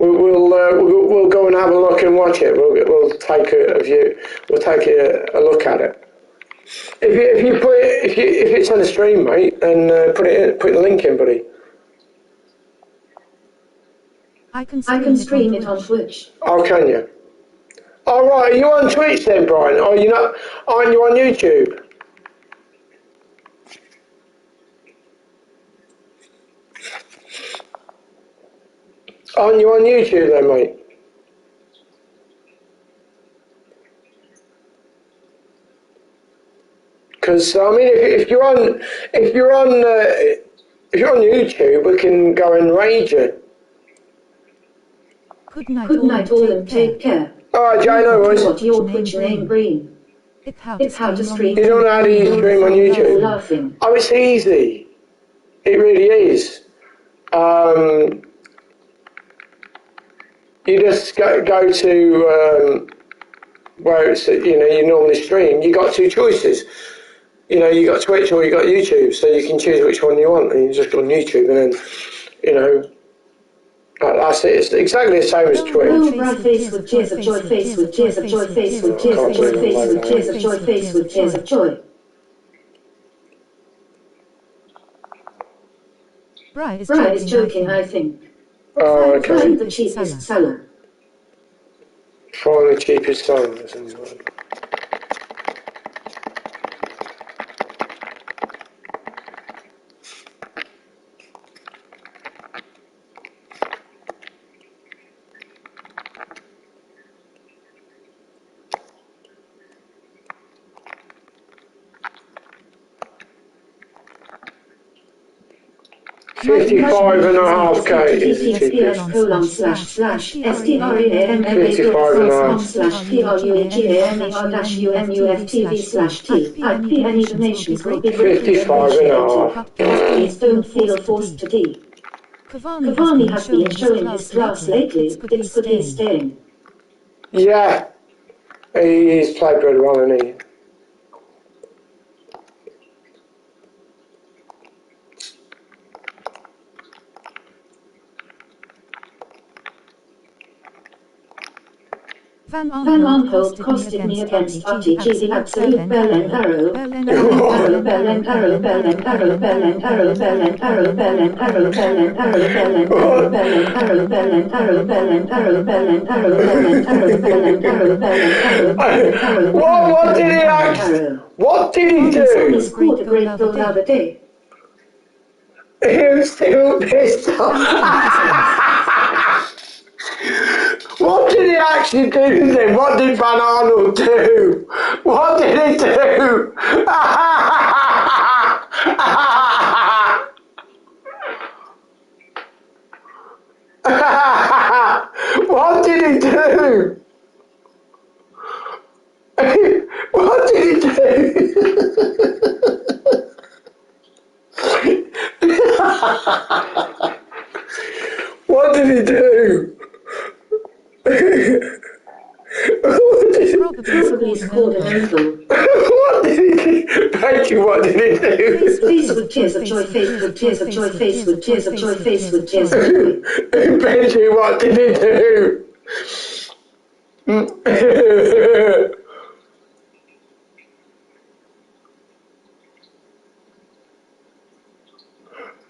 We'll go and have a look and watch it. We'll take a view. We'll take a look at it. If it's on the stream, mate, then put the link in, buddy. I can stream it on Twitch. Oh, can you? All right. Are you on Twitch then, Brian? Or you not? Aren't you on YouTube? Aren't you on YouTube then, mate? Because I mean, if you're on YouTube, we can go and rage it. Good night, all, and take care. All right, Jay, no worries. Put your name green. It's how to stream. You don't know how to stream on YouTube? Oh, it's easy. It really is. You just go to where it's, you normally stream. You got two choices. You got Twitch or you got YouTube, so you can choose which one you want, and you just go on YouTube, and then that's it. It's exactly the same as Twitch. Bright face with tears of joy, face with tears of joy, face with tears of joy, face with tears of joy, face with tears of joy. Bright is joking, I think. Oh, okay. Find the cheapest seller. Find the cheapest seller. Isn't it? 55.5k is the cheapest. 55.5. Please don't feel forced to D. Cavani has been showing his class lately. It's good he's staying. Yeah, he's played very well, hasn't he? Van Aanholt costed me against RTG the absolute bell and arrow. Bell and arrow, bell and arrow, bell and arrow, bell and arrow, bell and arrow, bell and arrow, bell and arrow, bell and arrow, bell and arrow, bell and arrow, bell and arrow, bell and arrow, bell and arrow, bell and arrow, bell and arrow. What did he actually? What did he do? He scored a great goal the other day. He was still pissed off. What did he actually do then? What did Van Aanholt do? What did he do? What did he do? What did he do? What did he do? Probably scored an own goal. What did he do? Thank you, what did he do? Face with tears of joy, face with tears of joy, face with tears of joy, face with tears of joy. Benji, what did he do?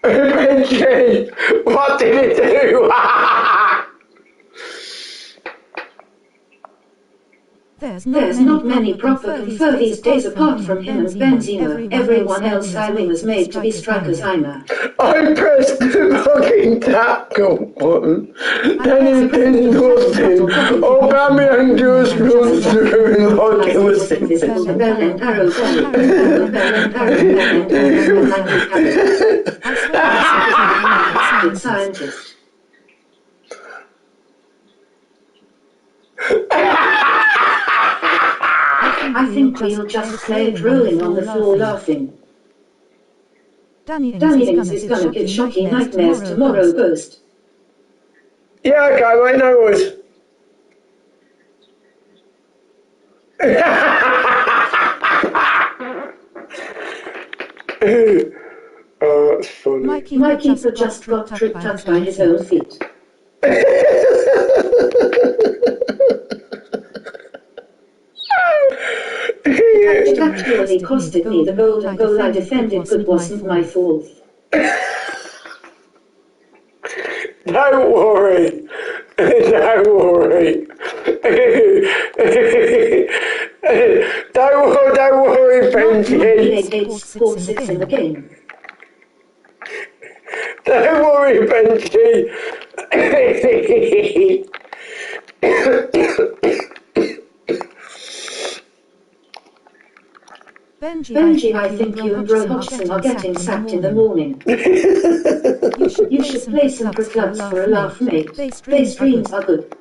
Benji, what did he do? There's not many proper confer these days apart from him and Benzema. Everyone else I was made to be strikers, I know. I pressed the fucking tackle button. Then he didn't nothing. Aubameyang just runs through like it was simple. Bell and arrow, bell and arrow, bell and arrow, bell and arrow. Scientist. I think we'll just play it rolling on the floor laughing. Danny Ings is gonna get shocking nightmares tomorrow, Ghost. Yeah, okay, mate, no worries. Oh, that's funny. My keeper just got tripped up by his own feet. It actually costed me the goal. The goal I defended good wasn't my fault. Don't worry. Don't worry. Don't worry, Benji. Sports sits in the game. Don't worry, Benji. Benji, I think you and Robertson are getting sacked in the morning. You should play some clubs for a laugh, mate. They streams are good.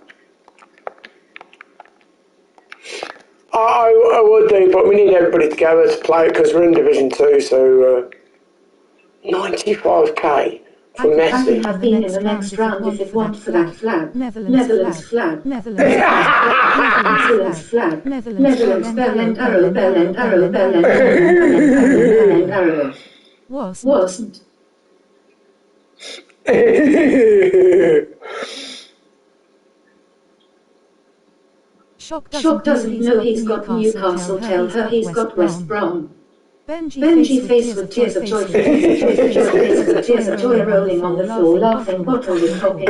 I would do, but we need everybody together to play it because we're in Division 2, so 95k for Messi. I could have been in the next round if it weren't for that flag. Netherlands flag. Netherlands flag. Netherlands bell and arrow, bell and arrow, bell and arrow. Wasn't. Shock doesn't know he's got Newcastle, tell her he's got West Brom. Benji faced with tears of joy, tears of joy rolling on the floor, laughing, bottle with popping.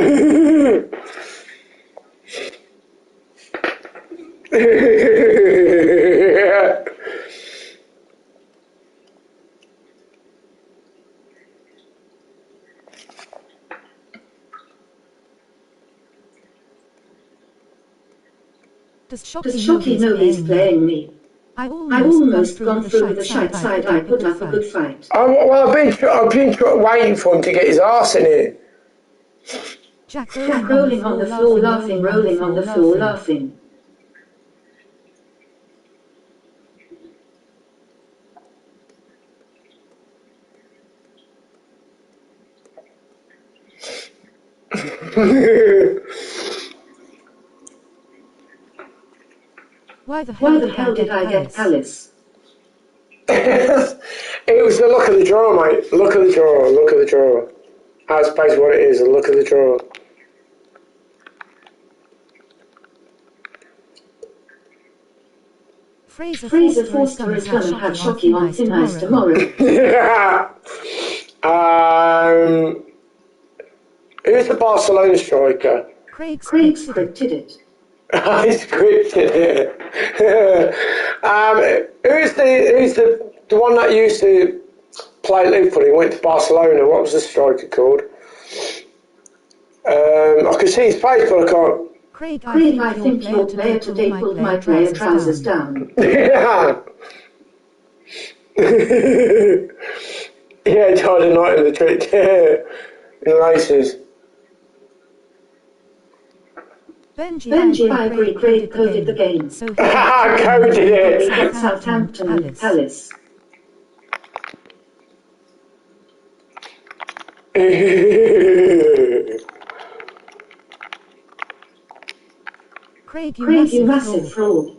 Does Shocky know he's playing me? I almost gone through with the shite side. I put up a good fight. Well, I've been waiting for him to get his arse in here. Jack rolling on the floor, laughing, rolling on the floor, laughing. Why the hell did I get Palace? It was the look of the draw, mate. Look of the draw, look of the draw. That's basically what it is, the look of the draw. Fraser Forster is gonna have Shocky on thin ice tomorrow. Who's the Barcelona striker? Craig scripted it. I scripted it. Who's the one that used to play at Liverpool? He went to Barcelona. What was the striker called? I can see his face, but I can't. Craig, I think your player today pulled my player trousers down. Yeah. Yeah, tried a night in the trick. Yeah, in laces. Benji, I agree. Craig coded the game. So coded it. Southampton, Palace. Craig, you massive fraud.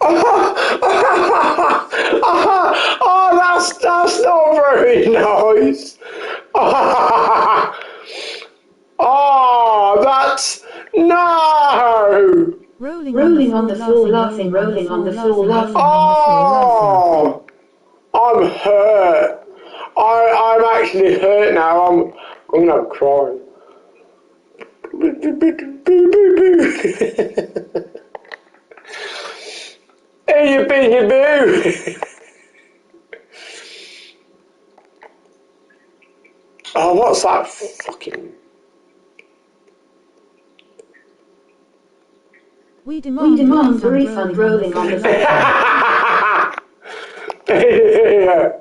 Oh, that's not very nice. Oh, that's no. Rolling on the floor, laughing, rolling on the floor, laughing. Oh, I'm hurt. I'm actually hurt now. I'm gonna cry. Hey, you busy boo. Oh, what's that fucking... We demand a refund rolling on the floor. Yeah.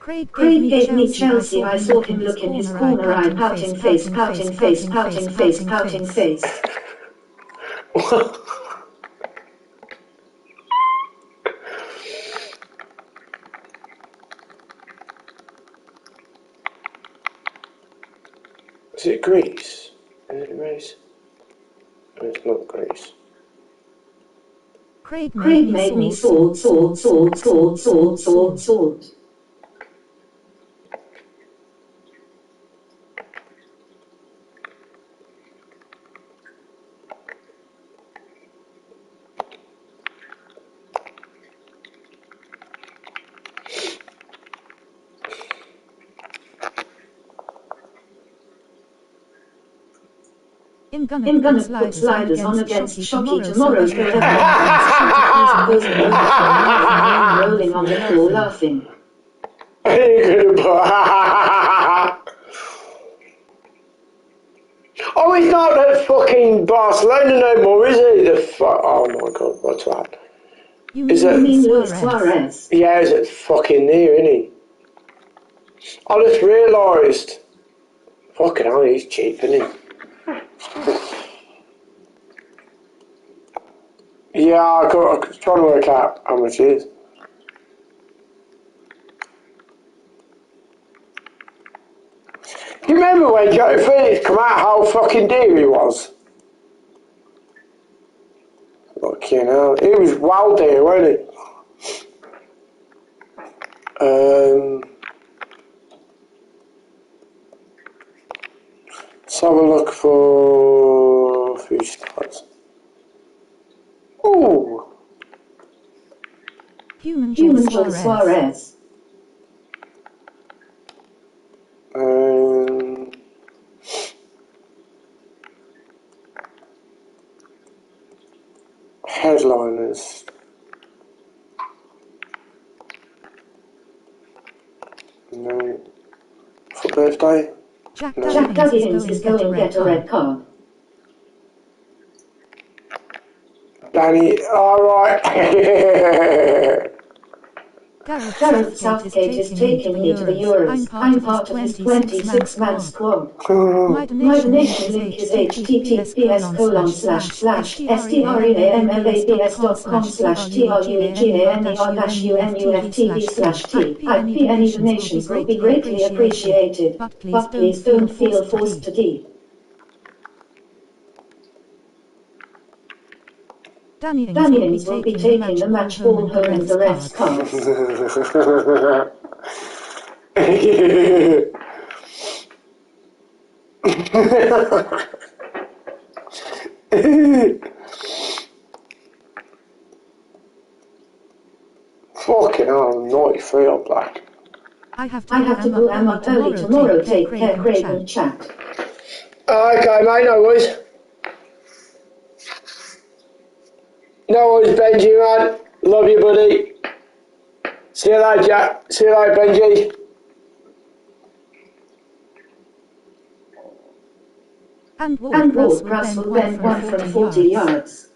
Craig gave me Chelsea. I saw him look in his corner eye, pouting face, pouting face, pouting face, pouting face. Is it Greece? Is it Greece? No, it's not Greece. Craig made me sword. In gonna put sliders on against Shocky tomorrow. Rolling on the floor, laughing. Oh, he's not at fucking Barcelona no more, is he? Oh my god, what's that? You mean Luis Suarez? Yeah, he's at fucking there, isn't he? I just realised. Fucking hell, he's cheap, isn't he? Yeah, I was trying to work out how much he is. You remember when Joe Felix come out how fucking dear he was? Fucking hell, he was well dear, wasn't he? Let's have a look for future stars. Ooh! Human Suarez. Headliners. No. For birthday? Jack No. Duggins is going to get a red card. Danny, alright. Gareth Southgate is taking me to the Euros. I'm part of his 26-man squad. My donation link is https://streamamad.com/TREAMAABS.com/TRUNUFTV/T. Any donations will be greatly appreciated, but please don't feel forced to D. Danny Ings will be taking the match ball home and the ref's cards. Fucking hell, I'm 93 on black. I have to go Emma early tomorrow. Take care, Craig and chat. Okay, mate, no worries. No worries, Benji, man. Love you, buddy. See you later, Jack. See you later, Benji. And Ward-Prowse will bend one from 40 yards.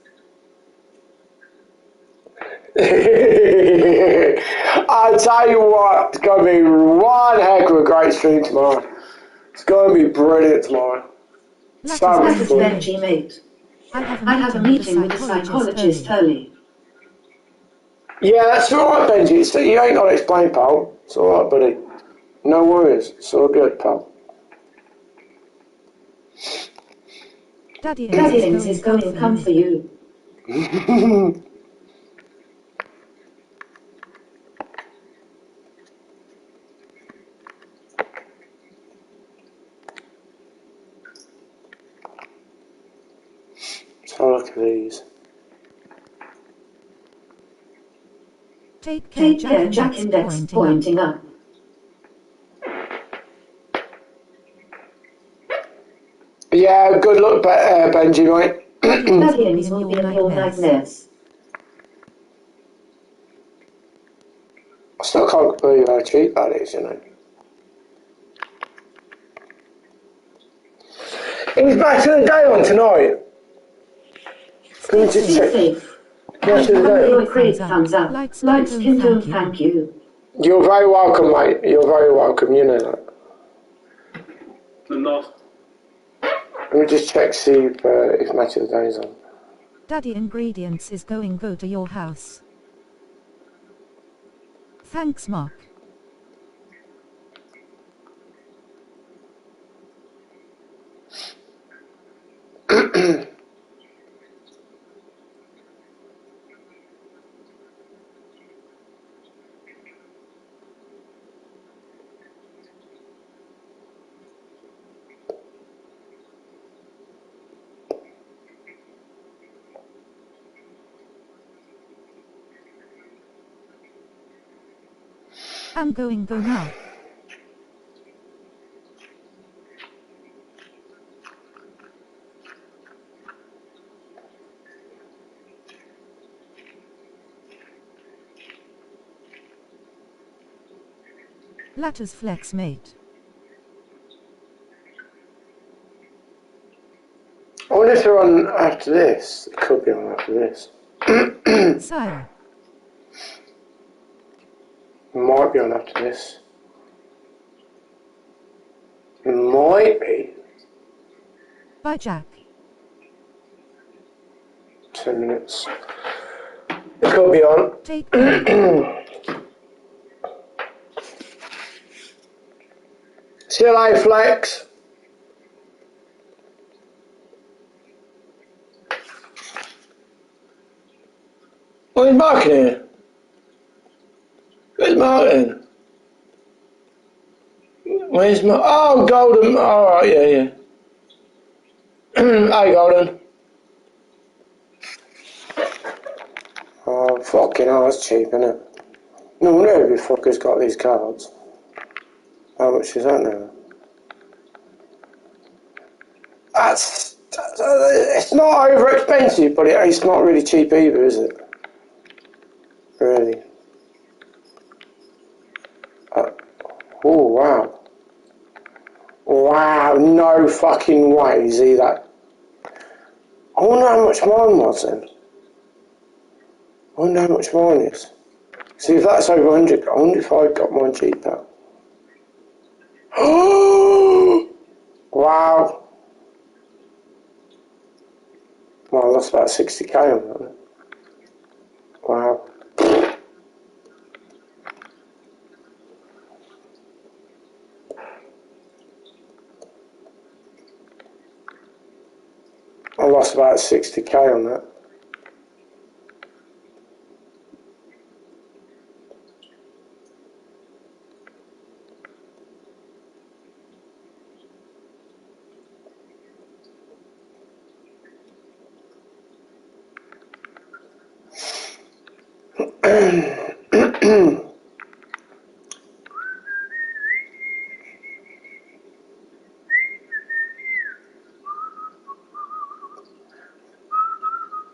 I'll tell you what, it's going to be one heck of a great stream tomorrow. It's going to be brilliant tomorrow. So much fun. Benji, mate. I have a meeting with a psychologist early. Yeah, that's alright, Benji. You ain't got to explain, pal. It's alright, buddy. No worries. It's all good, pal. Daddy Ings is going to come for you. Let's have a look at these. Take care, Jack Index pointing up. Yeah, good luck, Benji, mate. Daddy Ings will be in your nightmares. I still can't believe how cheap that is, you know. It was Match of the Day on tonight. Can we just check? Match of the Day. Thumbs up. Likes Kingdom, thank you. You're very welcome, mate. You're very welcome, you know that. I'm not. Let me just check, see if Match of the Day is on. Daddy Ingredients is going go to your house. Thanks, Mark. I'm going go now. Latter's flex, mate. I wonder if they're on after this. It could be on after this. Sire. Might be on after this. Might be. By Jack. 10 minutes. It could be on. Take care. See you later, Flex. Where's Martin here? Where's Martin? Where's Martin? Oh, Golden. Alright, yeah. Hey, Golden. Oh, fucking hell, that's cheap, isn't it? No wonder every fucker's got these cards. How much is that now? It's not over expensive, but it's not really cheap either, is it? Really. Oh, wow. Wow, no fucking way is he that. I wonder how much mine was then. I wonder how much mine is. See, if that's over 100, I wonder if I got mine cheaper. Wow. Well, I lost about 60k on that. Wow. I lost about 60k on that.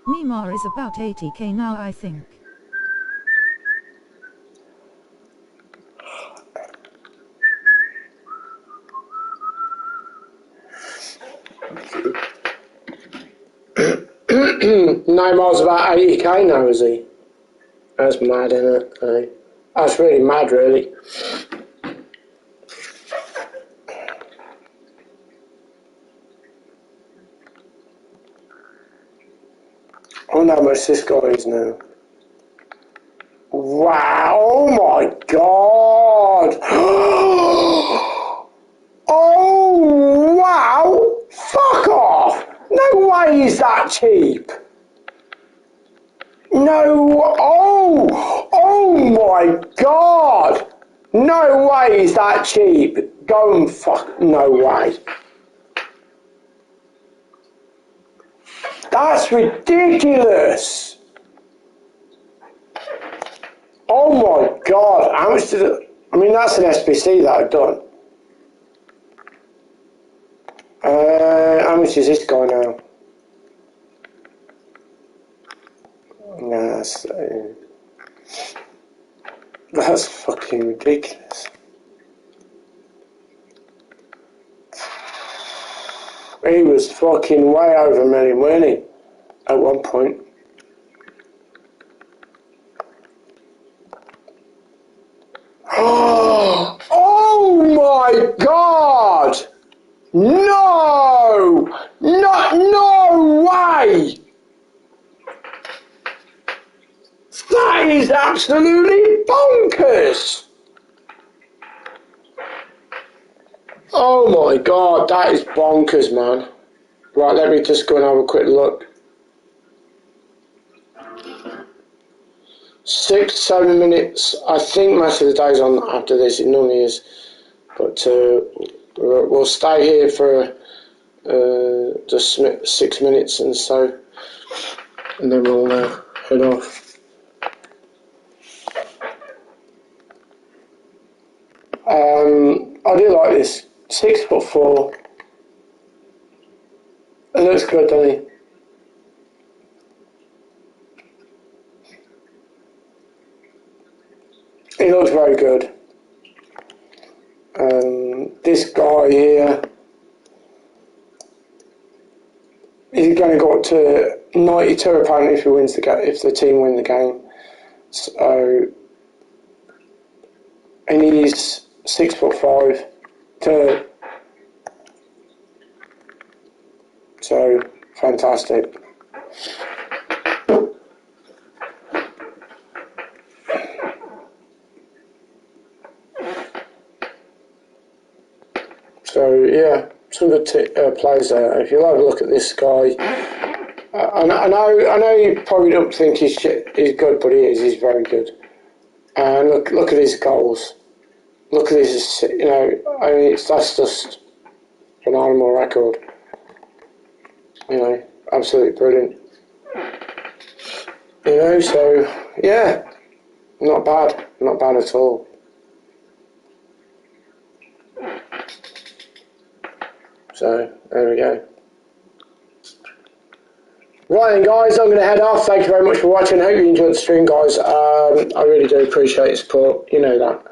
Neymar is about 80k now, I think. Neymar's about 80k now, is he? That's mad, isn't it? Hey? That's really mad, really. I wonder how much this guy is now. Wow, oh my god! Oh wow! Fuck off! No way is that cheap! No, oh my god! No way is that cheap! Go and fuck, no way. That's ridiculous! Oh my god, how much did it... I mean, that's an SBC that I've done. How much is this guy now? No, that's fucking ridiculous. He was fucking way over $1 million, wasn't he? At one point. Oh my god! No! No way! That is absolutely bonkers! Oh my god, that is bonkers, man. Right, let me just go and have a quick look. 6, 7 minutes. I think most of the day's on after this, it normally is. But we'll stay here for just 6 minutes and so, and then we'll head off. I do like this. 6'4". It looks good, doesn't he? He looks very good. This guy here, He's going to go up to 92 apparently if he wins if the team win the game. So, and he's 6'5". So fantastic. So yeah, some good players there. If you have a look at this guy, I know you probably don't think he's good, but he is. He's very good. And look at his goals. Look at his, I mean, that's just an animal record. Absolutely brilliant. So yeah, not bad at all. So there we go. Right then, guys, I'm going to head off. Thank you very much for watching. I hope you enjoyed the stream, guys. I really do appreciate your support. You know that.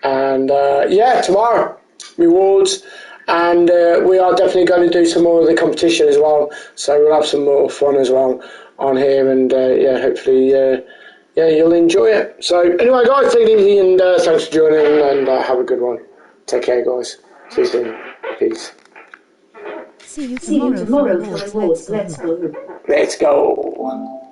And yeah, tomorrow, rewards. And we are definitely going to do some more of the competition as well. So we'll have some more fun as well on here. And yeah, hopefully, you'll enjoy it. So anyway, guys, take it easy and thanks for joining and have a good one. Take care, guys. See you soon. Peace. See you tomorrow for rewards. Let's go. Let's go.